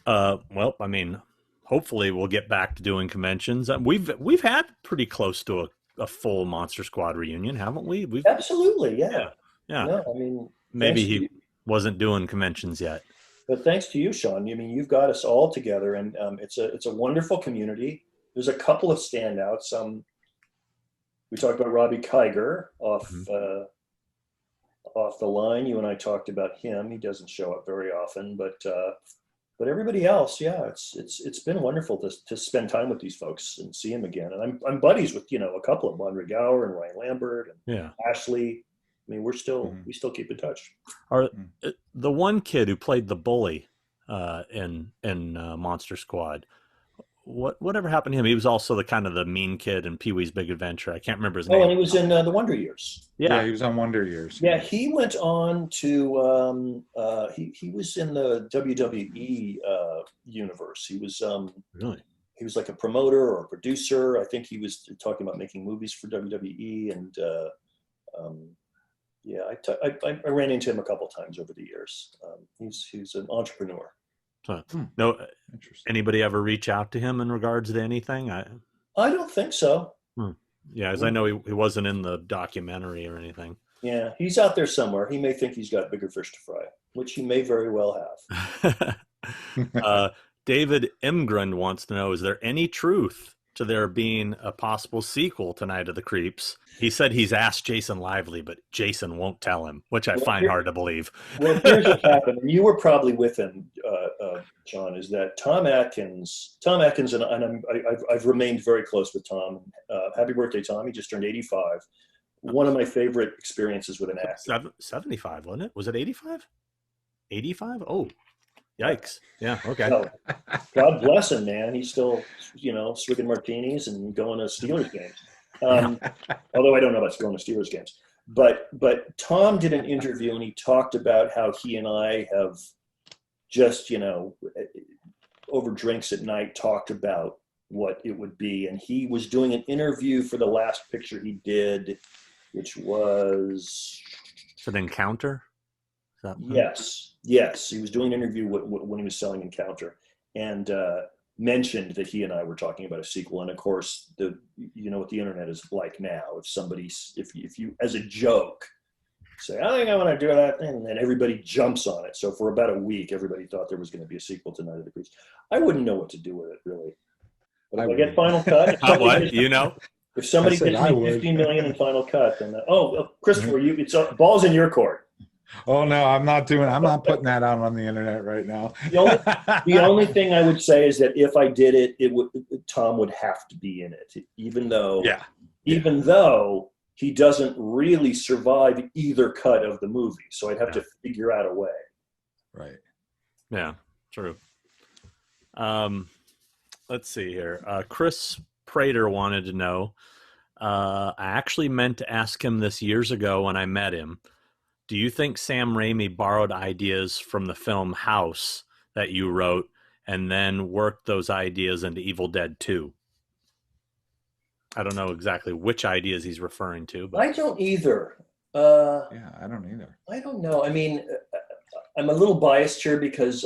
Speaker 2: Well, I mean, hopefully we'll get back to doing conventions. We've had pretty close to a full Monster Squad reunion, haven't we?
Speaker 4: Absolutely, yeah.
Speaker 2: No, I mean, maybe he wasn't doing conventions yet.
Speaker 4: But thanks to you, Sean. I mean, you've got us all together, and it's a wonderful community. There's a couple of standouts. We talked about Robbie Kiger off the line. You and I talked about him. He doesn't show up very often, but everybody else, it's been wonderful to spend time with these folks and see him again. And I'm buddies with a couple of them, Andre Gower and Ryan Lambert and Ashley. I mean, we still keep in touch.
Speaker 2: The one kid who played the bully in Monster Squad, whatever happened to him? He was also the kind of the mean kid in Pee-wee's Big Adventure. I can't remember his
Speaker 4: Oh,
Speaker 2: name.
Speaker 4: and he was in the Wonder Years.
Speaker 1: Yeah, he was on Wonder Years.
Speaker 4: Yeah, he went on to he was in the WWE universe. He was
Speaker 2: Really?
Speaker 4: he was like a promoter or a producer. I think he was talking about making movies for WWE, and yeah, I ran into him a couple times over the years. He's an entrepreneur.
Speaker 2: No, anybody ever reach out to him in regards to anything?
Speaker 4: I don't think so.
Speaker 2: Yeah, as I know he wasn't in the documentary or anything.
Speaker 4: Yeah, he's out there somewhere. He may think he's got bigger fish to fry, which he may very well
Speaker 2: have. David Imgren wants to know, is there any truth to there being a possible sequel to Night of the Creeps? He said he's asked Jason Lively, but Jason won't tell him, which I find hard to believe.
Speaker 4: Well, here's what happened. You were probably with him, John, is that Tom Atkins, and I've remained very close with Tom. Happy birthday, Tom. He just turned 85. One of my favorite experiences with an actor.
Speaker 2: 75, wasn't it? Was it 85? 85? Oh, yikes. Yeah, okay.
Speaker 4: No, God bless him, man. He's still, swigging martinis and going to Steelers games. Although I don't know about going to Steelers games. But Tom did an interview and he talked about how he and I have just, over drinks at night talked about what it would be. And he was doing an interview for the last picture he did, which was...
Speaker 2: It's an Encounter?
Speaker 4: Yes. He was doing an interview when he was selling Encounter, and mentioned that he and I were talking about a sequel. And of course, what the internet is like now. If you as a joke say, I think I want to do that, and then everybody jumps on it. So for about a week, everybody thought there was going to be a sequel to Night of the Creeps. I wouldn't know what to do with it, really. But if I get Final Cut, if somebody gives me 15 million in Final Cut, then Christopher, ball's in your court.
Speaker 1: Oh no, I'm not putting that out on the internet right now.
Speaker 4: The only thing I would say is that if I did it, Tom would have to be in it, even though he doesn't really survive either cut of the movie. So I'd have to figure out a way.
Speaker 1: Right.
Speaker 2: Yeah, true. Let's see here. Chris Prater wanted to know, I actually meant to ask him this years ago when I met him. Do you think Sam Raimi borrowed ideas from the film House that you wrote and then worked those ideas into Evil Dead 2? I don't know exactly which ideas he's referring to. But
Speaker 4: I don't either.
Speaker 1: Yeah, I don't either.
Speaker 4: I don't know. I mean, I'm a little biased here because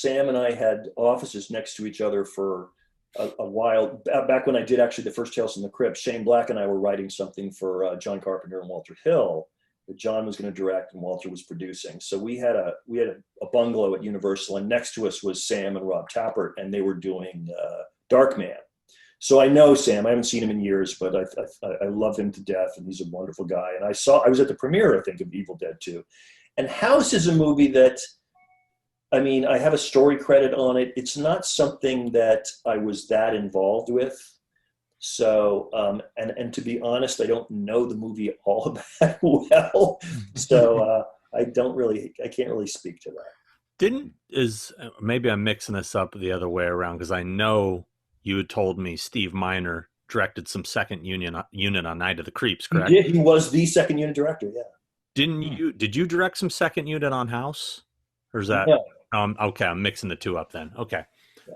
Speaker 4: Sam and I had offices next to each other for a while. Back when I did actually the first Tales from the Crypt, Shane Black and I were writing something for John Carpenter and Walter Hill that John was going to direct and Walter was producing. So we had a bungalow at Universal, and next to us was Sam and Rob Tappert, and they were doing Darkman. So I know Sam. I haven't seen him in years, but I love him to death, and he's a wonderful guy. And I was at the premiere, I think, of Evil Dead 2. And House is a movie that, I mean, I have a story credit on it. It's not something that I was that involved with. So, and to be honest, I don't know the movie all that well. So I can't really speak to that.
Speaker 2: Maybe I'm mixing this up the other way around, because I know you had told me Steve Miner directed some second unit on Night of the Creeps, correct?
Speaker 4: He did. He was the second unit director, yeah.
Speaker 2: Did you direct some second unit on House? Or is that...
Speaker 4: No.
Speaker 2: Okay, I'm mixing the two up then. Okay.
Speaker 4: Yeah.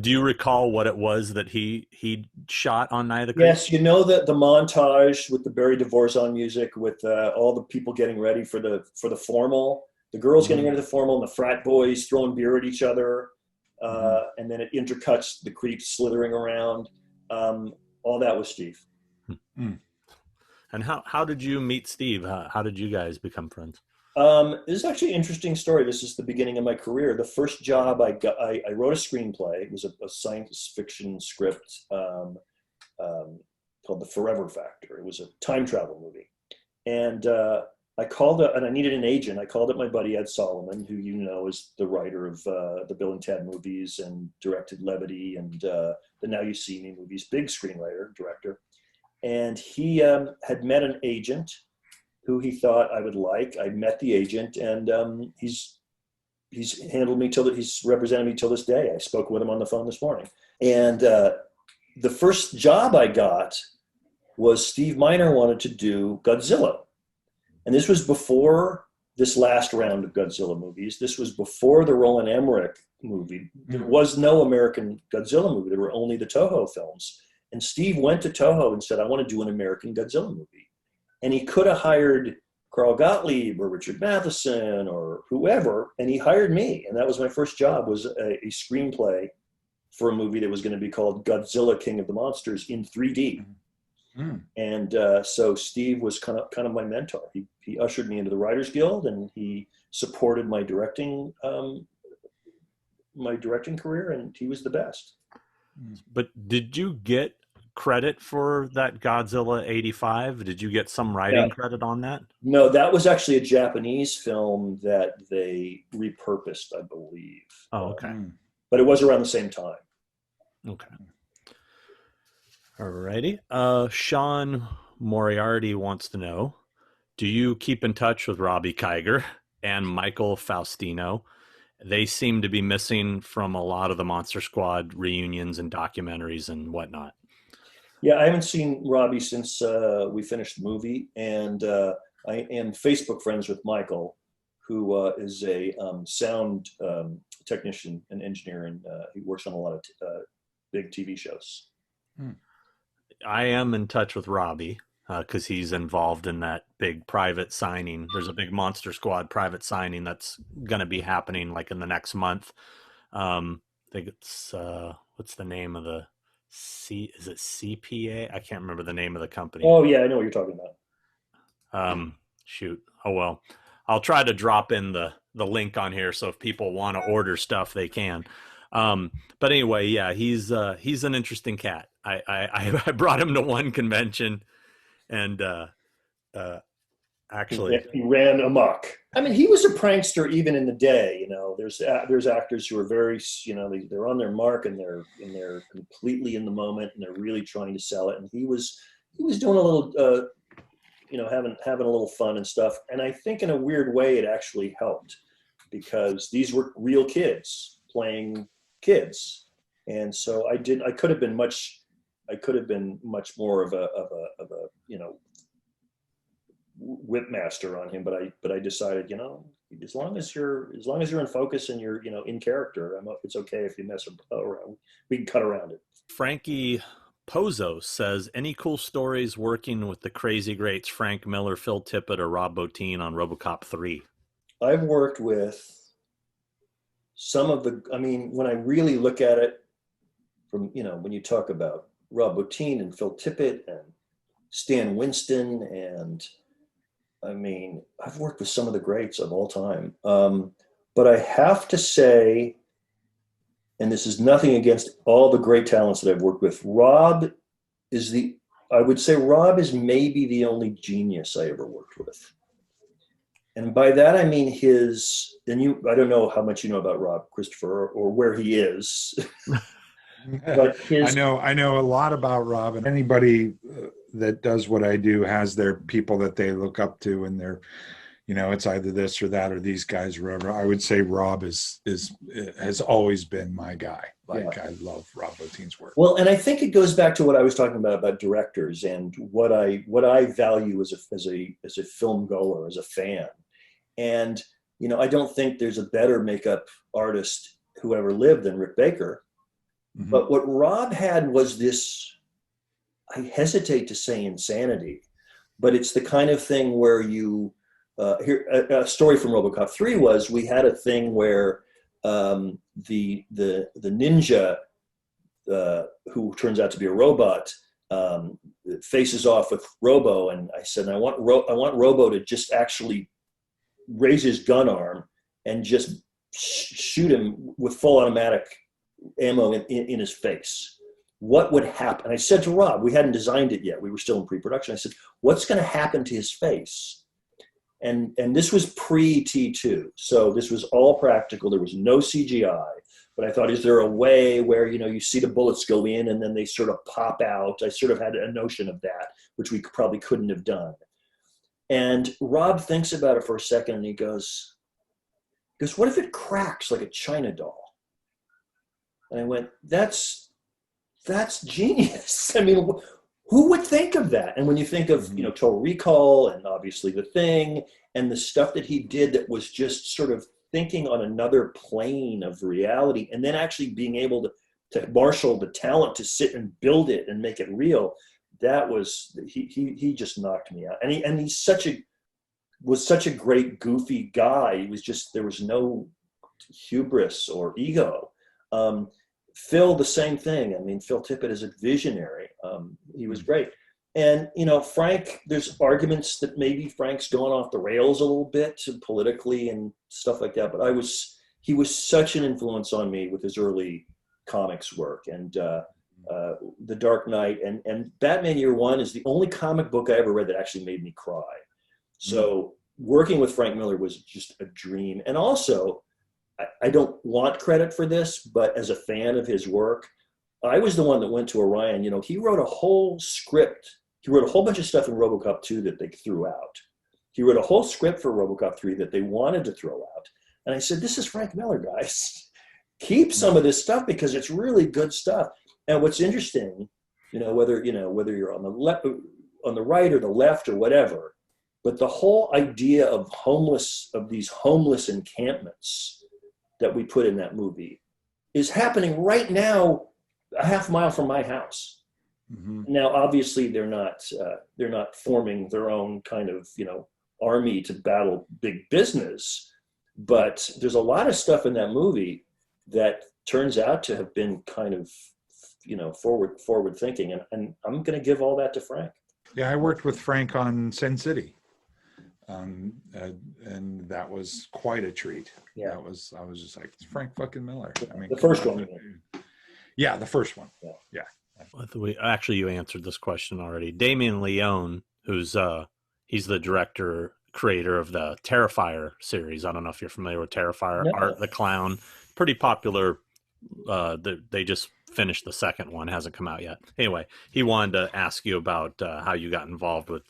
Speaker 2: Do you recall what it was that he shot on Night of the Creeps?
Speaker 4: Yes, the montage with the Barry Dvorak music, with all the people getting ready for the formal, the girls getting ready for the formal, and the frat boys throwing beer at each other, and then it intercuts the creeps slithering around. All that was Steve.
Speaker 2: And how did you meet Steve? How did you guys become friends?
Speaker 4: This is actually an interesting story. This is the beginning of my career. The first job I got, I wrote a screenplay. It was a science fiction script called The Forever Factor. It was a time travel movie. And I called up, and I needed an agent. I called up my buddy Ed Solomon, who is the writer of the Bill and Ted movies and directed Blvd and the Now You See Me movies, big screenwriter, director. And he had met an agent who he thought I would like. I met the agent, and he's he's handled me he's represented me till this day. I spoke with him on the phone this morning. And the first job I got was Steve Miner wanted to do Godzilla. And this was before this last round of Godzilla movies. This was before the Roland Emmerich movie. There was no American Godzilla movie. There were only the Toho films. And Steve went to Toho and said, I want to do an American Godzilla movie. And he could have hired Carl Gottlieb or Richard Matheson or whoever, and he hired me. And that was my first job, was a screenplay for a movie that was going to be called Godzilla King of the Monsters in 3D. And so Steve was kind of my mentor. He ushered me into the Writers Guild, and he supported my directing career, and he was the best.
Speaker 2: But did you get credit for that Godzilla 85? Did you get some writing credit on that?
Speaker 4: No, that was actually a Japanese film that they repurposed, I believe.
Speaker 2: Oh, okay.
Speaker 4: But it was around the same time.
Speaker 2: Okay. Alrighty. Sean Moriarty wants to know, do you keep in touch with Robbie Kiger and Michael Faustino? They seem to be missing from a lot of the Monster Squad reunions and documentaries and whatnot.
Speaker 4: Yeah, I haven't seen Robbie since we finished the movie, and I am Facebook friends with Michael, who is a sound technician and engineer, and he works on a lot of big TV shows.
Speaker 2: I am in touch with Robbie because he's involved in that big private signing. There's a big Monster Squad private signing that's going to be happening like in the next month. I think it's what's the name of the is it CPA? I can't remember the name of the company.
Speaker 4: Oh yeah, I know what you're talking about.
Speaker 2: Shoot. Oh well, I'll try to drop in the link on here so if people want to order stuff they can. But anyway, yeah, he's an interesting cat. I brought him to one convention, and actually
Speaker 4: he ran amok. I mean, he was a prankster even in the day. You know, there's actors who are very, you know, they're on their mark and they're completely in the moment and they're really trying to sell it. And he was doing a little, you know, having a little fun and stuff. And I think in a weird way it actually helped, because these were real kids playing kids, and so I could have been much more of a you know, whipmaster on him, but I decided, you know, as long as you're in focus and you're, you know, in character, it's okay if you mess around. We can cut around it.
Speaker 2: Frankie Pozo says, any cool stories working with the crazy greats Frank Miller, Phil Tippett, or Rob Bottin on RoboCop 3?
Speaker 4: I've worked with some of the, I mean, when I really look at it from, you know, when you talk about Rob Bottin and Phil Tippett and Stan Winston, and I mean, I've worked with some of the greats of all time. But I have to say, and this is nothing against all the great talents that I've worked with, Rob is maybe the only genius I ever worked with. And by that, I mean I don't know how much you know about Rob, Christopher, or where he is. But
Speaker 1: I know a lot about Rob, and anybody that does what I do has their people that they look up to, and they're, you know, it's either this or that or these guys or whatever. I would say Rob has always been my guy. Like, yeah. I love Rob Bottin's work.
Speaker 4: Well, and I think it goes back to what I was talking about directors and what I value as a film goer, as a fan. And, you know, I don't think there's a better makeup artist who ever lived than Rick Baker. Mm-hmm. But what Rob had was this, I hesitate to say insanity, but it's the kind of thing where you, here a story from RoboCop 3 was, we had a thing where the ninja, who turns out to be a robot, faces off with Robo, and I said, I want Robo to just actually raise his gun arm and just shoot him with full automatic ammo in his face. What would happen? I said to Rob, we hadn't designed it yet. We were still in pre-production. I said, what's going to happen to his face? And this was pre-T2. So this was all practical. There was no CGI. But I thought, is there a way where, you know, you see the bullets go in and then they sort of pop out? I sort of had a notion of that, which we probably couldn't have done. And Rob thinks about it for a second and he goes, goes, what if it cracks like a China doll? And I went, that's genius. I mean, who would think of that? And when you think of, Total Recall and obviously The Thing and the stuff that he did that was just sort of thinking on another plane of reality, and then actually being able to marshal the talent to sit and build it and make it real, that was, he just knocked me out. And he's such a great goofy guy. He was just, there was no hubris or ego. Phil, the same thing. I mean, Phil Tippett is a visionary. He was great. And, Frank, there's arguments that maybe Frank's gone off the rails a little bit politically and stuff like that. But he was such an influence on me with his early comics work. And The Dark Knight and Batman Year One is the only comic book I ever read that actually made me cry. So working with Frank Miller was just a dream. And also, I don't want credit for this, but as a fan of his work, I was the one that went to Orion. He wrote a whole script. He wrote a whole bunch of stuff in Robocop 2 that they threw out. He wrote a whole script for Robocop 3 that they wanted to throw out. And I said, this is Frank Miller, guys. Keep some of this stuff because it's really good stuff. And what's interesting, whether you're on the right or the left or whatever, but the whole idea of these homeless encampments that we put in that movie is happening right now, a half mile from my house. Mm-hmm. Now, obviously, they're not forming their own kind of army to battle big business, but there's a lot of stuff in that movie that turns out to have been kind of forward thinking, and I'm going to give all that to Frank.
Speaker 1: Yeah, I worked with Frank on Sin City. And that was quite a treat. Yeah, I was just like, it's Frank fucking Miller. I mean,
Speaker 4: the first one.
Speaker 1: Yeah, the first one. Yeah.
Speaker 2: Actually, you answered this question already. Damien Leone, who's he's the director, creator of the Terrifier series. I don't know if you're familiar with Terrifier. No. Art the Clown, pretty popular. They just finished the second one, hasn't come out yet. Anyway, he wanted to ask you about how you got involved with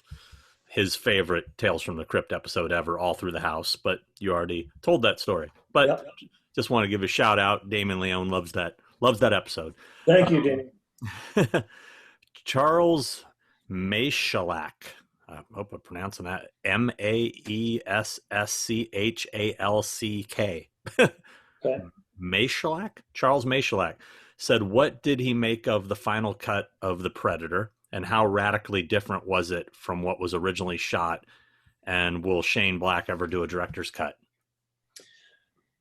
Speaker 2: his favorite Tales from the Crypt episode ever, All Through the House, but you already told that story. But just want to give a shout out. Damon Leone loves that episode.
Speaker 4: Thank you, Damon.
Speaker 2: Charles Maeschalak. I hope I'm pronouncing that. Maesschalck.
Speaker 4: Okay.
Speaker 2: Maeschalak? Charles Maeschalak said, what did he make of the final cut of The Predator? And how radically different was it from what was originally shot? And will Shane Black ever do a director's cut?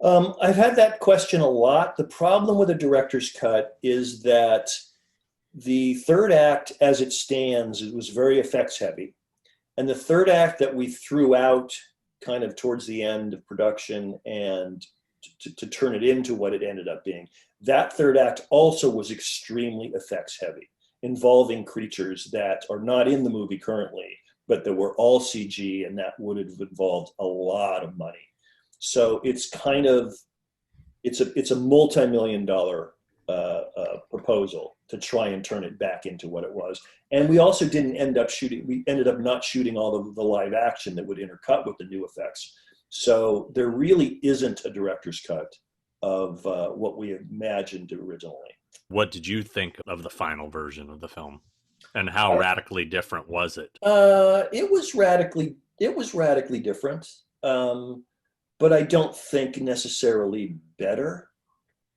Speaker 4: I've had that question a lot. The problem with a director's cut is that the third act, as it stands, it was very effects heavy. And the third act that we threw out kind of towards the end of production and to turn it into what it ended up being, that third act also was extremely effects heavy, involving creatures that are not in the movie currently, but that were all CG, and that would have involved a lot of money. So it's kind of, it's a multi-million-dollar proposal to try and turn it back into what it was. And we also we ended up not shooting all of the live action that would intercut with the new effects. So there really isn't a director's cut of what we imagined originally.
Speaker 2: What did you think of the final version of the film, and how radically different was it?
Speaker 4: It was radically different, but I don't think necessarily better.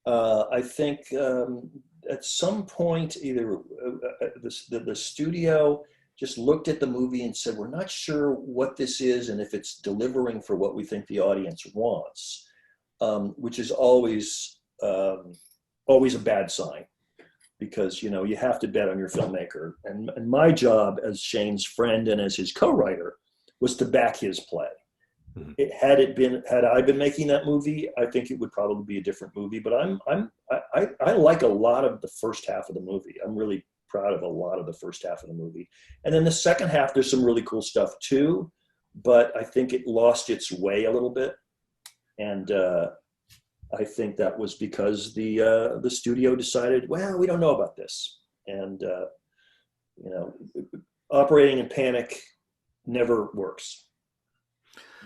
Speaker 4: I think at some point, either the studio just looked at the movie and said, "We're not sure what this is, and if it's delivering for what we think the audience wants," which is always a bad sign, because you have to bet on your filmmaker. And my job as Shane's friend and as his co-writer was to back his play. Mm-hmm. Had I been making that movie, I think it would probably be a different movie. But I like a lot of the first half of the movie. I'm really proud of a lot of the first half of the movie. And then the second half, there's some really cool stuff too, but I think it lost its way a little bit. And I think that was because the studio decided, well, we don't know about this. And, operating in panic never works.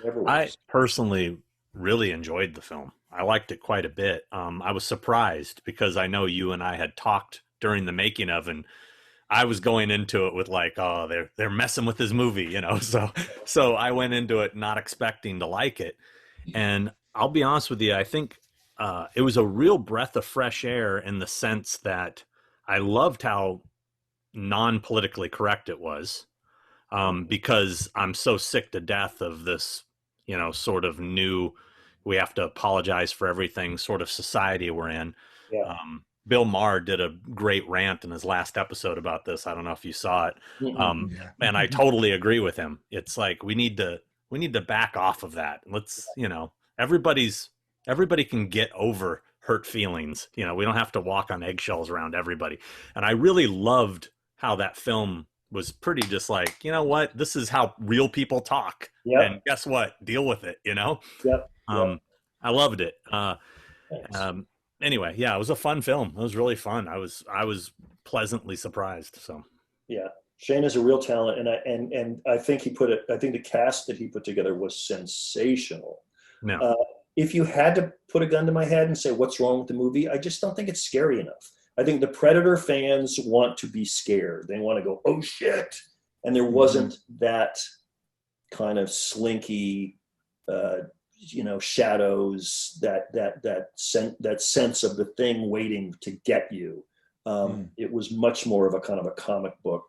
Speaker 4: Never works.
Speaker 2: I personally really enjoyed the film. I liked it quite a bit. I was surprised because I know you and I had talked during the making of, and I was going into it with like, oh, they're messing with his movie, you know. So I went into it not expecting to like it. And I'll be honest with you, I think it was a real breath of fresh air in the sense that I loved how non-politically correct it was, because I'm so sick to death of this, you know, sort of new, we have to apologize for everything sort of society we're in.
Speaker 4: Yeah.
Speaker 2: Bill Maher did a great rant in his last episode about this. I don't know if you saw it. And I totally agree with him. It's like, we need to back off of that. Let's, you know, everybody can get over hurt feelings. You know, we don't have to walk on eggshells around everybody. And I really loved how that film was pretty just like, you know what, this is how real people talk. Yep. And guess what? Deal with it, you know?
Speaker 4: Yep.
Speaker 2: I loved it. Anyway, yeah, it was a fun film. It was really fun. I was pleasantly surprised. So
Speaker 4: yeah, Shane is a real talent, and I think I think the cast that he put together was sensational.
Speaker 2: No.
Speaker 4: If you had to put a gun to my head and say what's wrong with the movie, I just don't think it's scary enough. I think the Predator fans want to be scared. They want to go, oh shit, and there wasn't that kind of slinky, you know, shadows, that sense of the thing waiting to get you. It was much more of a kind of a comic book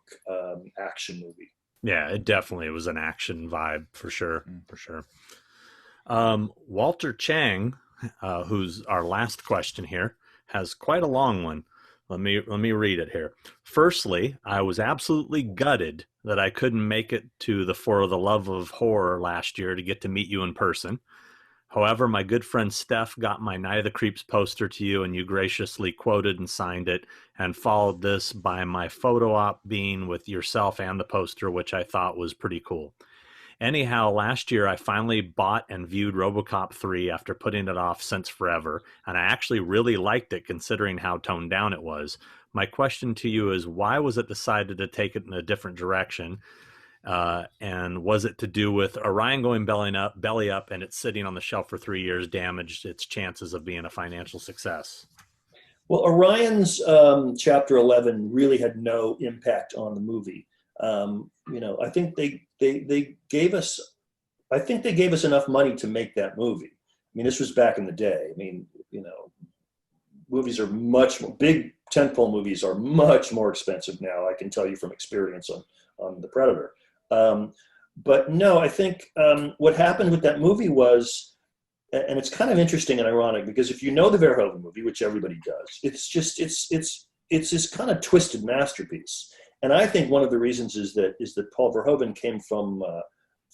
Speaker 4: action movie.
Speaker 2: Yeah, it definitely was an action vibe for sure. For sure. Walter Chang, who's our last question here, has quite a long one. Let me read it here. Firstly, I was absolutely gutted that I couldn't make it to the For the Love of Horror last year to get to meet you in person. However, my good friend Steph got my Night of the Creeps poster to you, and you graciously quoted and signed it, and followed this by my photo op being with yourself and the poster, which I thought was pretty cool. Anyhow, last year I finally bought and viewed Robocop 3 after putting it off since forever, and I actually really liked it considering how toned down it was. My question to you is, why was it decided to take it in a different direction? And was it to do with Orion going belly up and it's sitting on the shelf for 3 years damaged its chances of being a financial success?
Speaker 4: Well, Orion's Chapter 11 really had no impact on the movie. You know, I think they gave us enough money to make that movie. I mean, this was back in the day. I mean, you know, movies are much more, big tentpole movies are much more expensive now. I can tell you from experience on The Predator. But no, I think what happened with that movie was, and it's kind of interesting and ironic because if you know the Verhoeven movie, which everybody does, it's this kind of twisted masterpiece. And I think one of the reasons is that Paul Verhoeven came from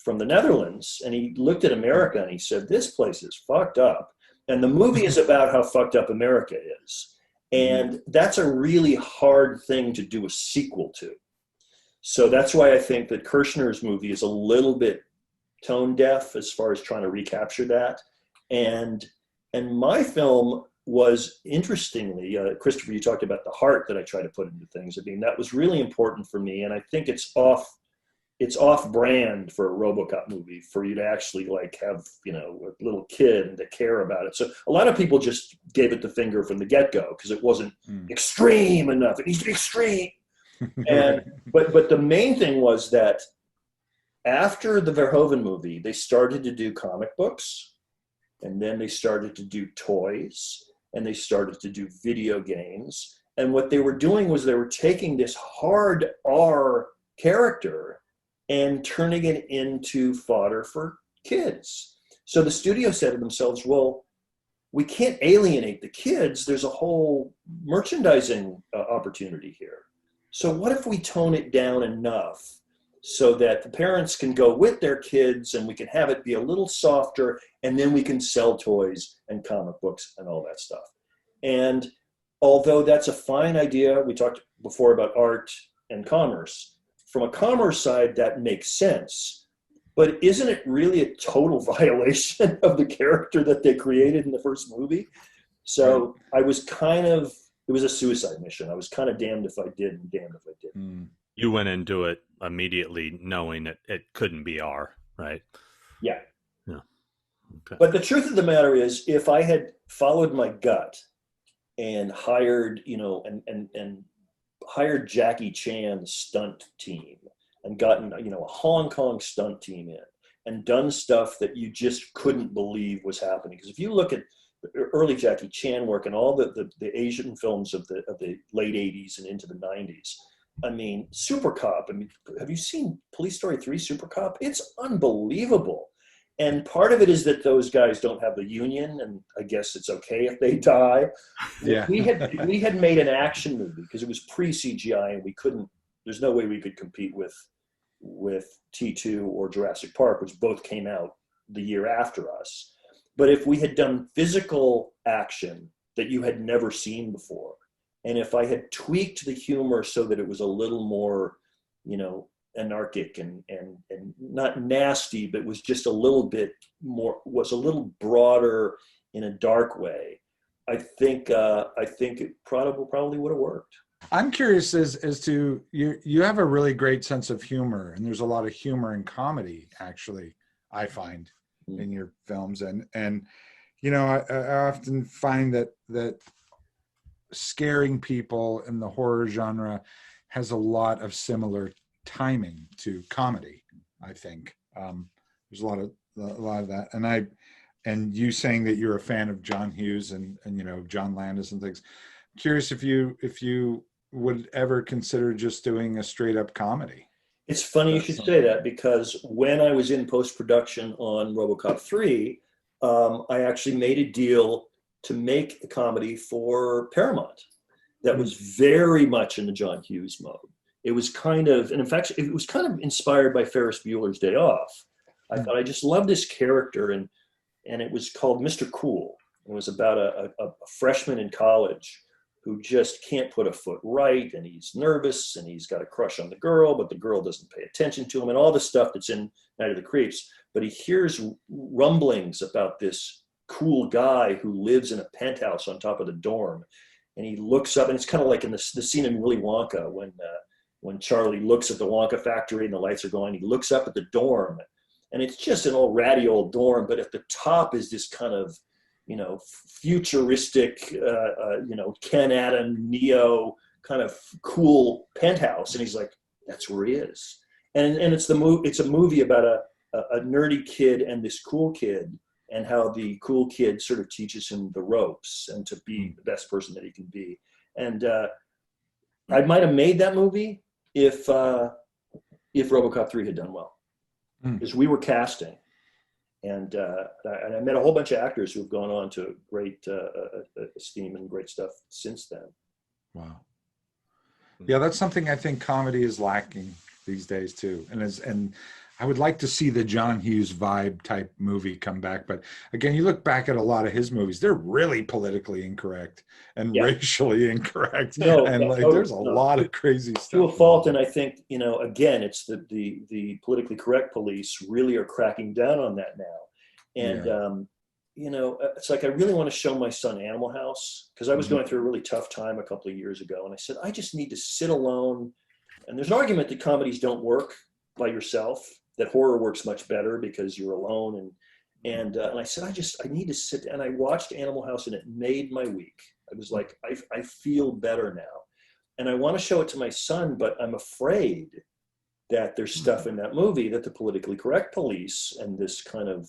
Speaker 4: the Netherlands, and he looked at America and he said, "This place is fucked up." And the movie is about how fucked up America is, and that's a really hard thing to do a sequel to. So that's why I think that Kirshner's movie is a little bit tone deaf as far as trying to recapture that. And my film was, interestingly, Christopher, you talked about the heart that I try to put into things. I mean, that was really important for me, and I think it's off brand for a RoboCop movie for you to actually like have, you know, a little kid and to care about it. So a lot of people just gave it the finger from the get-go because it wasn't extreme enough. It needs to be extreme. And but the main thing was that after the Verhoeven movie, they started to do comic books, and then they started to do toys, and they started to do video games. And what they were doing was they were taking this hard R character and turning it into fodder for kids. So the studio said to themselves, well, we can't alienate the kids. There's a whole merchandising opportunity here. So what if we tone it down enough so that the parents can go with their kids and we can have it be a little softer, and then we can sell toys and comic books and all that stuff. And although that's a fine idea, we talked before about art and commerce. From a commerce side, that makes sense. But isn't it really a total violation of the character that they created in the first movie? So I was it was a suicide mission. I was kind of damned if I did and damned if I didn't.
Speaker 2: You went into it immediately knowing it couldn't be R, right?
Speaker 4: Yeah.
Speaker 2: Okay.
Speaker 4: But the truth of the matter is, if I had followed my gut and hired, and hired Jackie Chan's stunt team and gotten, a Hong Kong stunt team in and done stuff that you just couldn't believe was happening. Because if you look at early Jackie Chan work and all the Asian films of the late 80s and into the 90s, I mean, Super Cop, have you seen Police Story 3 Super Cop? It's unbelievable. And part of it is that those guys don't have the union, and I guess it's okay if they die.
Speaker 1: Yeah.
Speaker 4: We had made an action movie because it was pre-CGI, and we couldn't. There's no way we could compete with T2 or Jurassic Park, which both came out the year after us. But if we had done physical action that you had never seen before, and if I had tweaked the humor so that it was a little more, anarchic and not nasty, but was just a little bit more, was a little broader in a dark way, I think it probably would have worked.
Speaker 1: I'm curious as to you have a really great sense of humor, and there's a lot of humor and comedy, actually, I find in your films. And I often find that scaring people in the horror genre has a lot of similar timing to comedy. I think there's a lot of that, and you saying that you're a fan of John Hughes and John Landis and things. I'm curious if you would ever consider just doing a straight up comedy.
Speaker 4: It's funny you should say that, because when I was in post-production on Robocop 3, I actually made a deal to make a comedy for Paramount that was very much in the John Hughes mode. It was kind of, and in fact, it was kind of inspired by Ferris Bueller's Day Off. I thought I just loved this character, and it was called Mr. Cool. It was about a freshman in college who just can't put a foot right, and he's nervous, and he's got a crush on the girl, but the girl doesn't pay attention to him, and all the stuff that's in Night of the Creeps. But he hears rumblings about this cool guy who lives in a penthouse on top of the dorm, and he looks up, and it's kind of like in the scene in Willy Wonka when Charlie looks at the Wonka factory and the lights are going. He looks up at the dorm, and it's just an old ratty old dorm, but at the top is this kind of futuristic, Ken Adam, Neo kind of cool penthouse. And he's like, that's where he is. And it's a movie about a nerdy kid and this cool kid, and how the cool kid sort of teaches him the ropes and to be the best person that he can be. And I might have made that movie if Robocop 3 had done well, because we were casting. And I met a whole bunch of actors who have gone on to great esteem and great stuff since then.
Speaker 1: Wow. Yeah, that's something I think comedy is lacking these days too. And I would like to see the John Hughes vibe type movie come back. But again, you look back at a lot of his movies, they're really politically incorrect and racially incorrect. There's a lot of crazy stuff.
Speaker 4: To a fault. And I think, again, it's the politically correct police really are cracking down on that now. And, it's like, I really want to show my son Animal House, because I was going through a really tough time a couple of years ago. And I said, I just need to sit alone. And there's an argument that comedies don't work by yourself, that horror works much better because you're alone. And I said, I need to sit. And I watched Animal House, and it made my week. I was like, I feel better now. And I want to show it to my son, but I'm afraid that there's stuff in that movie that the politically correct police and this kind of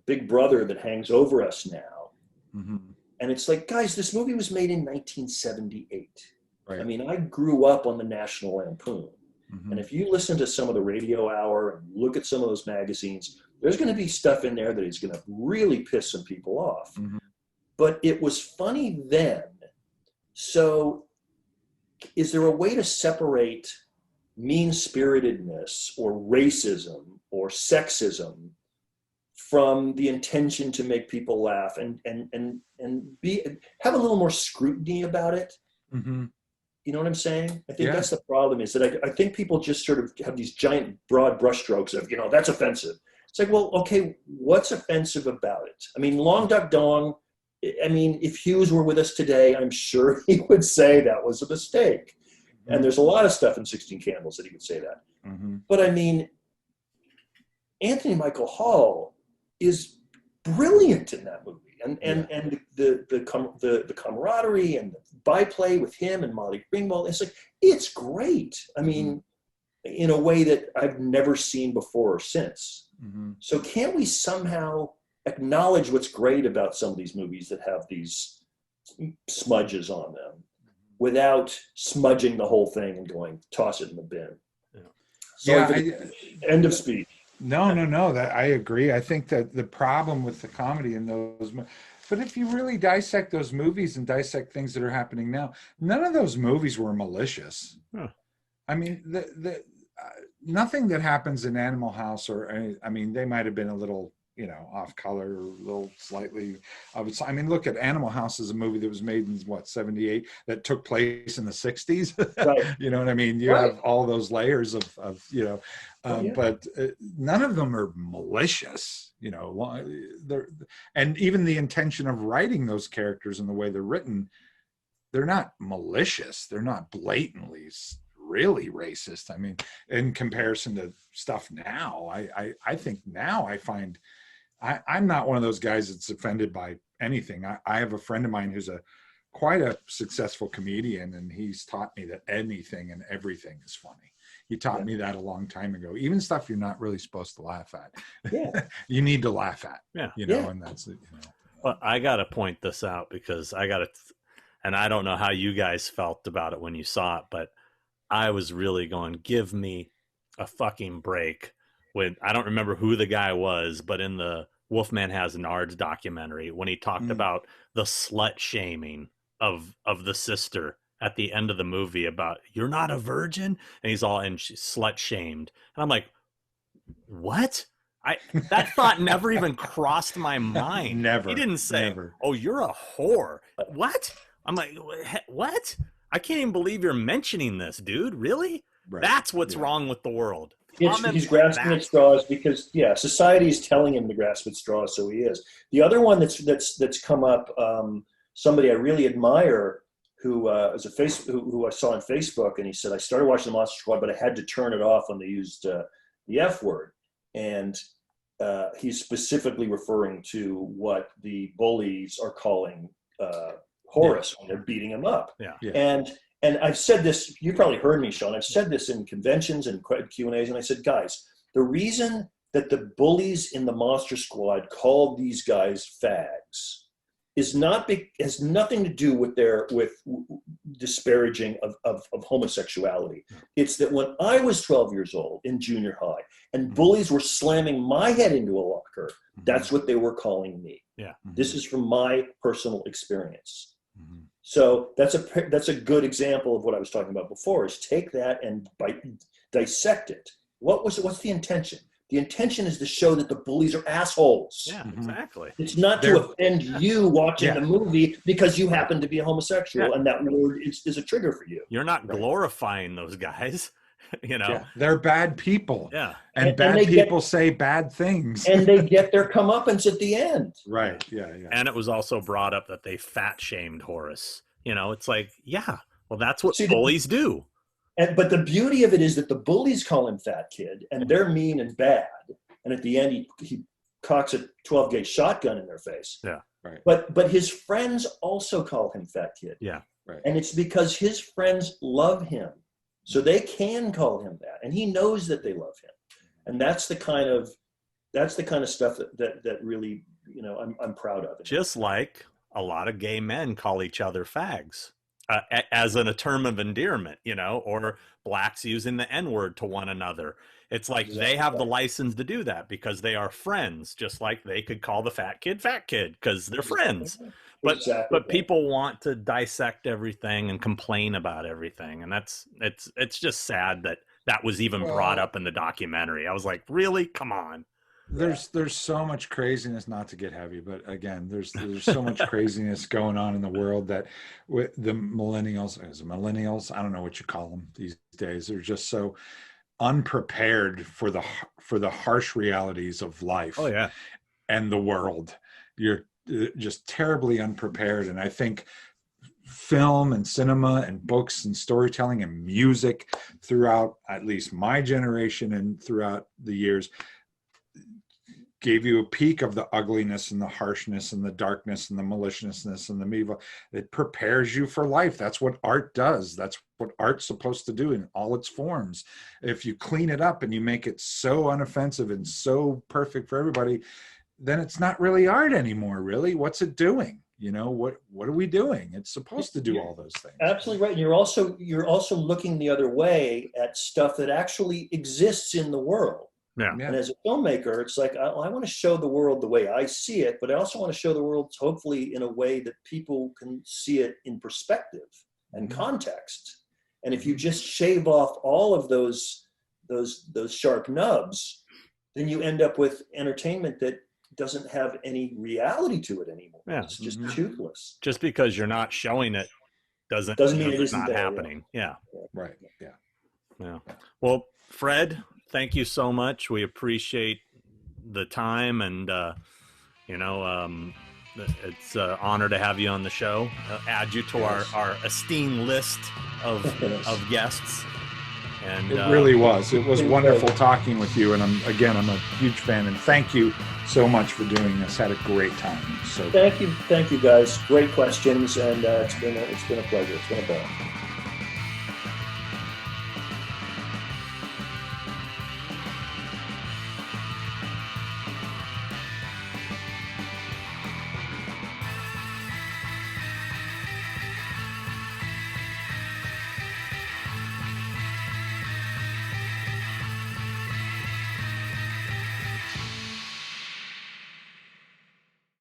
Speaker 4: big brother that hangs over us now. And it's like, guys, this movie was made in 1978. Right. I mean, I grew up on the National Lampoon. And if you listen to some of the Radio Hour and look at some of those magazines, there's going to be stuff in there that is going to really piss some people off. But it was funny then. So is there a way to separate mean-spiritedness or racism or sexism from the intention to make people laugh and have a little more scrutiny about it? You know what I'm saying? I think that's the problem, is that I think people just sort of have these giant broad brushstrokes of, that's offensive. It's like, well, okay, what's offensive about it? I mean, Long Duck Dong, if Hughes were with us today, I'm sure he would say that was a mistake. And there's a lot of stuff in 16 Candles that he would say that. But Anthony Michael Hall is brilliant in that movie, and the camaraderie and the byplay with him and Molly Ringwald. It's like, it's great. I mean, in a way that I've never seen before or since. So can't we somehow acknowledge what's great about some of these movies that have these smudges on them without smudging the whole thing and going, toss it in the bin? End of speech.
Speaker 1: No. That I agree. I think that the problem with the comedy in those, but if you really dissect those movies and dissect things that are happening now, none of those movies were malicious. I mean, nothing that happens in Animal House they might have been a little, off color, or a little slightly. I mean, look at Animal House is a movie that was made in 78 that took place in the 60s.
Speaker 4: Right.
Speaker 1: You know what I mean? You have all those layers of but none of them are malicious. And even the intention of writing those characters and the way they're written, they're not malicious. They're not blatantly really racist. I mean, in comparison to stuff now, I think now I find I'm not one of those guys that's offended by anything. I have a friend of mine who's quite a successful comedian, and he's taught me that anything and everything is funny. He taught me that a long time ago. Even stuff you're not really supposed to laugh at, you need to laugh at. And that's it.
Speaker 2: Well, I got to point this out because and I don't know how you guys felt about it when you saw it, but I was really going, give me a fucking break. I don't remember who the guy was, but in the Wolfman Has Nards documentary, when he talked about the slut shaming of the sister at the end of the movie about, you're not a virgin, and he's all, and she's slut shamed. And I'm like, what? That thought never even crossed my mind.
Speaker 1: Never.
Speaker 2: He didn't say, oh, you're a whore. What? I'm like, what? I can't even believe you're mentioning this, dude. Really?
Speaker 1: Right.
Speaker 2: That's what's wrong with the world.
Speaker 4: He's grasping at straws because society is telling him to grasp at straws, so he is. The other one that's come up, somebody I really admire, who who I saw on Facebook, and he said, I started watching the Monster Squad, but I had to turn it off when they used the F word, and he's specifically referring to what the bullies are calling Horace when they're beating him up. And I've said this, you probably heard me, Sean, I've said this in conventions and Q&As, and I said, guys, the reason that the bullies in the Monster Squad called these guys fags has nothing to do with disparaging of homosexuality. It's that when I was 12 years old in junior high and bullies were slamming my head into a locker, that's what they were calling me. This is from my personal experience. So that's a good example of what I was talking about before, is take that and dissect it. What's the intention? The intention is to show that the bullies are assholes.
Speaker 2: Yeah, exactly.
Speaker 4: It's not to offend you watching the movie because you happen to be a homosexual and that word is a trigger for you.
Speaker 2: You're not glorifying those guys.
Speaker 1: They're bad people. And bad people say bad things.
Speaker 4: And they get their comeuppance at the end.
Speaker 1: Right.
Speaker 2: And it was also brought up that they fat shamed Horace. It's like, well, that's what bullies do.
Speaker 4: But the beauty of it is that the bullies call him fat kid, and they're mean and bad. And at the end, he cocks a 12-gauge shotgun in their face.
Speaker 1: Yeah, right.
Speaker 4: But his friends also call him fat kid.
Speaker 2: Yeah,
Speaker 1: right.
Speaker 4: And it's because his friends love him, so they can call him that, and he knows that they love him. And that's the kind of stuff that really, I'm proud of.
Speaker 2: Just like a lot of gay men call each other fags. As a term of endearment, or blacks using the N-word to one another. It's like they have the license to do that because they are friends, just like they could call the fat kid because they're friends. But people want to dissect everything and complain about everything. And it's just sad that was even brought up in the documentary. I was like, really? Come on.
Speaker 1: There's so much craziness, not to get heavy, but again, there's so much craziness going on in the world that with the millennials, I don't know what you call them these days. They're just so unprepared for the harsh realities of life. And the world. You're just terribly unprepared. And I think film and cinema and books and storytelling and music throughout at least my generation and throughout the years gave you a peek of the ugliness and the harshness and the darkness and the maliciousness and the evil. It prepares you for life. That's what art does. That's what art's supposed to do in all its forms. If you clean it up and you make it so unoffensive and so perfect for everybody, then it's not really art anymore, really. What's it doing? You know, what are we doing? It's supposed to do all those things.
Speaker 4: Absolutely right. And you're also looking the other way at stuff that actually exists in the world.
Speaker 2: Yeah.
Speaker 4: And as a filmmaker, it's like, I want to show the world the way I see it, but I also want to show the world hopefully in a way that people can see it in perspective and context. And if you just shave off all of those sharp nubs, then you end up with entertainment that doesn't have any reality to it anymore.
Speaker 2: Yeah.
Speaker 4: It's just toothless.
Speaker 2: Just because you're not showing it doesn't
Speaker 4: mean it isn't
Speaker 2: not
Speaker 4: there,
Speaker 2: happening. Yeah.
Speaker 1: Right.
Speaker 2: Yeah. Well, Fred, thank you so much. We appreciate the time, and it's an honor to have you on the show. Add you to our esteemed list of guests. And
Speaker 1: it really was. It was wonderful talking with you, and I'm a huge fan. And thank you so much for doing this. Had a great time. So
Speaker 4: thank you guys. Great questions, and it's been a pleasure. It's been a pleasure.